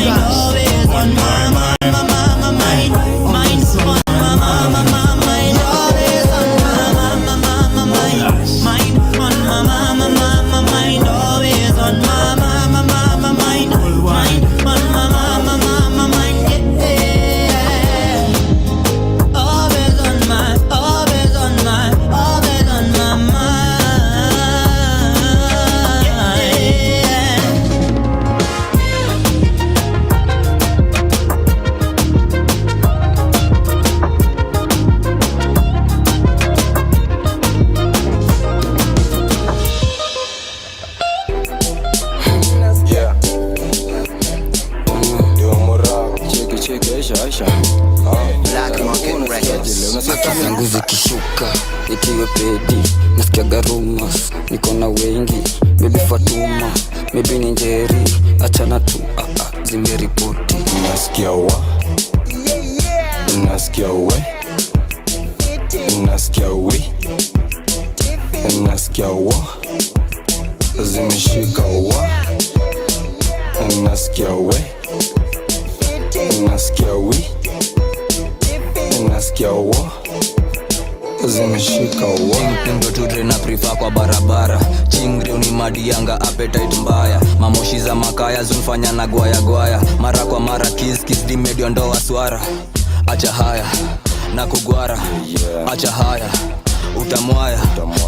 zangu zikishuka ikiwe pedi nasikiaga rumors niko na wengi baby Fatuma maybe ni Njeri achana tu zimeripoti nasikia wa nasikia we nasikia we nasikia wa zimeshika wa nasikia we nasikia we nasikia wa zimeshika wa mtindo tudre na prefer kwa barabara chingri unimadianga appetite mbaya mamoshi za makaya zunfanya na gwaya gwaya mara kwa mara kiss dimedio ndoa swara acha haya na kugwara acha haya utamwaya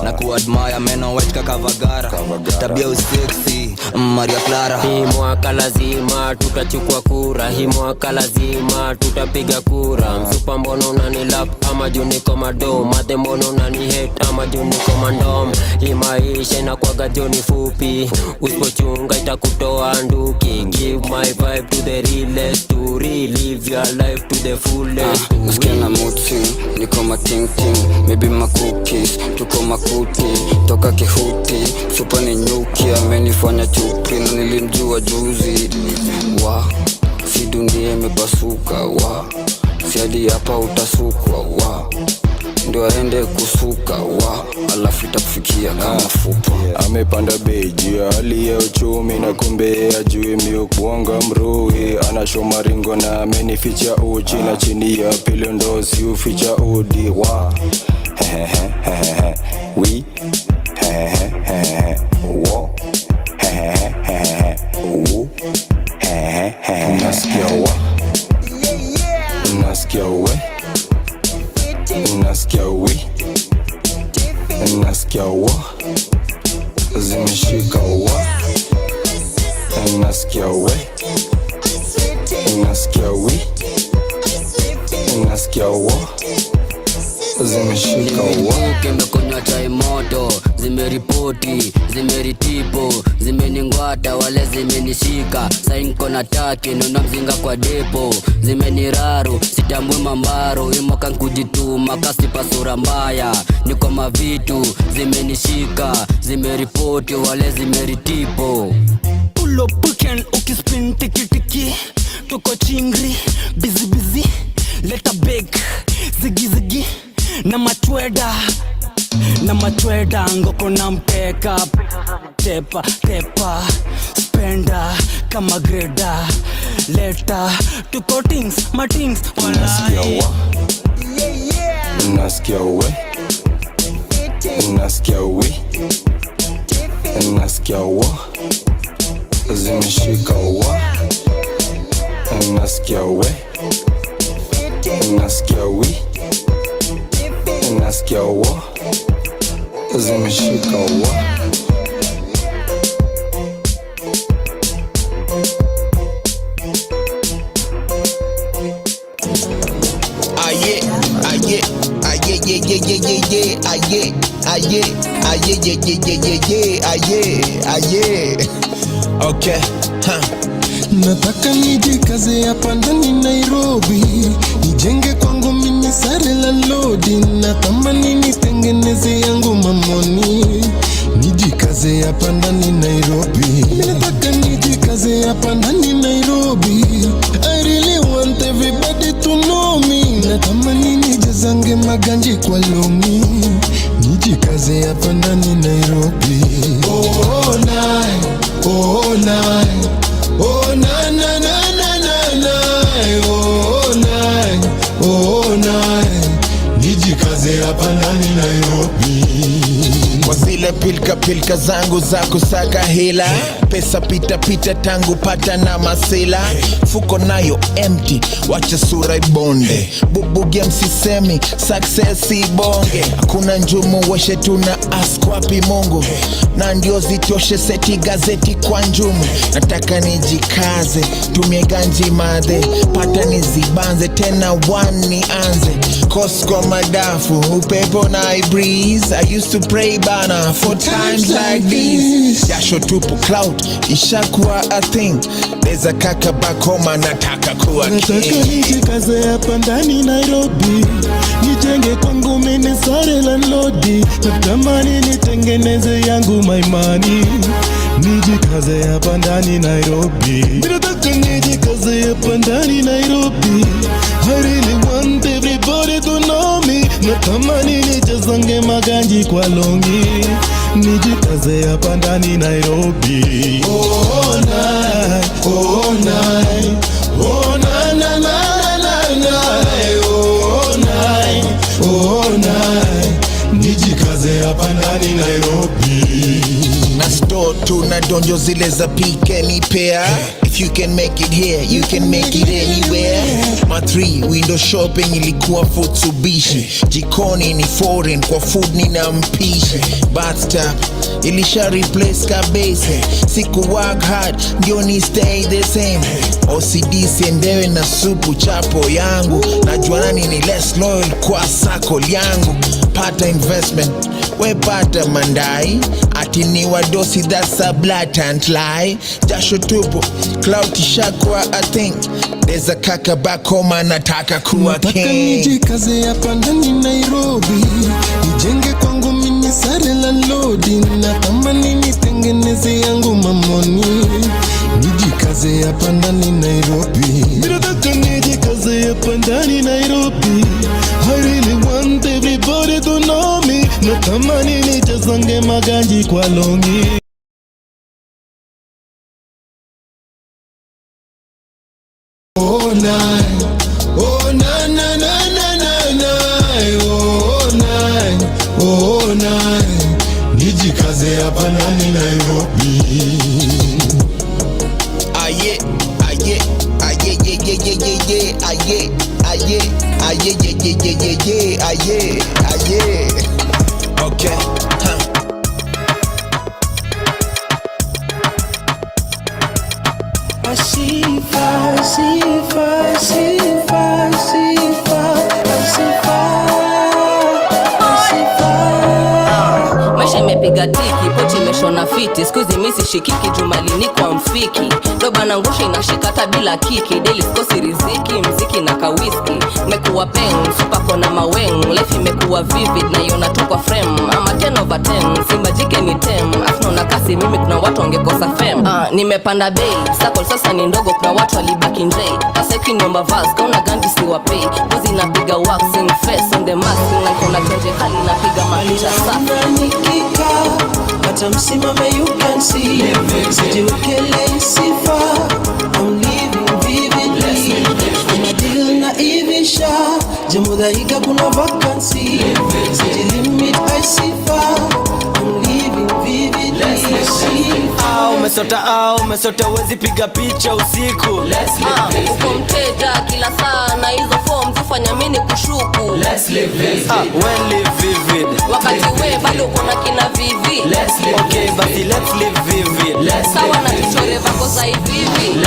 na kuadmire meno white kakavagara tabia usexy Maria Clara. Hii mwaka lazima tutachukua kura, hii mwaka lazima tutapiga kura. Msupa mbono unanilap ama juu niko madom, madhe mbono unanihate ama juu niko mandom. Hii maisha inakuwaga joni fupi, usipochunga itakutoa nduki. Give my vibe to the realest, to relive your life to the fullest. Nasikia na mood swing, niko mating ting, maybe makukis, tuko makuti, toka kihuti, supa ni nyuki, amenifanya chupi na nilimjua juzi. Wa, si dunia imepasuka, wa, si hadi hapa utasukwa, wa, ndio aende kusuka, wa, alafu itakufikia kama fupa. Amepanda beji ya hali ya uchumi na kumbe ajui mio kuanga mrui. Anashoma ringo na amenificha uchi na chini ya pili ndo si uficha udi. Wa, hehehehe, we, hehehehe, wo, hehehehe, u, hehehehe. Nasikia wa, nasikia we, nasikia we, nasikia wa, zimeshika wa, nasikia we, nasikia we, nasikia wa, zimeshika wa. Kimekunywa chai moto, zimeripoti, zimeritipo, zimeningwata wale zimenishika. Sainko na taki, nuna mzinga kwa depo, zimeniraru, sitambui mambaro. Imoka nkujituma, kasipa sura mbaya, niko mavitu, zimenishika, zimeripoti wale zimeritipo. Pull up weekend, ukispin tiki tiki, tuko chingri, busy busy, leta bake, zigi zigi, na machweda ngoko na mpeka, tepa tepa, spenda kama greda, leta tuko things, my things. Nasikia wa, nasikia we, nasikia we, nasikia wa, zimeshika wa, nasikia we, nasikia we, nasikia wa, zimeshika wa. Okay, nataka nijikaze hapa ndani Nairobi, nijenge kwangu mimi sare la lodi, natamani nitengeneze yangu mamoni, hapa ndani Nairobi. Nataka nijikaze hapa ndani Nairobi. I really want everybody to know me. Natamani nijazange maganji kwa longi. Nijikaze hapa ndani Nairobi. Oh night, oh night, oh na na na na na na. Oh night, oh night, nijikaze hapa ndani Nairobi. Kwa zile pilka zangu za kusaka hela, pesa pita tangu pata na masela. Fuko nayo empty, wacha sura ibonde. Bubugia msisemi, success ibonge. Hakuna njumu weshe tuna ask wapi Mungu. Na ndio zitoshe seti gazeti kwa njumu. Nataka nijikaze, tumie ganji madhe. Pata nizibanze, tena one nianze. Kosko madafu, upepo na I breeze. I used to pray bana for times like these. Jasho tupu clout, ishakuwa a thing. There's a kaka back home, anataka kuwa king. Nataka nijikaze hapa ndani Nairobi. Nijenge kwangu mini sare landlordi. Natamani nitengeneze yangu my money. Nijikaze hapa ndani Nairobi. Nataka nijikaze hapa ndani Nairobi. I really want everybody to know me. Natamani nijazange maganji kwa longi. Nijikaze hapa ndani Nairobi. Oh night, oh night, oh na na na na na. Oh night, oh night, nijikaze hapa ndani Nairobi. Na store tu na donjo zile za pike ni pair. If you can make it here, you can make it anywhere. Ma 3 window shopping ilikuwa Futsubishi. Jikoni ni foreign, kwa food ni na mpishi. Bathtub ilisha replace kabese. Siku work hard, ndio ni stay the same. OCD siendewe na supu chapo yangu. Najua nani ni less loyal kwa sako yangu. Pata investment, we pata mandai. Ati ni wadosi, that's a blatant lie. Jasho tupu, clout ishakuwa a thing. There's a kaka back home, anataka kuwa king. Nataka nijikaze hapa ndani Nairobi. Nijenge kwangu mini sare landlordi. Natamani nitengeneze yangu mamoni. Nijikaze hapa ndani Nairobi. Nataka nijikaze hapa ndani Nairobi. I really want everybody to know me. Natamani nijazange maganji kwa longi. Oh night, oh na na na na na na. Oh night, oh night, nijikaze hapa ndani Nairobi. Aye, aye, aye, ye, ye, ye, ye, ye, aye, aye, aye, ye, ye, ye, ye, ye, aye, aye. Okay, Asifa, Asifa, Asifa, Asifa, Asifa. Maisha imepiga tiki, pochi imeshona fiti. Skuizi misi shikiki, jumalini kwa mfiki. Doba na ngusha inashika hata bila kiki. Daily skosi riziki, mziki na kawiski. Mekuwa peng, super kona maweng. Life imekuwa vivid, na yona tu kwa frame. Ama 10 over 10, simba jike ni 10. Afno na kasi mimi kuna watu wangekosa fame. Nimepanda bei, circle sasa ni ndogo, kuna watu walibaki njei. Paseki nyomba vaz, kauna ganji siwa pay. Buzi napiga waxing, face on the mask. Na kuna tenje hali napiga maisha safi. Hata msimame you can see. Sijiwekele sifa, I'm living vividly. Kuna deal na ivisha, jemudhaika kuna vacancy. Sijilimit I sifa, I'm living vividly. Umesota wezi piga picha usiku. Uko mteja kila saa na hizo form zifanya mini kushuku. Let's live vivid. When live vivid. Wakati we bado kuna kina vivi. Okay, basi let's live vivid. Sawa na kichore vako za hivi.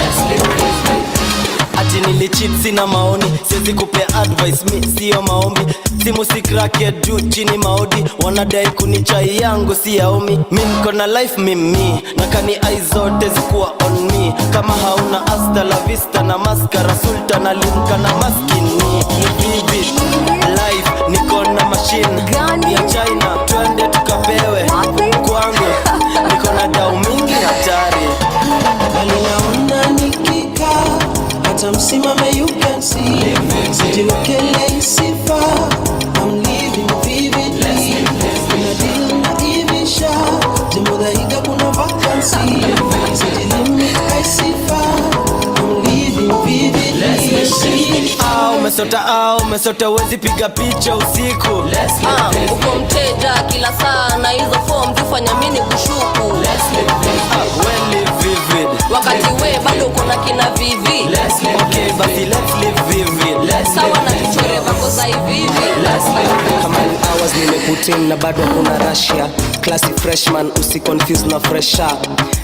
Ati nilicheat sina maoni, siwezi kupea advice, mi siyo maombi. Simu si crack ya juu chini maodi, wanadai kunichai yangu si yaomi. Mi niko na life mimi, na kani eyes zote zikuwa on me. Kama hauna hasta la vista na maskara, sultan alimka na maskini. Ni vivid, life niko na machine ya China, twende tukapewe. Kwangu, niko na umesota wezi piga picha usiku. Uko mteja kila saa na hizo form zifanya mini kushuku. Well live vivid. Wakati we bado uko na kina vivi. Okay, basi let's live vivid. Sawa na kichore vako za hivi. Kama ni hours nimeputin na bado kuna Russia. Classy freshman usiconfuse na fresha.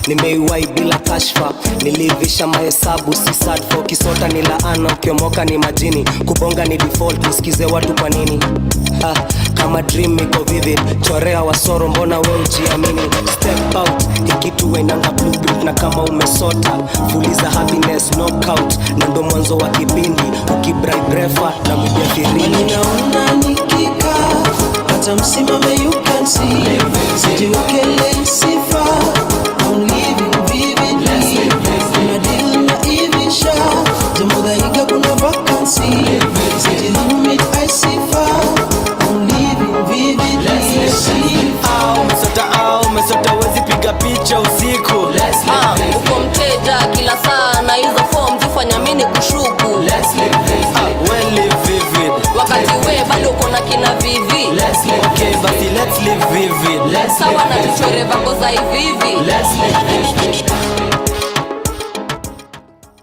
Nimeiwai bila kashfa. Nilivisha mahesabu si sad for kisota ni laana. Ukiomoka ni majini. Kubonga ni default usikize watu kwa nini. Kama dream iko vivid. Chorea wasoro mbona we ujiamini. Step out ikitu wenanga blueprint. Na kama umesota fuliza happiness knockout. Na ndo mwanzo wa kipindi. Ukibribe refa na mubia firini. Ninaona nikika hata msimame you can see. Sijiwekele sifa I'm living vividly. Kuna deal na ivisha jambo dhaiga kuna vacancy. Sijilimit I sifa I'm living vividly. Umesota wezi piga picha usiku. Uko mteja kila saa na hizo form zifanya mini kushuku. Well live vivid. Wakati we bado uko na kina vivi. Okay, basi let's live vivid. Sawa na kichore vako za hivi.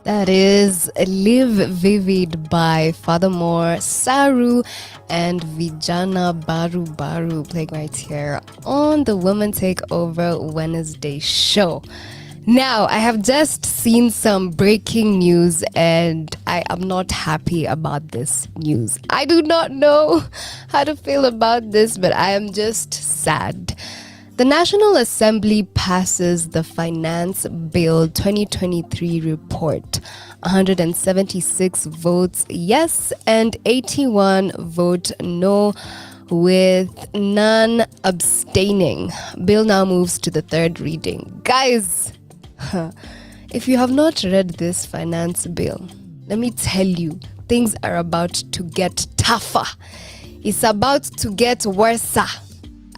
That is Live Vivid by Furthermore, Saru, and Vijana Baru Baru, playing right here on the Women Takeover Wednesday show. Now, I have just seen some breaking news and I am not happy about this news. I do not know how to feel about this, but I am just sad. The National Assembly passes the Finance Bill 2023 report. 176 votes yes and 81 vote no, with none abstaining. Bill now moves to the third reading. Guys, if you have not read this finance bill, let me tell you, things are about to get tougher. It's about to get worse.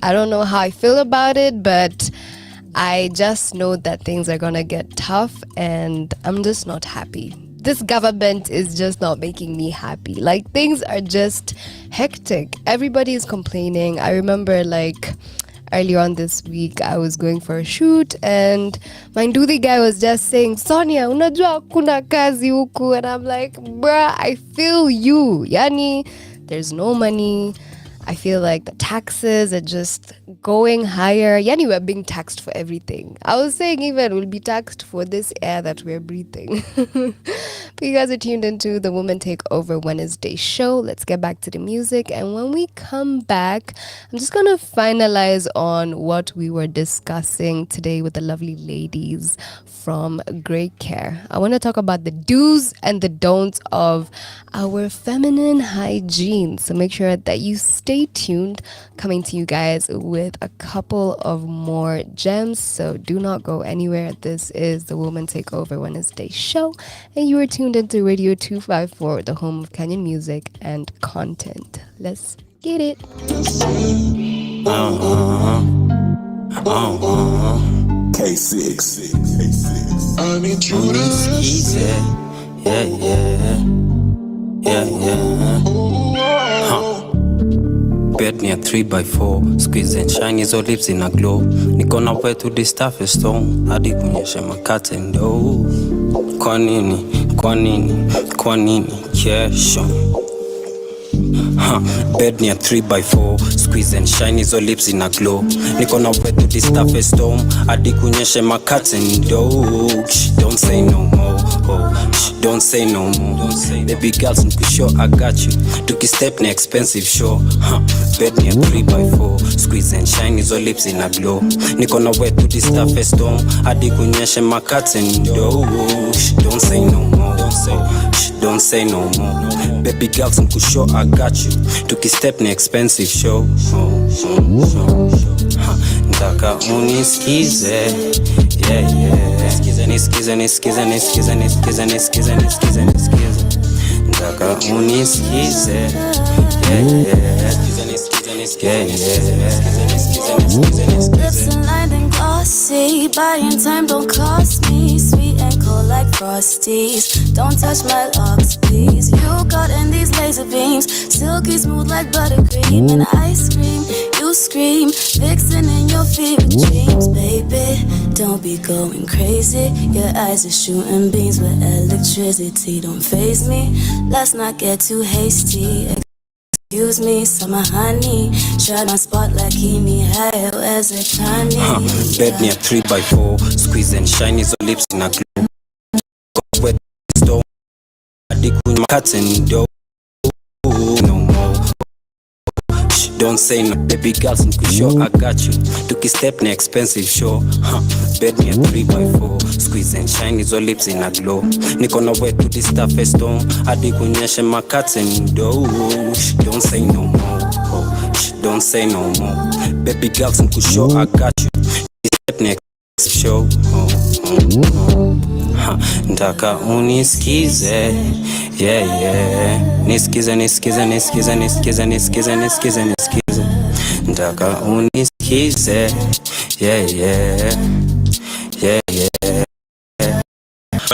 I don't know how I feel about it, but I just know that things are gonna get tough and I'm just not happy. This government is just not making me happy. Like, things are just hectic. Everybody is complaining. I remember earlier on this week, I was going for a shoot and my nduthi guy was just saying, Sonia, unajua kuna kazi huku. And I'm like, bruh, I feel you. Yani, there's no money. I feel like the taxes are just going higher. Yani, we're being taxed for everything. I was saying even we'll be taxed for this air that we're breathing. But you guys are tuned into the Women Takeover Wednesday show. Let's get back to the music. And when we come back, I'm just going to finalize on what we were discussing today with the lovely ladies from Great Care. I want to talk about the do's and the don'ts of our feminine hygiene. So make sure that you stay tuned. Coming to you guys with a couple of more gems. So do not go anywhere. This is the Woman Takeover Wednesday show. And you are tuned into Radio 254, the home of Kenyan music and content. Let's get it. K6. I'm intruder. Bed near 3x4, squeeze and shine hizo lips in a glow. Niko na way to this stuff is stone, hadi kunyesha makate ndo. Kwa nini, kesho. Bed near 3x4, squeeze and shine hizo lips in a glow. Niko na way to this stuff is stone, hadi kunyesha makate ndo. Don't say no more. Don't say no more. Baby girls, I'm sure I got you. Took a step in expensive show. Bed near 3x4, squeeze and shine hizo lips in a glow. Niko na way to this stuff is stone, hadi kunyesha makate ndo. Don't say no more. Don't say no more. Baby girls, I'm sure I got you. Took a step in expensive show. Ndaka unisikize. Nisikize. Ndaka unisikize. Lips and lined and glossy, body and time don't cost me. Sweet and cold like frosties. Don't touch my locks, please. You caught in these laser beams, silky smooth like buttercream and ice cream. You scream, vixen in your fever dreams, baby. Don't be going crazy. Your eyes are shooting beams with electricity. Don't faze me. Let's not get too hasty. Excuse me, summer honey. Shine my spot like Kimi. Hey, where's it, honey? Bed near 3x4. Squeeze and shine his lips in a glow. Wet stone. Adik with my cats and dough. No more. Shh, don't say no. Baby girls in show, I got you. Took a step in expensive show. Bed near 3x4. Squeeze and shine his lips in a glow. Niko na wet to this stuff stone. Adik kunyeshe my cats and dough. Shh, don't say no more. Shh, don't say no more. Baby girls in show, I got you. Step next show. Ndaka unisikize. Yeah, yeah. Nisikize. Ndaka unisikize. Yeah, yeah.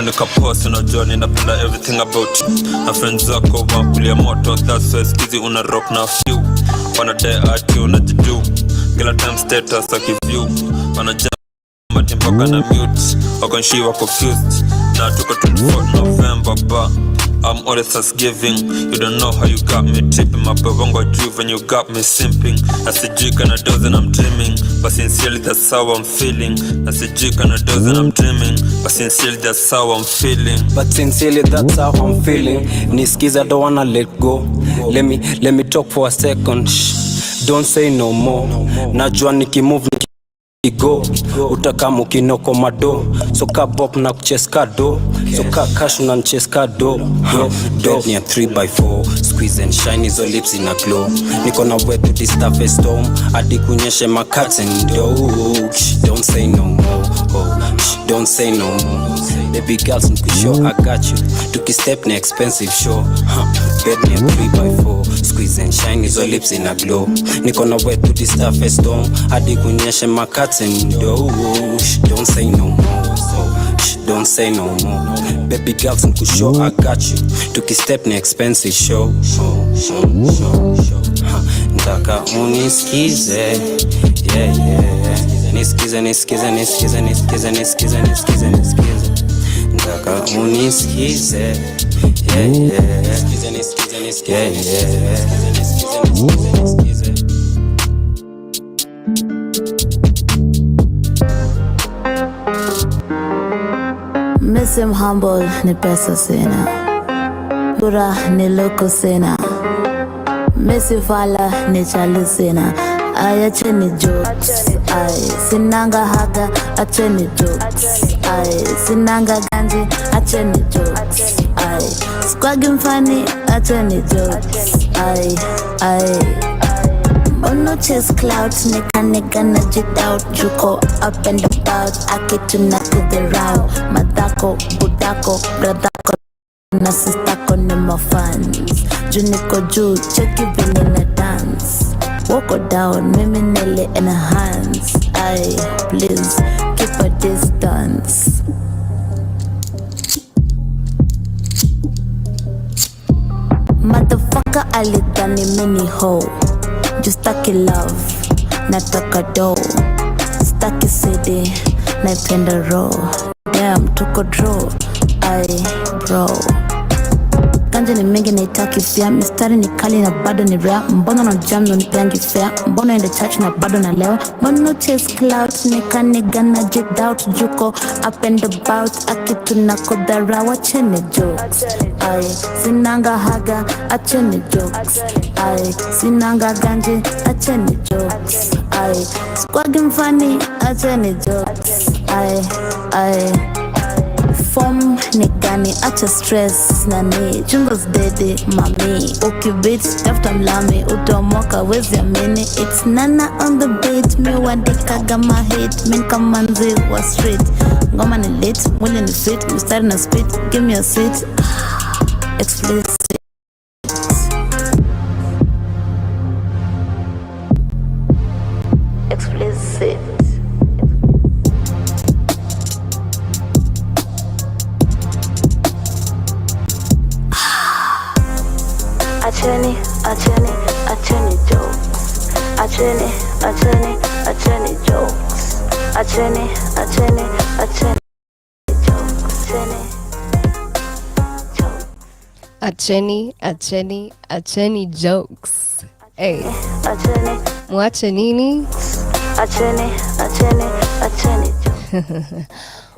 Nika post unajua ninapenda everything about you. Na friends zako wakulia moto. That's why skizi una rock na few. Wanadai ati unajidu. Kila time status akiview. Wanajama mpaka na mute. Wakonshi wako confused. Na tuko 24 November ba. I'm always Thanksgiving. You don't know how you got me tripping. My bongo juve and you got me simping. That's a jig and a dozen I'm dreaming. But sincerely that's how I'm feeling. That's a jig and a dozen I'm dreaming. But sincerely that's how I'm feeling. Nisikiza, don't wanna let go. Let me talk for a second. Shh. Don't say no more. Najua nikimove go utakama ukinoko mado. So ka bop na kucheska do. So ka cash na ncheska do. Bed near 3x4. Squeeze and shine his lips in a glow. Niko na wet to this stuff storm. Adi kunyeshe my cats and dough. Don't say no more. Don't say no more. Baby girls in show, I got you. Took a step in expensive show. Bed near 3x4. Squeeze and shine his lips in a glow. Niko na wet to this stuff storm. Adi kunyeshe my cats and dough. Don't say no more. Don't say no more. Baby girls in show, I got you. Took a step in expensive show. Ndaka unisikize. Yeah, yeah. Nisikize. Ndaka unisikize. Yeah, yeah. Yeah, yeah. Miss him humble, ni pesa sina. Dura ni loko sina. Miss him fala, ni chali sina. Ay, acheni jokes. Ay, sinanga haga, acheni jokes. Ay, sinanga ganji, acheni jokes. Ay, squagi mfani, acheni jokes. Ay. Mono chase clouds, nigga na jit out. Juko up and about, akitu na to the row. Madako, budako, bradako, na sistako ni mafans. Juniko juu, cheki vini na dance. Walk down, mimi nele in her hands. Aye, please, keep a distance. Motherfucker alidhani mini hoe. Just taki love, nataka dough. Staki city, naipenda raw. Damn, tuko draw. Aye, bro. Ganja ni mengi naitaki pia. Mistari ni kali na bado ni rare. Mbona na jam no nipeangi fair. Mbona ende church na bado na lewa. Mbona chase clouds nika nigga na jet out. Juko up and about, akitu na kodara. Wachene jokes. Ay, sinanga haga, achene jokes. Ay, sinanga ganje, achene jokes. Ay, squagi mfani, achene jokes. Ay. Form ni gani, acha stress nani. Chungos dede, mami. Ukibit, after mlami. Utomoka, wezi amini. It's Nana on the beat. Mi wadikaga ma hit. Min kamanzi wa street. Ngoma ni lit, mwili ni sweet. Mstari na spit, give me a seat. Explicit. Explicit. acheni, acheni, acheni. Acheni jokes. Hey. Mwache nini? Acheni.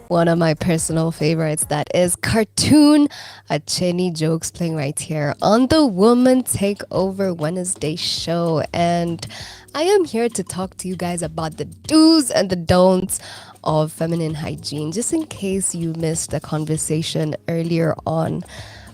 One of my personal favorites, that is cartoon Acheni jokes, playing right here on the Woman Takeover Wednesday show. And I am here to talk to you guys about the do's and the don'ts of feminine hygiene, just in case you missed the conversation earlier on.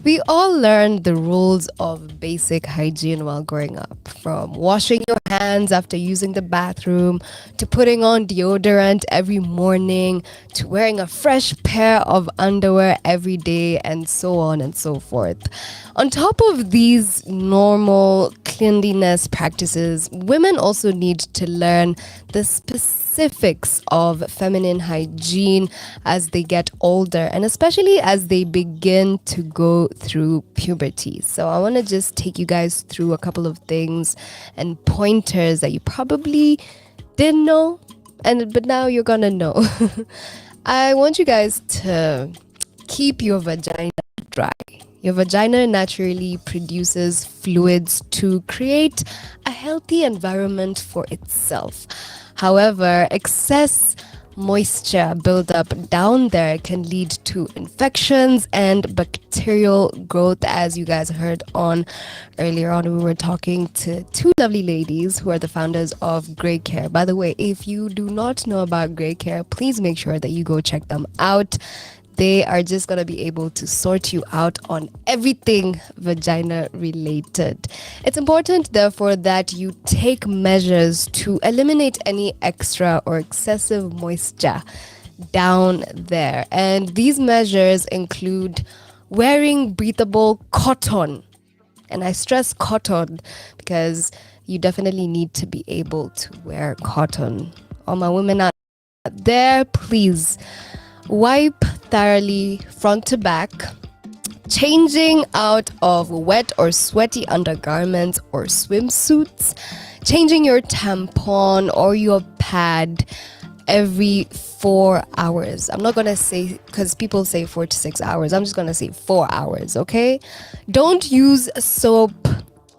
We all learned the rules of basic hygiene while growing up, from washing your hands after using the bathroom, to putting on deodorant every morning, to wearing a fresh pair of underwear every day, and so on and so forth. On top of these normal cleanliness practices, women also need to learn the specifics of feminine hygiene as they get older, and especially as they begin to go through puberty. So I want to just take you guys through a couple of things and pointers that you probably didn't know, but now you're gonna know. I want you guys to keep your vagina dry. Your vagina naturally produces fluids to create a healthy environment for itself. However, excess moisture buildup down there can lead to infections and bacterial growth, as you guys heard on earlier on. We were talking to two lovely ladies who are the founders of Grey Care. By the way, if you do not know about Grey Care, please make sure that you go check them out. They are just going to be able to sort you out on everything vagina related. It's important, therefore, that you take measures to eliminate any extra or excessive moisture down there. And these measures include wearing breathable cotton. And I stress cotton because you definitely need to be able to wear cotton. All my women out there, please wipe thoroughly front to back, changing out of wet or sweaty undergarments or swimsuits, changing your tampon or your pad every 4 hours. I'm not gonna say, because people say 4 to 6 hours, I'm just gonna say 4 hours, okay? Don't use soap.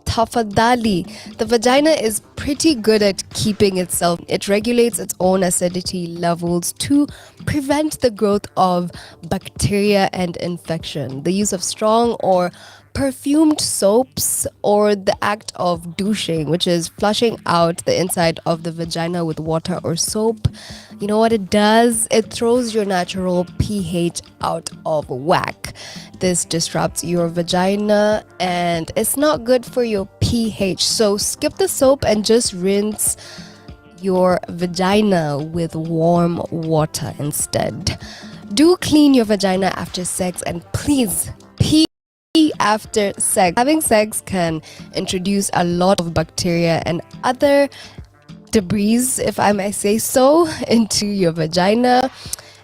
Tafadhali. The vagina is pretty good at keeping itself. It regulates its own acidity levels to prevent the growth of bacteria and infection. The use of strong or perfumed soaps, or the act of douching, which is flushing out the inside of the vagina with water or soap, you know what it does? It throws your natural pH out of whack. This disrupts your vagina and it's not good for your pH. So skip the soap and just rinse your vagina with warm water instead. Do clean your vagina after sex, and please pee after sex. Having sex can introduce a lot of bacteria and other debris, if I may say so, into your vagina.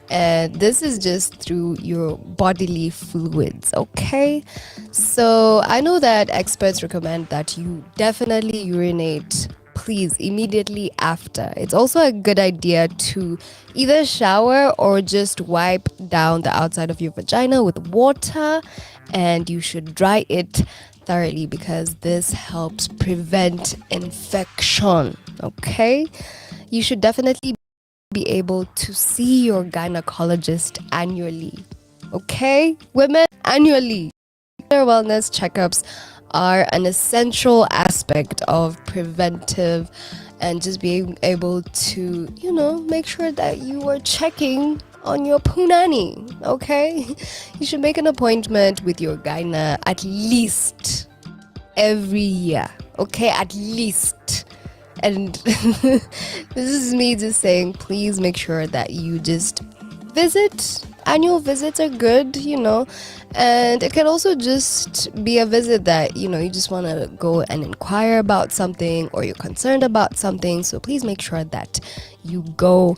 And this is just through your bodily fluids, okay? So I know that experts recommend that you definitely urinate, please, immediately after. It's also a good idea to either shower or just wipe down the outside of your vagina with water, and you should dry it thoroughly because this helps prevent infection, okay? You should definitely be able to see your gynecologist annually, okay? Women, annually. Their wellness checkups are an essential aspect of preventive and just being able to, you know, make sure that you are checking on your punani, okay? You should make an appointment with your gyna at least every year, okay? At least. And this is me just saying, please make sure that you just visit. Annual visits are good, you know, and it can also just be a visit that, you know, you just want to go and inquire about something, or you're concerned about something. So please make sure that you go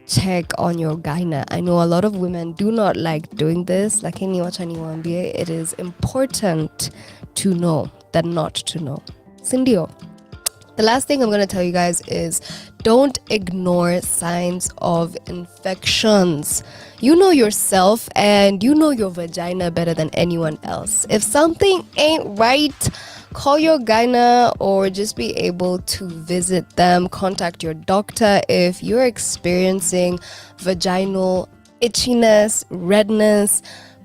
check on your gyna. I know a lot of women do not like doing this. Lakini wacha niwaambie, it is important to know than not to know. Sindio? The last thing I'm going to tell you guys is don't ignore signs of infections. You know yourself and you know your vagina better than anyone else. If something ain't right, call your gyna or just be able to visit them. Contact your doctor if you're experiencing vaginal itchiness, redness,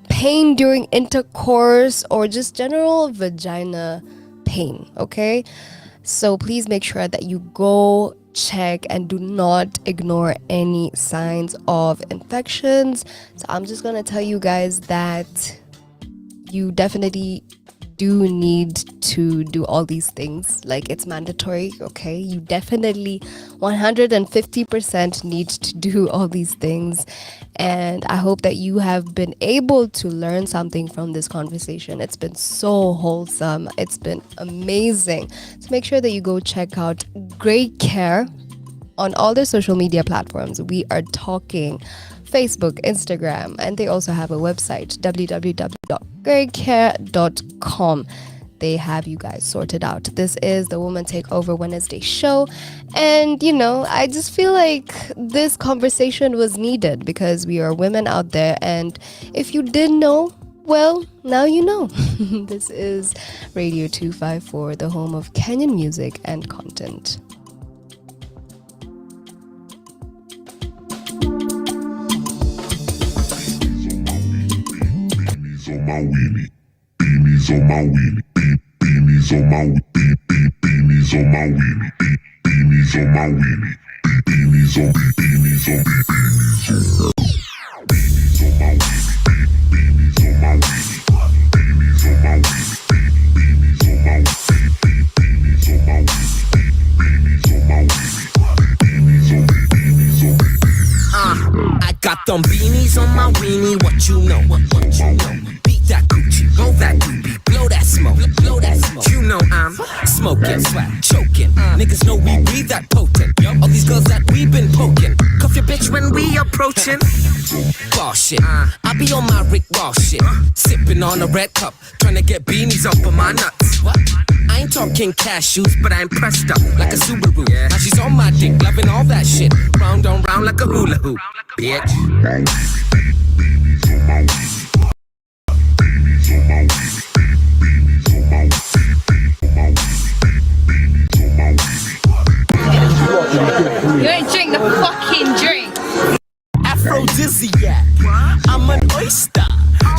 pain during intercourse, or just general vagina pain, okay? So please make sure that you go check and do not ignore any signs of infections. So I'm just gonna tell you guys that you definitely do need to do all these things. Like, it's mandatory, okay? You definitely 150% need to do all these things. And I hope that you have been able to learn something from this conversation. It's been so wholesome. It's been amazing. So make sure that you go check out Great Care on all their social media platforms. We are talking Facebook, Instagram, and they also have a website, www.greatcare.com. They have you guys sorted out. This is the Woman Takeover Wednesday show. And, you know, I just feel like this conversation was needed because we are women out there. And if you didn't know, well, now you know. This is Radio 254, the home of Kenyan music and content. On my wheelie, beanies on my wheelie, beanies on my beanies on my wheelie, beanies on my wheelie, beanies on beanies on beanies on my wheelie, beanies on my wheelie, beanies on my wheelie, beanies on my beanies on my beanies on my beanies on beanies on. I got them beanies on my weenie. What you know? What you know? That coochie, roll that doobie, blow that smoke, blow that smoke. You know I'm smoking, choking. Niggas know we breathe that potent. All these girls that we been poking. Cuff your bitch when we approaching. Ball shit, I be on my Rick Ross shit. Sipping on a red cup, trying to get beanies off of my nuts. What? I ain't talking cashews, but I'm pressed up like a Subaru. Now she's on my dick, loving all that shit. Round on round like a hula hoop, bitch. You ain't drink the fucking drink. Aphrodisiac, I'm an oyster.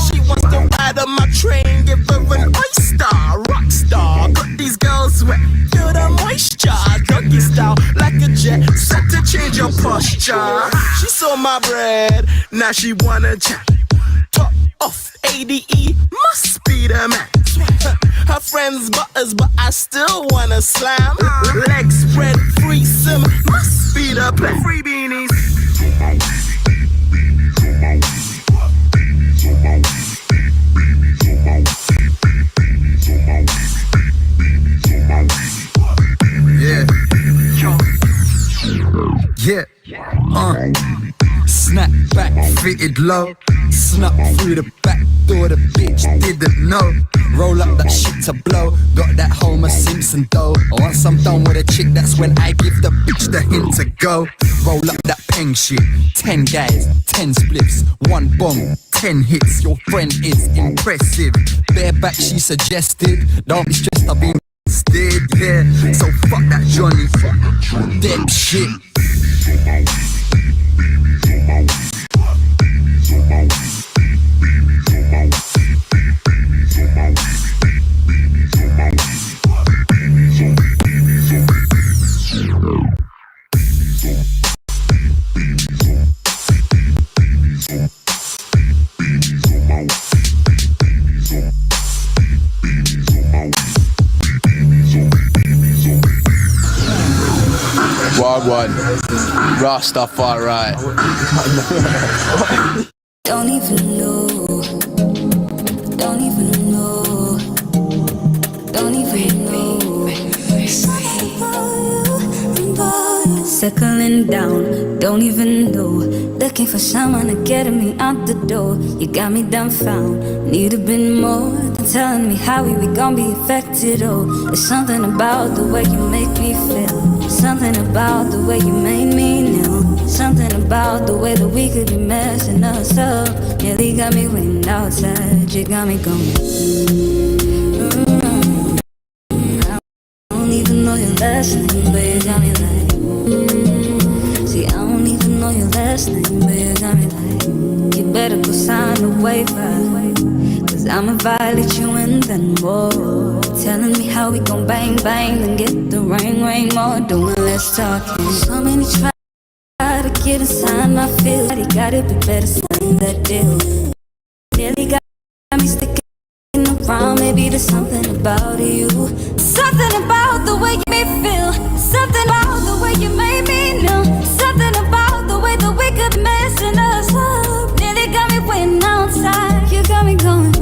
She wants to ride on my train, give her an oyster. Rock star, got these girls wet, feel the moisture. Doggy style, like a jet, set to change your posture. She saw my bread, now she wanna chat. Top off, ADE, must be the man. Her friends butters, but I still wanna slam. Legs spread, threesome, must be the plan. Free beanies. Yeah, snap back, fitted low. Snuck through the back door, the bitch didn't know. Roll up that shit to blow. Got that Homer Simpson dough. Once I'm done with a chick, that's when I give the bitch the hint to go. Roll up that peng shit. 10 guys, 10 spliffs, 1 bomb, 10 hits. Your friend is impressive. Bareback, she suggested. Don't be stressed, I've been steered, yeah. So fuck that Johnny, dead shit. Wagwan, Rastafari. Don't even know. Don't even know. Don't even know. Circling down, don't even know. Looking for someone to get me out the door. You got me dumbfound. Need a bit more. telling me how we gon' be affected. Oh, there's something about the way you make me feel. Something about the way you made me new. Something about the way that we could be messing us up. Nearly got me waiting outside. You got me going. I don't even know your last name, but you got me like. See, I don't even know your last name, but you got me like. You better go sign the waiver. I'ma violate you and then more. Telling me how we gon' bang bang and get the rain more. Doing less talking. So many try to get inside my feel. You gotta be better sign that deal. Really got me sticking around. Maybe there's something about you. Something about the way you made me feel. Something about the way you made me know. Something about the way that we could messing us up. Nearly got me waiting outside. You got me going.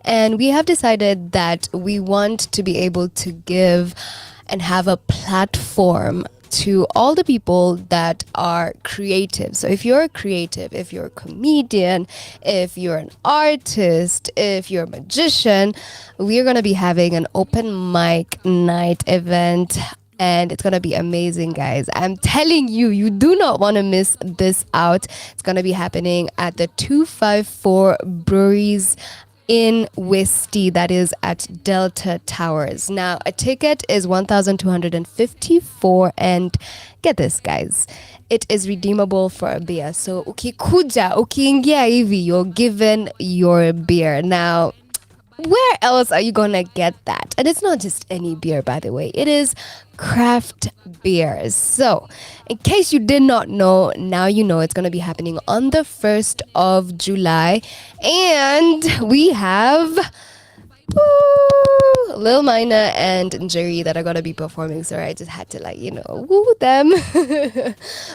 And we have decided that we want to be able to give and have a platform to all the people that are creative. So if you're a creative, if you're a comedian, if you're an artist, if you're a magician, we're going to be having an open mic night event. And it's going to be amazing, guys. I'm telling you, you do not want to miss this out. It's going to be happening at the 254 Breweries in Westy, that is at Delta Towers. Now, a ticket is 1,254, and get this, guys, it is redeemable for a beer. So, ukiingia hivi, you're given your beer. Now, where else are you gonna get that? And it's not just any beer, by the way. It is craft beers. So, in case you did not know, now you know. It's gonna be happening on the 1st of July. And we have Lil Minor and Njeri that are gonna be performing, so I just had to woo them.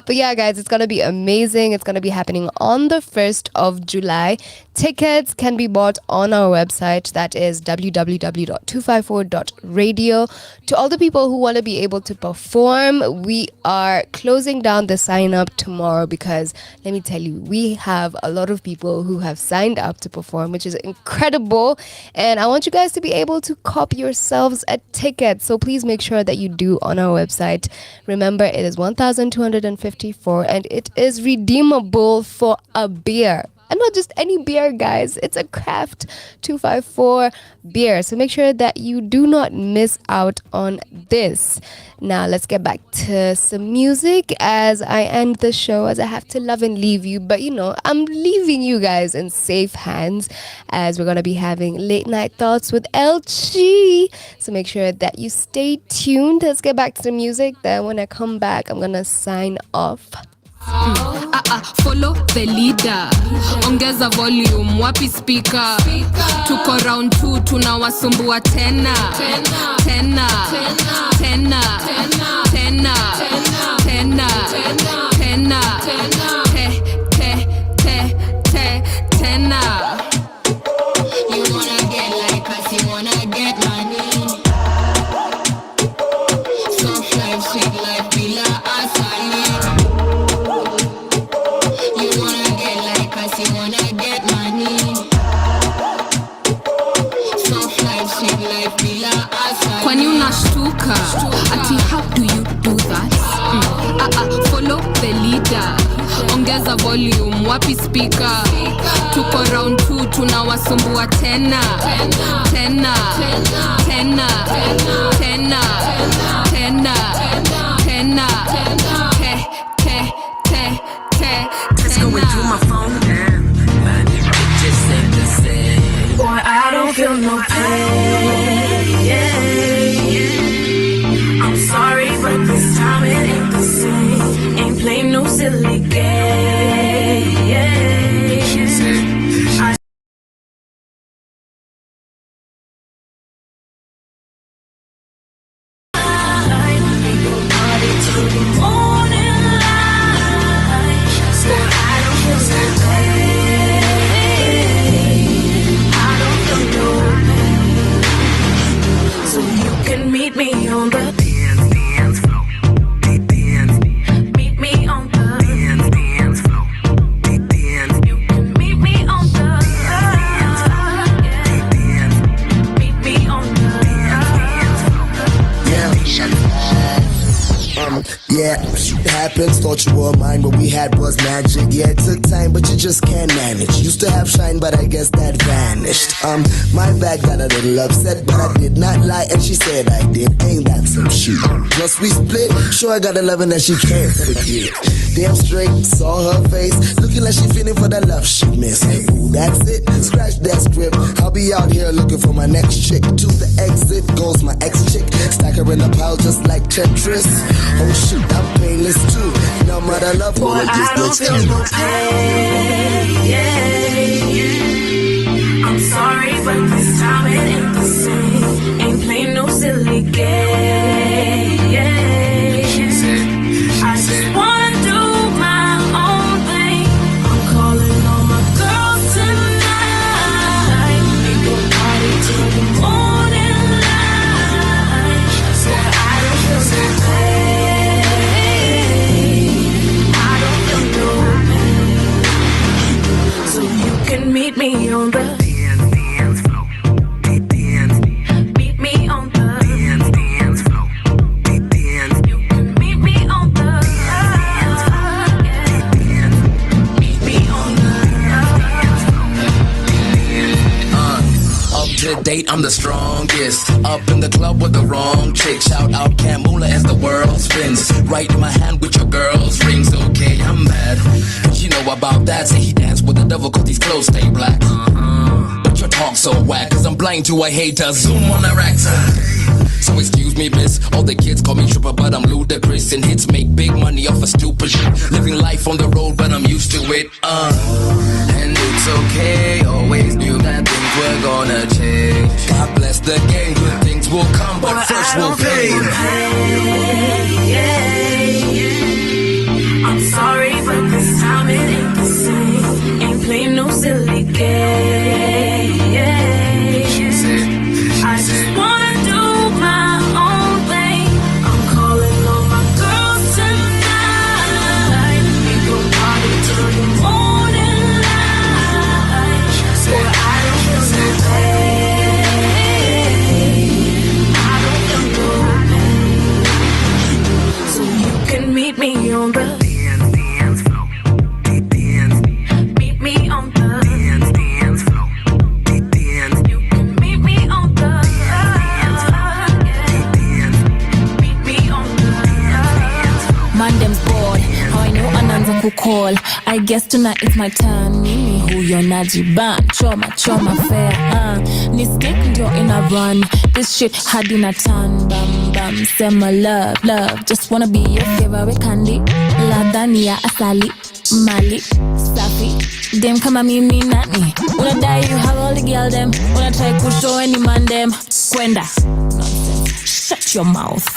But yeah, guys, it's gonna be amazing. It's gonna be happening on the 1st of July. Tickets can be bought on our website, that is www.254.radio. To all the people who want to be able to perform, we are closing down the sign up tomorrow, because let me tell you, we have a lot of people who have signed up to perform, which is incredible, and I want you guys to be able to cop yourselves a ticket. So please make sure that you do on our website. Remember, it is 1,254 and it is redeemable for a beer. And not just any beer, guys. It's a craft 254 beer. So make sure that you do not miss out on this. Now, let's get back to some music as I end the show, as I have to love and leave you. But, I'm leaving you guys in safe hands, as we're going to be having Late Night Thoughts with LG. So make sure that you stay tuned. Let's get back to the music. Then when I come back, I'm going to sign off. Follow the leader, ongeza volume, wapi speaker, tuko round 2 tunawasumbua tena tena tena tena tena tena tena. You wanna get like us, you wanna get money. Soft life, sweet life, bila asali. You wanna get money. Soft life, sweet life, bila asali. Kwani unashtuka? Ati how do you do that? Follow the leader, ongeza volume, wapi speaker, tuko round 2 tunawasumbua tena tena tena tena tena tena. Let's go through my phone. Boy, I don't feel no pain. I'm sorry, but this time it ain't the same. Ain't play no silly game. Meet me on the dance floor. Meet me on the dance floor. You can meet me on the meet me on the dance floor. Yeah, shit happens, thought you were mine. What we had was magic. Yeah, it took time, but you just can't manage. Used to have shine, but I guess that vanished. My bad, got a little upset, but I did not lie, and she said I did. Ain't that some shit? Plus we split, sure I got a loving that she can't forget. Damn straight, saw her face, looking like she feeling for the love she missed. Ooh, that's it, scratch that strip. I'll be out here looking for my next chick. To the exit goes my ex-chick. Stack her in a pile just like Tetris. Oh shoot, I'm painless too. No matter love, boy, I don't feel no pain. I'm sorry, but this time it ain't the same. Ain't play no silly game. I just wanna do my own thing. I'm calling all my girls tonight. We go party till the morning light. So I don't feel so pain. I don't feel no pain. So you can meet me on the dance floor. Meet me on the dance floor. date, I'm the strongest. Up in the club with the wrong chick. Shout out Camula as the world spins. Right in my hand with your girl's rings. Okay, I'm mad. But you know about that. Say he danced with the devil cause these clothes stay black. But your talk so whack cause I'm blind to a hater. Zoom on a rector. So excuse me, miss. All the kids call me tripper, but I'm ludicrous. And hits make big money off of stupid shit. Living life on the road, but I'm used to it. And it's okay. Always knew that things were gonna change. God bless the game. Good things will come, but first we'll pay. I'm sorry, but this time it ain't the same. Ain't playing no silly games. I just wanna do my own thing. I'm calling all my girls tonight. We gon' party till the morning light. Boy, I don't feel no pain. I don't feel no pain. So you can meet me on the dance floor. Meet me on the dance floor. You can meet me on the dance floor. Meet me on the dance floor. Man, them bored. How I know ananza kukol. I guess tonight it's my turn. Mimi huyo najiban. Choma fair. Ni stick ndio in a run. This shit had in a ton. Bam bam. Sema love. Just wanna be your favorite candy. Ladani ya asali. Mali. Safi. Dem kama mimi nani. Unadai you have all the girl them. Unatry kushow any man them. Kwenda. Nonsense. Shut your mouth.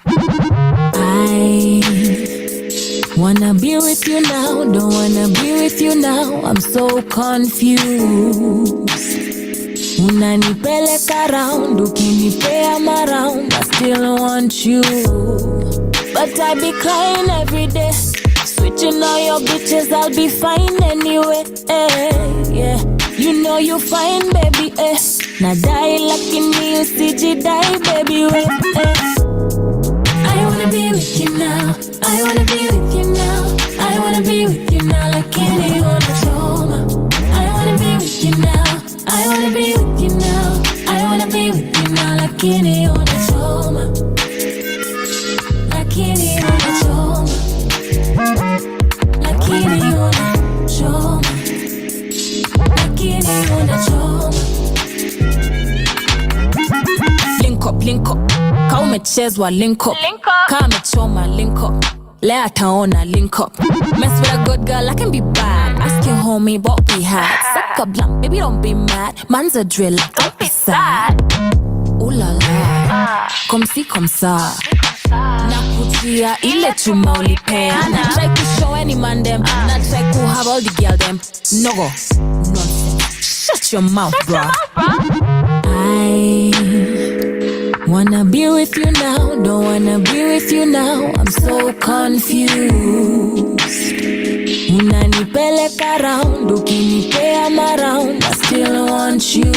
I wanna be with you now, don't wanna be with you now. I'm so confused. Unanipeleka round, ukinipea around. I still want you, but I be crying every day. Switching all your bitches, I'll be fine anyway. Yeah, you know you fine, baby. Nadai lakini usijidai, baby. I wanna be with you now. I wanna be with you now. I wanna be with you now like any other summer. I wanna be with you now. I wanna be with you now. I wanna be with you now like any other summer. Like any other summer. Like any other summer. Like any other summer. Link up. Ka umechezwa link up. Ka amechoma link up. Lea taona link up. Mess with a good girl, I can be bad. Ask your homie what we had. Suck a blunt, baby don't be mad. Man's a drill, don't be sad. Ooh la la, comme si comme ça. Nakutia ile chuma ulipea. Na try to show any man them. Na try to have all the girl them. No go, nonsense. Shut your mouth, bro. I wanna be with you now, don't wanna be with you now. I'm so confused. Unanipeleka round, ukinipea around. I still want you,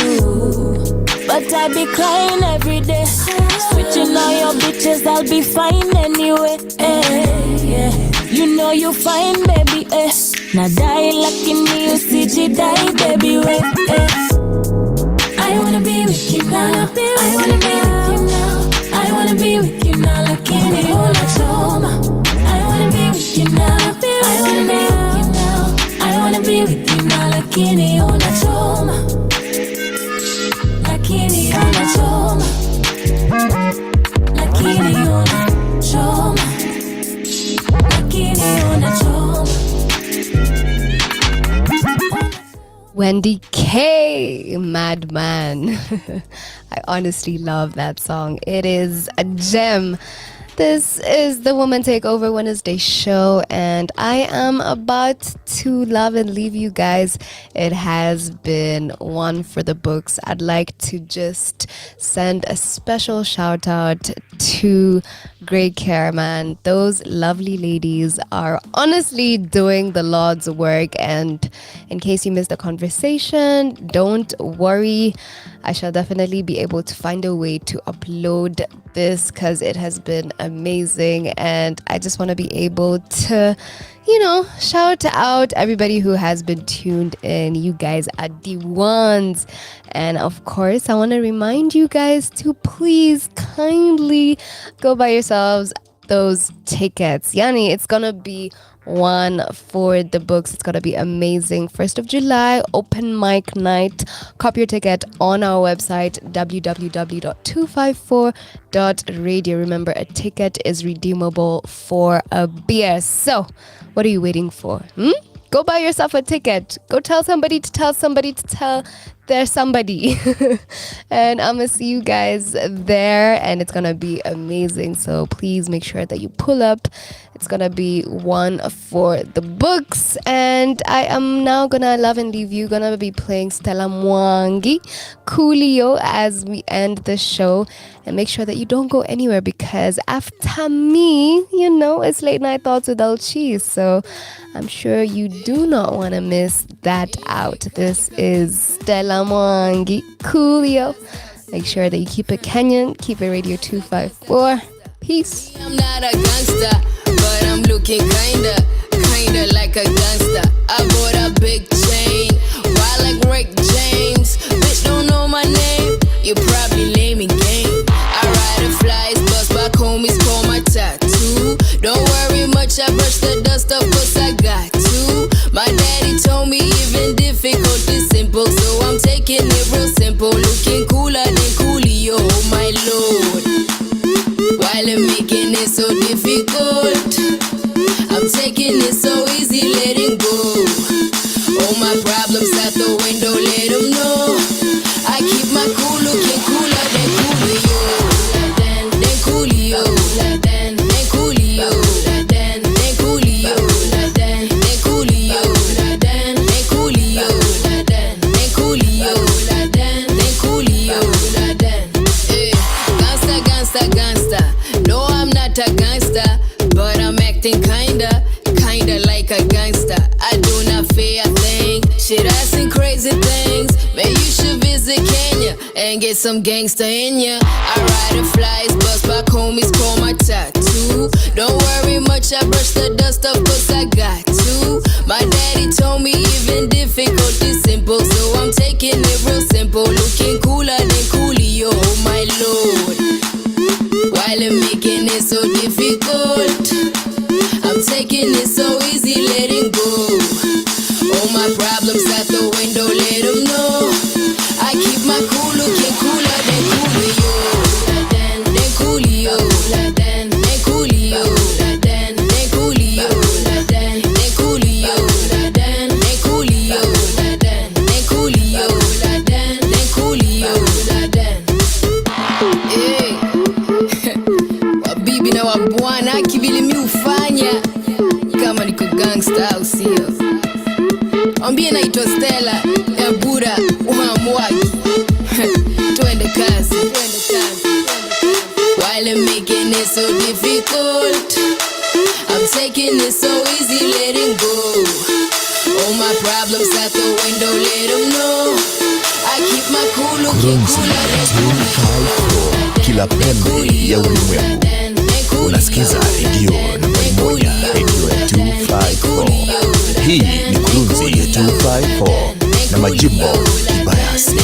but I be crying every day. Switching all your bitches, I'll be fine anyway. Yeah, you know you fine, baby. Nadai lakini usijidai, baby. I wanna be with you now. I wanna be with you now. I wanna be with you now like any other summer. I wanna be with you now. I wanna be with you now. I wanna be with you now like any other summer. Like any other summer. Like any other summer. Like any other summer. Wendy K, Madman. I honestly love that song. It is a gem. This is the Woman Takeover Wednesday show, and I am about to love and leave you guys. It has been one for the books. I'd like to just send a special shout out to Grey Caraman. Those lovely ladies are honestly doing the Lord's work, and in case you missed the conversation, don't worry. I shall definitely be able to find a way to upload this because it has been amazing. And I just want to be able to, you know, shout out everybody who has been tuned in. You guys are the ones. And of course, I want to remind you guys to please kindly go buy yourselves those tickets. Yani, it's gonna be one for the books. It's gonna be amazing. 1st of July, open mic night. Copy your ticket on our website, www.254.radio. Remember, a ticket is redeemable for a beer. So, what are you waiting for? Go buy yourself a ticket. Go tell somebody to tell somebody to tell there's somebody. And I'm gonna see you guys there, and it's gonna be amazing. So please make sure that you pull up. It's gonna be one for the books. And I am now gonna love and leave you. Gonna be playing Stella Mwangi Coolio as we end the show. And make sure that you don't go anywhere, because after me, you know, it's Late Night Thoughts with El Cheese. So I'm sure you do not want to miss that out. This is Stella Mwangi Coolio. Make sure that you keep it Kenyan, keep it Radio 254. Peace. I'm not a gangster, but I'm looking kinda like a gangster. I bought a big chain, wild like Rick James. Bitch don't know my name, you probably lame in game. I ride the flies, bust back homies, call my tattoo. Don't worry much, I brush the dust off, cause I got to. My daddy told me even difficult is simple, so I'm taking it real simple. Looking cooler than Coolio, my lord. While I'm making it so difficult, I'm taking it so easy, letting go. All my problems out the window, let them know. I keep my cool, looking cooler than Coolio. Than Coolio. Than Coolio. Than Coolio. Than Coolio. Than Coolio. Than Coolio. Than Coolio. Gangsta, gangsta, gangsta. No, I'm not a gangster, but I'm acting kinda like a gangster. I do not fear a thing. Shit, I seen crazy things. Maybe you should visit Kenya and get some gangster in ya. I ride the flies, bust back homies, call my tattoo. Don't worry much, I brush the dust off, cause I got to. My daddy told me even difficult is simple, so I'm taking it real simple. Looking cooler than Coolio, my lord. While I'm making it so difficult, I'm taking it so easy, letting go. All my problems out the window, let them know. I keep my cool, looking cooler than Coolio. Than Coolio. Than Coolio. Than Coolio. Than Coolio. Than Coolio. Than Coolio. Than Coolio. Hey. Wabibi na wabwana kivile mi ufanya kama niko gangsta au sio? Ambie naitwa Stella ya Bura Uhamwaki. Twende kazi. While I'm making it so difficult, I'm taking it so easy, letting go. All my problems out the window, let them know. I keep my cool, looking cooler than Coolio. Kila pembe ya ulimwengu unasikiza redio nambari 1, redio ya 254. Hii ni Kurunzi ya 254 na majimbo kibayasi.